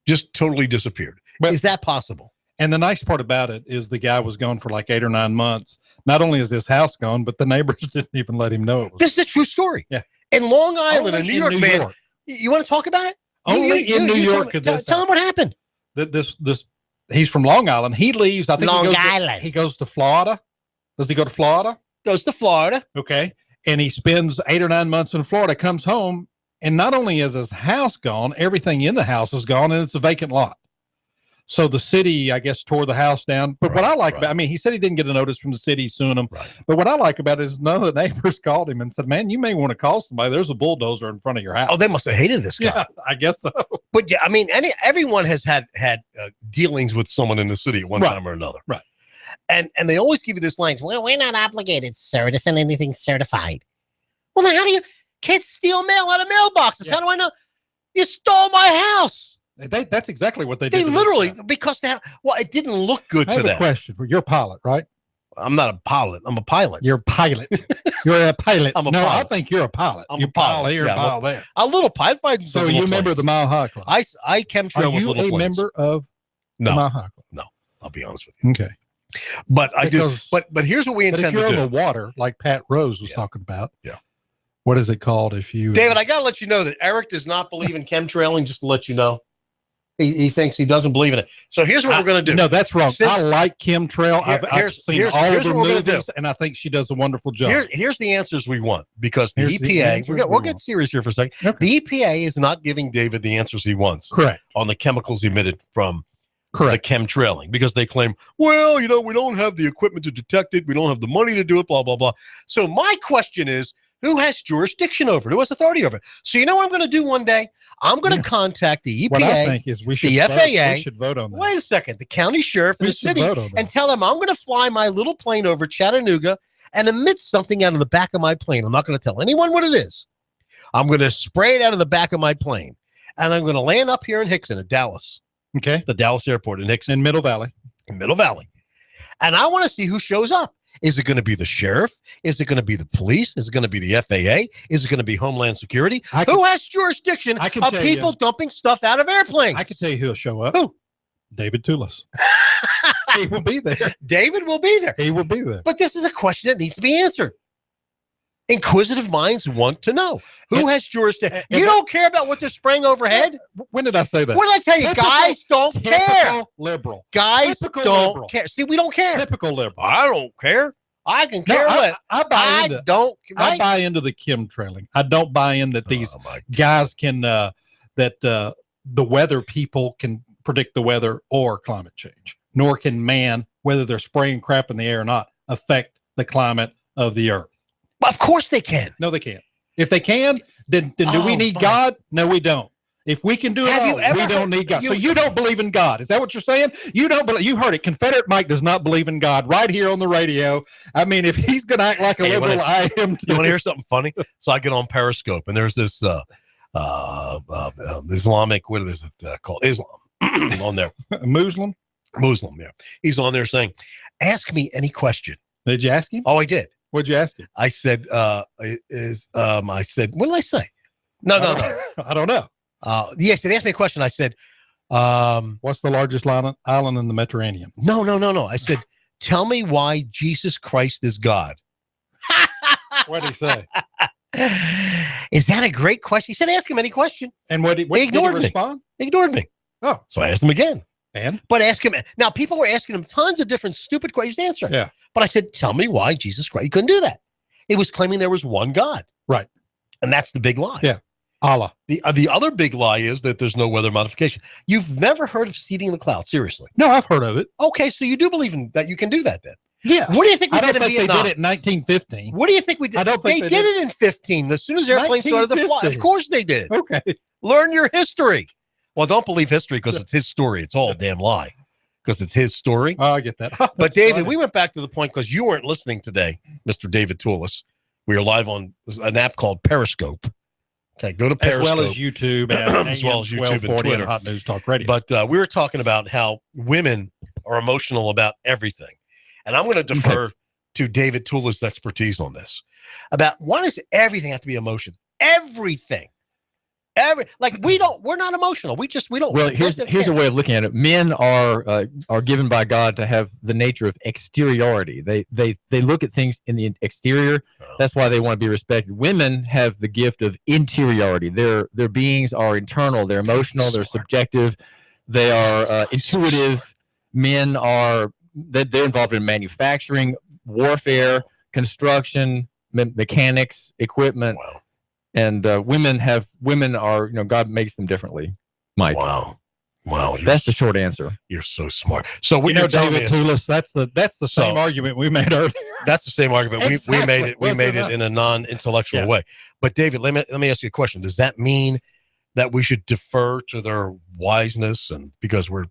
Just totally disappeared. But, is that possible? And the nice part about it is the guy was gone for like 8 or 9 months. Not only is his house gone, but the neighbors didn't even let him know it was. This is a true story. Yeah. In Long Island, in New York, man. You want to talk about it? Only in New York. Tell him what happened. He's from Long Island. He leaves. I think Long Island. He goes to Florida. Does he go to Florida? Goes to Florida. Okay. And he spends 8 or 9 months in Florida, comes home, and not only is his house gone, everything in the house is gone, and it's a vacant lot. So the city, I guess, tore the house down. But what I like about, I mean, he said he didn't get a notice from the city suing him. Right. But what I like about it is none of the neighbors called him and said, man, you may want to call somebody. There's a bulldozer in front of your house. Oh, they must have hated this guy. Yeah, I guess so. But yeah, I mean, everyone has had dealings with someone in the city at one time or another. Right. And they always give you this line, well, we're not obligated, sir, to send anything certified. Well, then how do you kids steal mail out of mailboxes? Yeah. How do I know? You stole my house. That's exactly what they did. They literally, because it didn't look good to them. I have a question. You're a pilot, right? I'm not a pilot. I'm a pilot. You're a pilot. You're a pilot. I'm a pilot. I think you're a pilot. I'm a pilot. You're a pilot there. A little pilot. So you remember the Mile High Club? I chemtrail with little planes. Are you a member of the Mile High Club? No. I'll be honest with you. Okay. But I do. But here's what we intend to do. If you're on the water, like Pat Rose was talking about. Yeah. What is it called if you... David, I got to let you know that Eric does not believe in chemtrailing, just to let you know. He thinks he doesn't believe in it. So here's what we're going to do. No, that's wrong. I like chemtrail. I've seen all of her movies, and I think she does a wonderful job. Here's the answers we want, because the EPA, we'll get serious here for a second. Okay. The EPA is not giving David the answers he wants. Correct. On the chemicals emitted from the chemtrailing, because they claim, well, we don't have the equipment to detect it. We don't have the money to do it, blah, blah, blah. So my question is, who has jurisdiction over it? Who has authority over it? So you know what I'm going to do one day? I'm going to contact the EPA, what I think is the FAA. We should vote on that. Wait a second. The county sheriff in the city, and tell them I'm going to fly my little plane over Chattanooga and emit something out of the back of my plane. I'm not going to tell anyone what it is. I'm going to spray it out of the back of my plane, and I'm going to land up here in Hickson at Dallas. Okay. The Dallas airport in Hickson. In Middle Valley. In Middle Valley. And I want to see who shows up. Is it going to be the sheriff? Is it going to be the police? Is it going to be the FAA? Is it going to be Homeland Security? Who has jurisdiction of people dumping stuff out of airplanes? I can tell you who'll show up. Who? David Tulis. He will be there. David will be there. He will be there. But this is a question that needs to be answered. Inquisitive minds want to know who has jurisdiction. You don't care about what they're spraying overhead? When did I say that? What did I tell you? Guys don't care. Liberal. Guys don't care. See, we don't care. Typical liberal. I don't care. I can care what. I buy into the chemtrailing. I don't buy in that these guys can that the weather people can predict the weather or climate change, nor can man, whether they're spraying crap in the air or not, affect the climate of the earth. Of course they can. No, they can't. If they can, then do we need God? No, we don't. If we can do it, we don't need God. So you don't believe in God? Is that what you're saying? You don't believe? You heard it. Confederate Mike does not believe in God. Right here on the radio. I mean, if he's going to act like a liberal, I am too. You want to hear something funny? So I get on Periscope, and there's this Islamic. What is it called? Islam on there. Muslim. Yeah. He's on there saying, "Ask me any question." Did you ask him? Oh, I did. What'd you ask him? I said, I said, what did I say? No. I don't know. Yes, they asked me a question. I said, what's the largest island in the Mediterranean? No. I said, tell me why Jesus Christ is God. What did he say? Is that a great question? He said, ask him any question. And what did he respond? He ignored me. Oh. So I asked him again. And? But ask him. Now, people were asking him tons of different stupid questions to answer. Yeah. But I said, tell me why Jesus Christ. He couldn't do that. He was claiming there was one God. Right. And that's the big lie. Yeah. Allah. The other big lie is that there's no weather modification. You've never heard of seeding the clouds, seriously? No, I've heard of it. Okay, so you do believe in that you can do that then? Yeah. What do you think we did in Vietnam? Vietnam? They did it in 1915. What do you think we did? I don't think they did it in 15. As soon as airplanes started to fly. Of course they did. Okay. Learn your history. Well, don't believe history because it's his story. It's all a damn lie because it's his story. Oh, I get that. But David, we went back to the point because you weren't listening today, Mr. David Tulis. We are live on an app called Periscope. Okay, go to Periscope. As well as YouTube and as well as YouTube and Twitter. Hot News Talk Radio. But we were talking about how women are emotional about everything. And I'm going to defer to David Tulis' expertise on this. About why does everything have to be emotion? Everything. We're not emotional. We don't. Well, here's a way of looking at it. Men are given by God to have the nature of exteriority. They look at things in the exterior. That's why they want to be respected. Women have the gift of interiority. Their beings are internal. They're emotional. They're subjective. They are intuitive. Men are they're involved in manufacturing, warfare, construction, mechanics, equipment. Wow. And women are, God makes them differently, Mike. Wow. That's the short answer. You're so smart. So what you're David Tulis, that's the same argument we made earlier. That's the same argument. Exactly. We made it in a non-intellectual way. But David, let me ask you a question. Does that mean that we should defer to their wiseness and because we're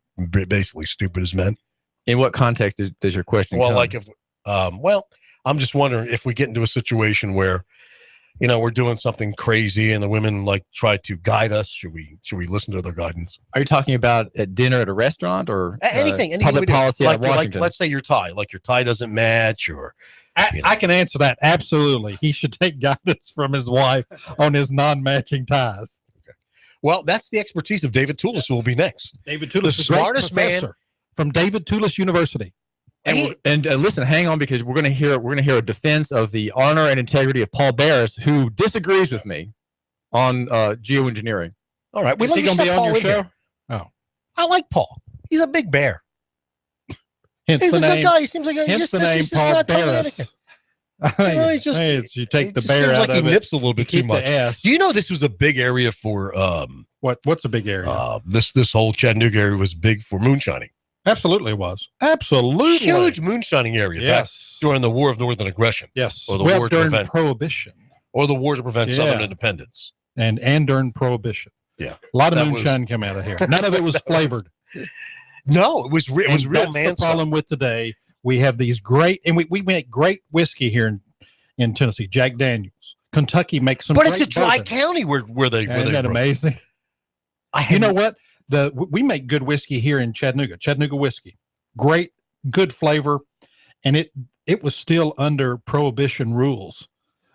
basically stupid as men? In what context does your question come? Like if I'm just wondering if we get into a situation where we're doing something crazy and the women try to guide us. Should we listen to their guidance? Are you talking about at dinner at a restaurant or anything public policy out of Washington? Let's say your tie, your tie doesn't match or. I can answer that. Absolutely. He should take guidance from his wife on his non-matching ties. Okay. Well, that's the expertise of David Tulis, who will be next. David Tulis, the smartest man from David Tulis University. And listen, hang on, because we're going to hear a defense of the honor and integrity of Paul Barris, who disagrees with me on geoengineering. All right, is he going to be on your show? Oh, I like Paul. He's a big bear. Hence He's the a name, good guy. He seems like hence the name Paul Barris. You take the bear seems out like he of it, nips a little bit you too keep the much. S. Do you know this was a big area for What's a big area? This whole Chattanooga area was big for moonshining. Absolutely was. Absolutely. Huge moonshining area back during the War of Northern Aggression. Yes. Or the Well, war to during prevent Prohibition. Or the war to prevent Southern independence. And during Prohibition. Yeah. A lot of moonshine came out of here. None of it was flavored. No, it was real That's man the problem with today. We have these great, and we make great whiskey here in Tennessee. Jack Daniels. Kentucky makes some But great it's a dry bourbon. county where they Isn't that amazing? You know what? We make good whiskey here in Chattanooga whiskey. Great, good flavor. And it was still under Prohibition rules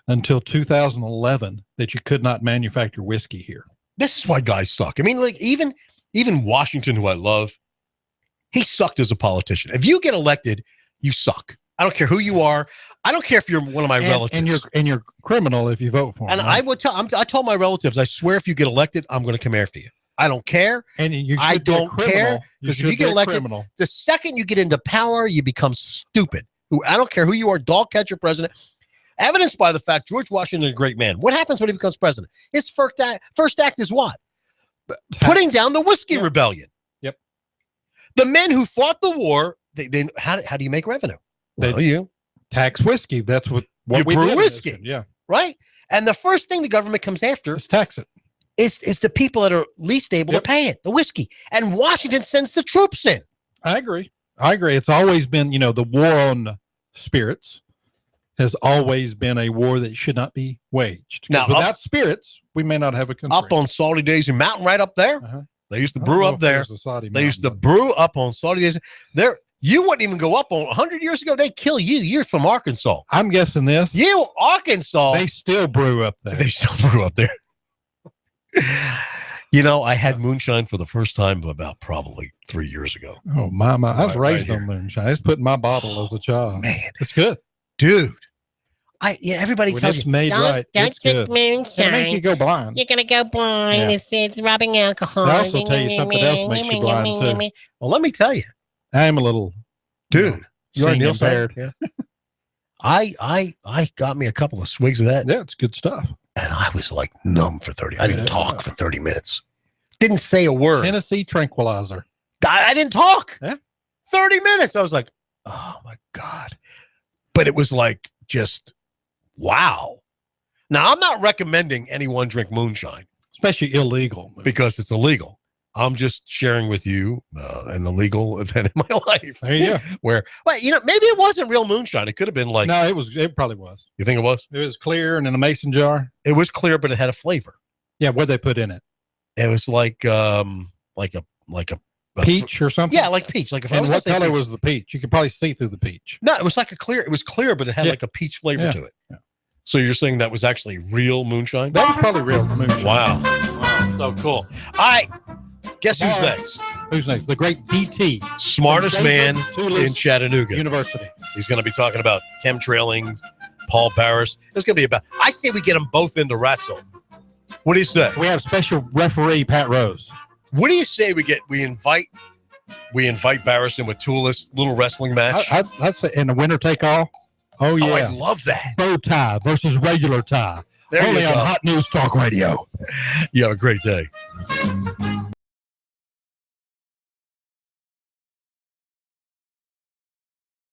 until 2011 that you could not manufacture whiskey here. This is why guys suck. I mean, like even Washington, who I love, he sucked as a politician. If you get elected, you suck. I don't care who you are. I don't care if you're one of my relatives. And you're criminal if you vote for him. And I would I told my relatives, I swear if you get elected, I'm going to come after you. I don't care. And I don't care. Because if you get elected, criminal. the second you get into power, you become stupid. I don't care who you are, dog catcher president. Evidenced by the fact George Washington is a great man. What happens when he becomes president? His first act is what? Putting down the whiskey rebellion. Yep. The men who fought the war, how do you make revenue? You tax whiskey. That's what you we brew did. whiskey. Yeah. Right? And the first thing the government comes after is tax it. Is the people that are least able to pay it, the whiskey. And Washington sends the troops in. I agree. It's always been, the war on spirits has always been a war that should not be waged. Now, without spirits, we may not have a country. Up on Salty Daisy Mountain, right up there. They used to brew up there. They used to brew up on Salty Daisy. There, you wouldn't even go up on 100 years ago. They kill you. You're from Arkansas. I'm guessing this. You, Arkansas. They still brew up there. They still brew up there. I had moonshine for the first time about probably 3 years ago. Oh, my. I was raised on moonshine. I just put in my bottle as a child. Man, it's good. Dude. Everybody tells it's you, made don't right. drink moonshine. It makes you go blind. You're going to go blind. Yeah. It's rubbing alcohol. They also tell you something else makes you blind, too. Well, let me tell you. I am a little... Dude. You are impaired. Yeah. I got me a couple of swigs of that. Yeah, it's good stuff. And I was like numb for 30. I didn't talk for 30 minutes. Didn't say a word. Tennessee tranquilizer. I didn't talk. Yeah. 30 minutes. I was like, oh my God. But it was like just wow. Now, I'm not recommending anyone drink moonshine. Especially illegal. Because it's illegal. I'm just sharing with you an illegal event in my life. There you go. Where, maybe it wasn't real moonshine. It could have been like. No, it probably was. You think it was? It was clear and in a mason jar. It was clear, but it had a flavor. Yeah, what'd they put in it? It was like a peach or something. Yeah, like peach. Like and what color was the peach? You could probably see through the peach. No, it was like it was clear, but it had like a peach flavor to it. Yeah. So you're saying that was actually real moonshine? That was probably real moonshine. Wow. So cool. All right. Guess who's next? Who's next? The great DT. Smartest man Tulis in Chattanooga University. He's going to be talking about chemtrailing, Paul Barris. It's going to be about, I say we get them both into wrestle. What do you say? We have special referee Pat Rose. What do you say we invite Barris in with Tulis, little wrestling match? I'd say in the winner take all. Oh yeah. Oh, I love that. Bow tie versus regular tie. There Only you on go. Hot News Talk Radio. You have a great day.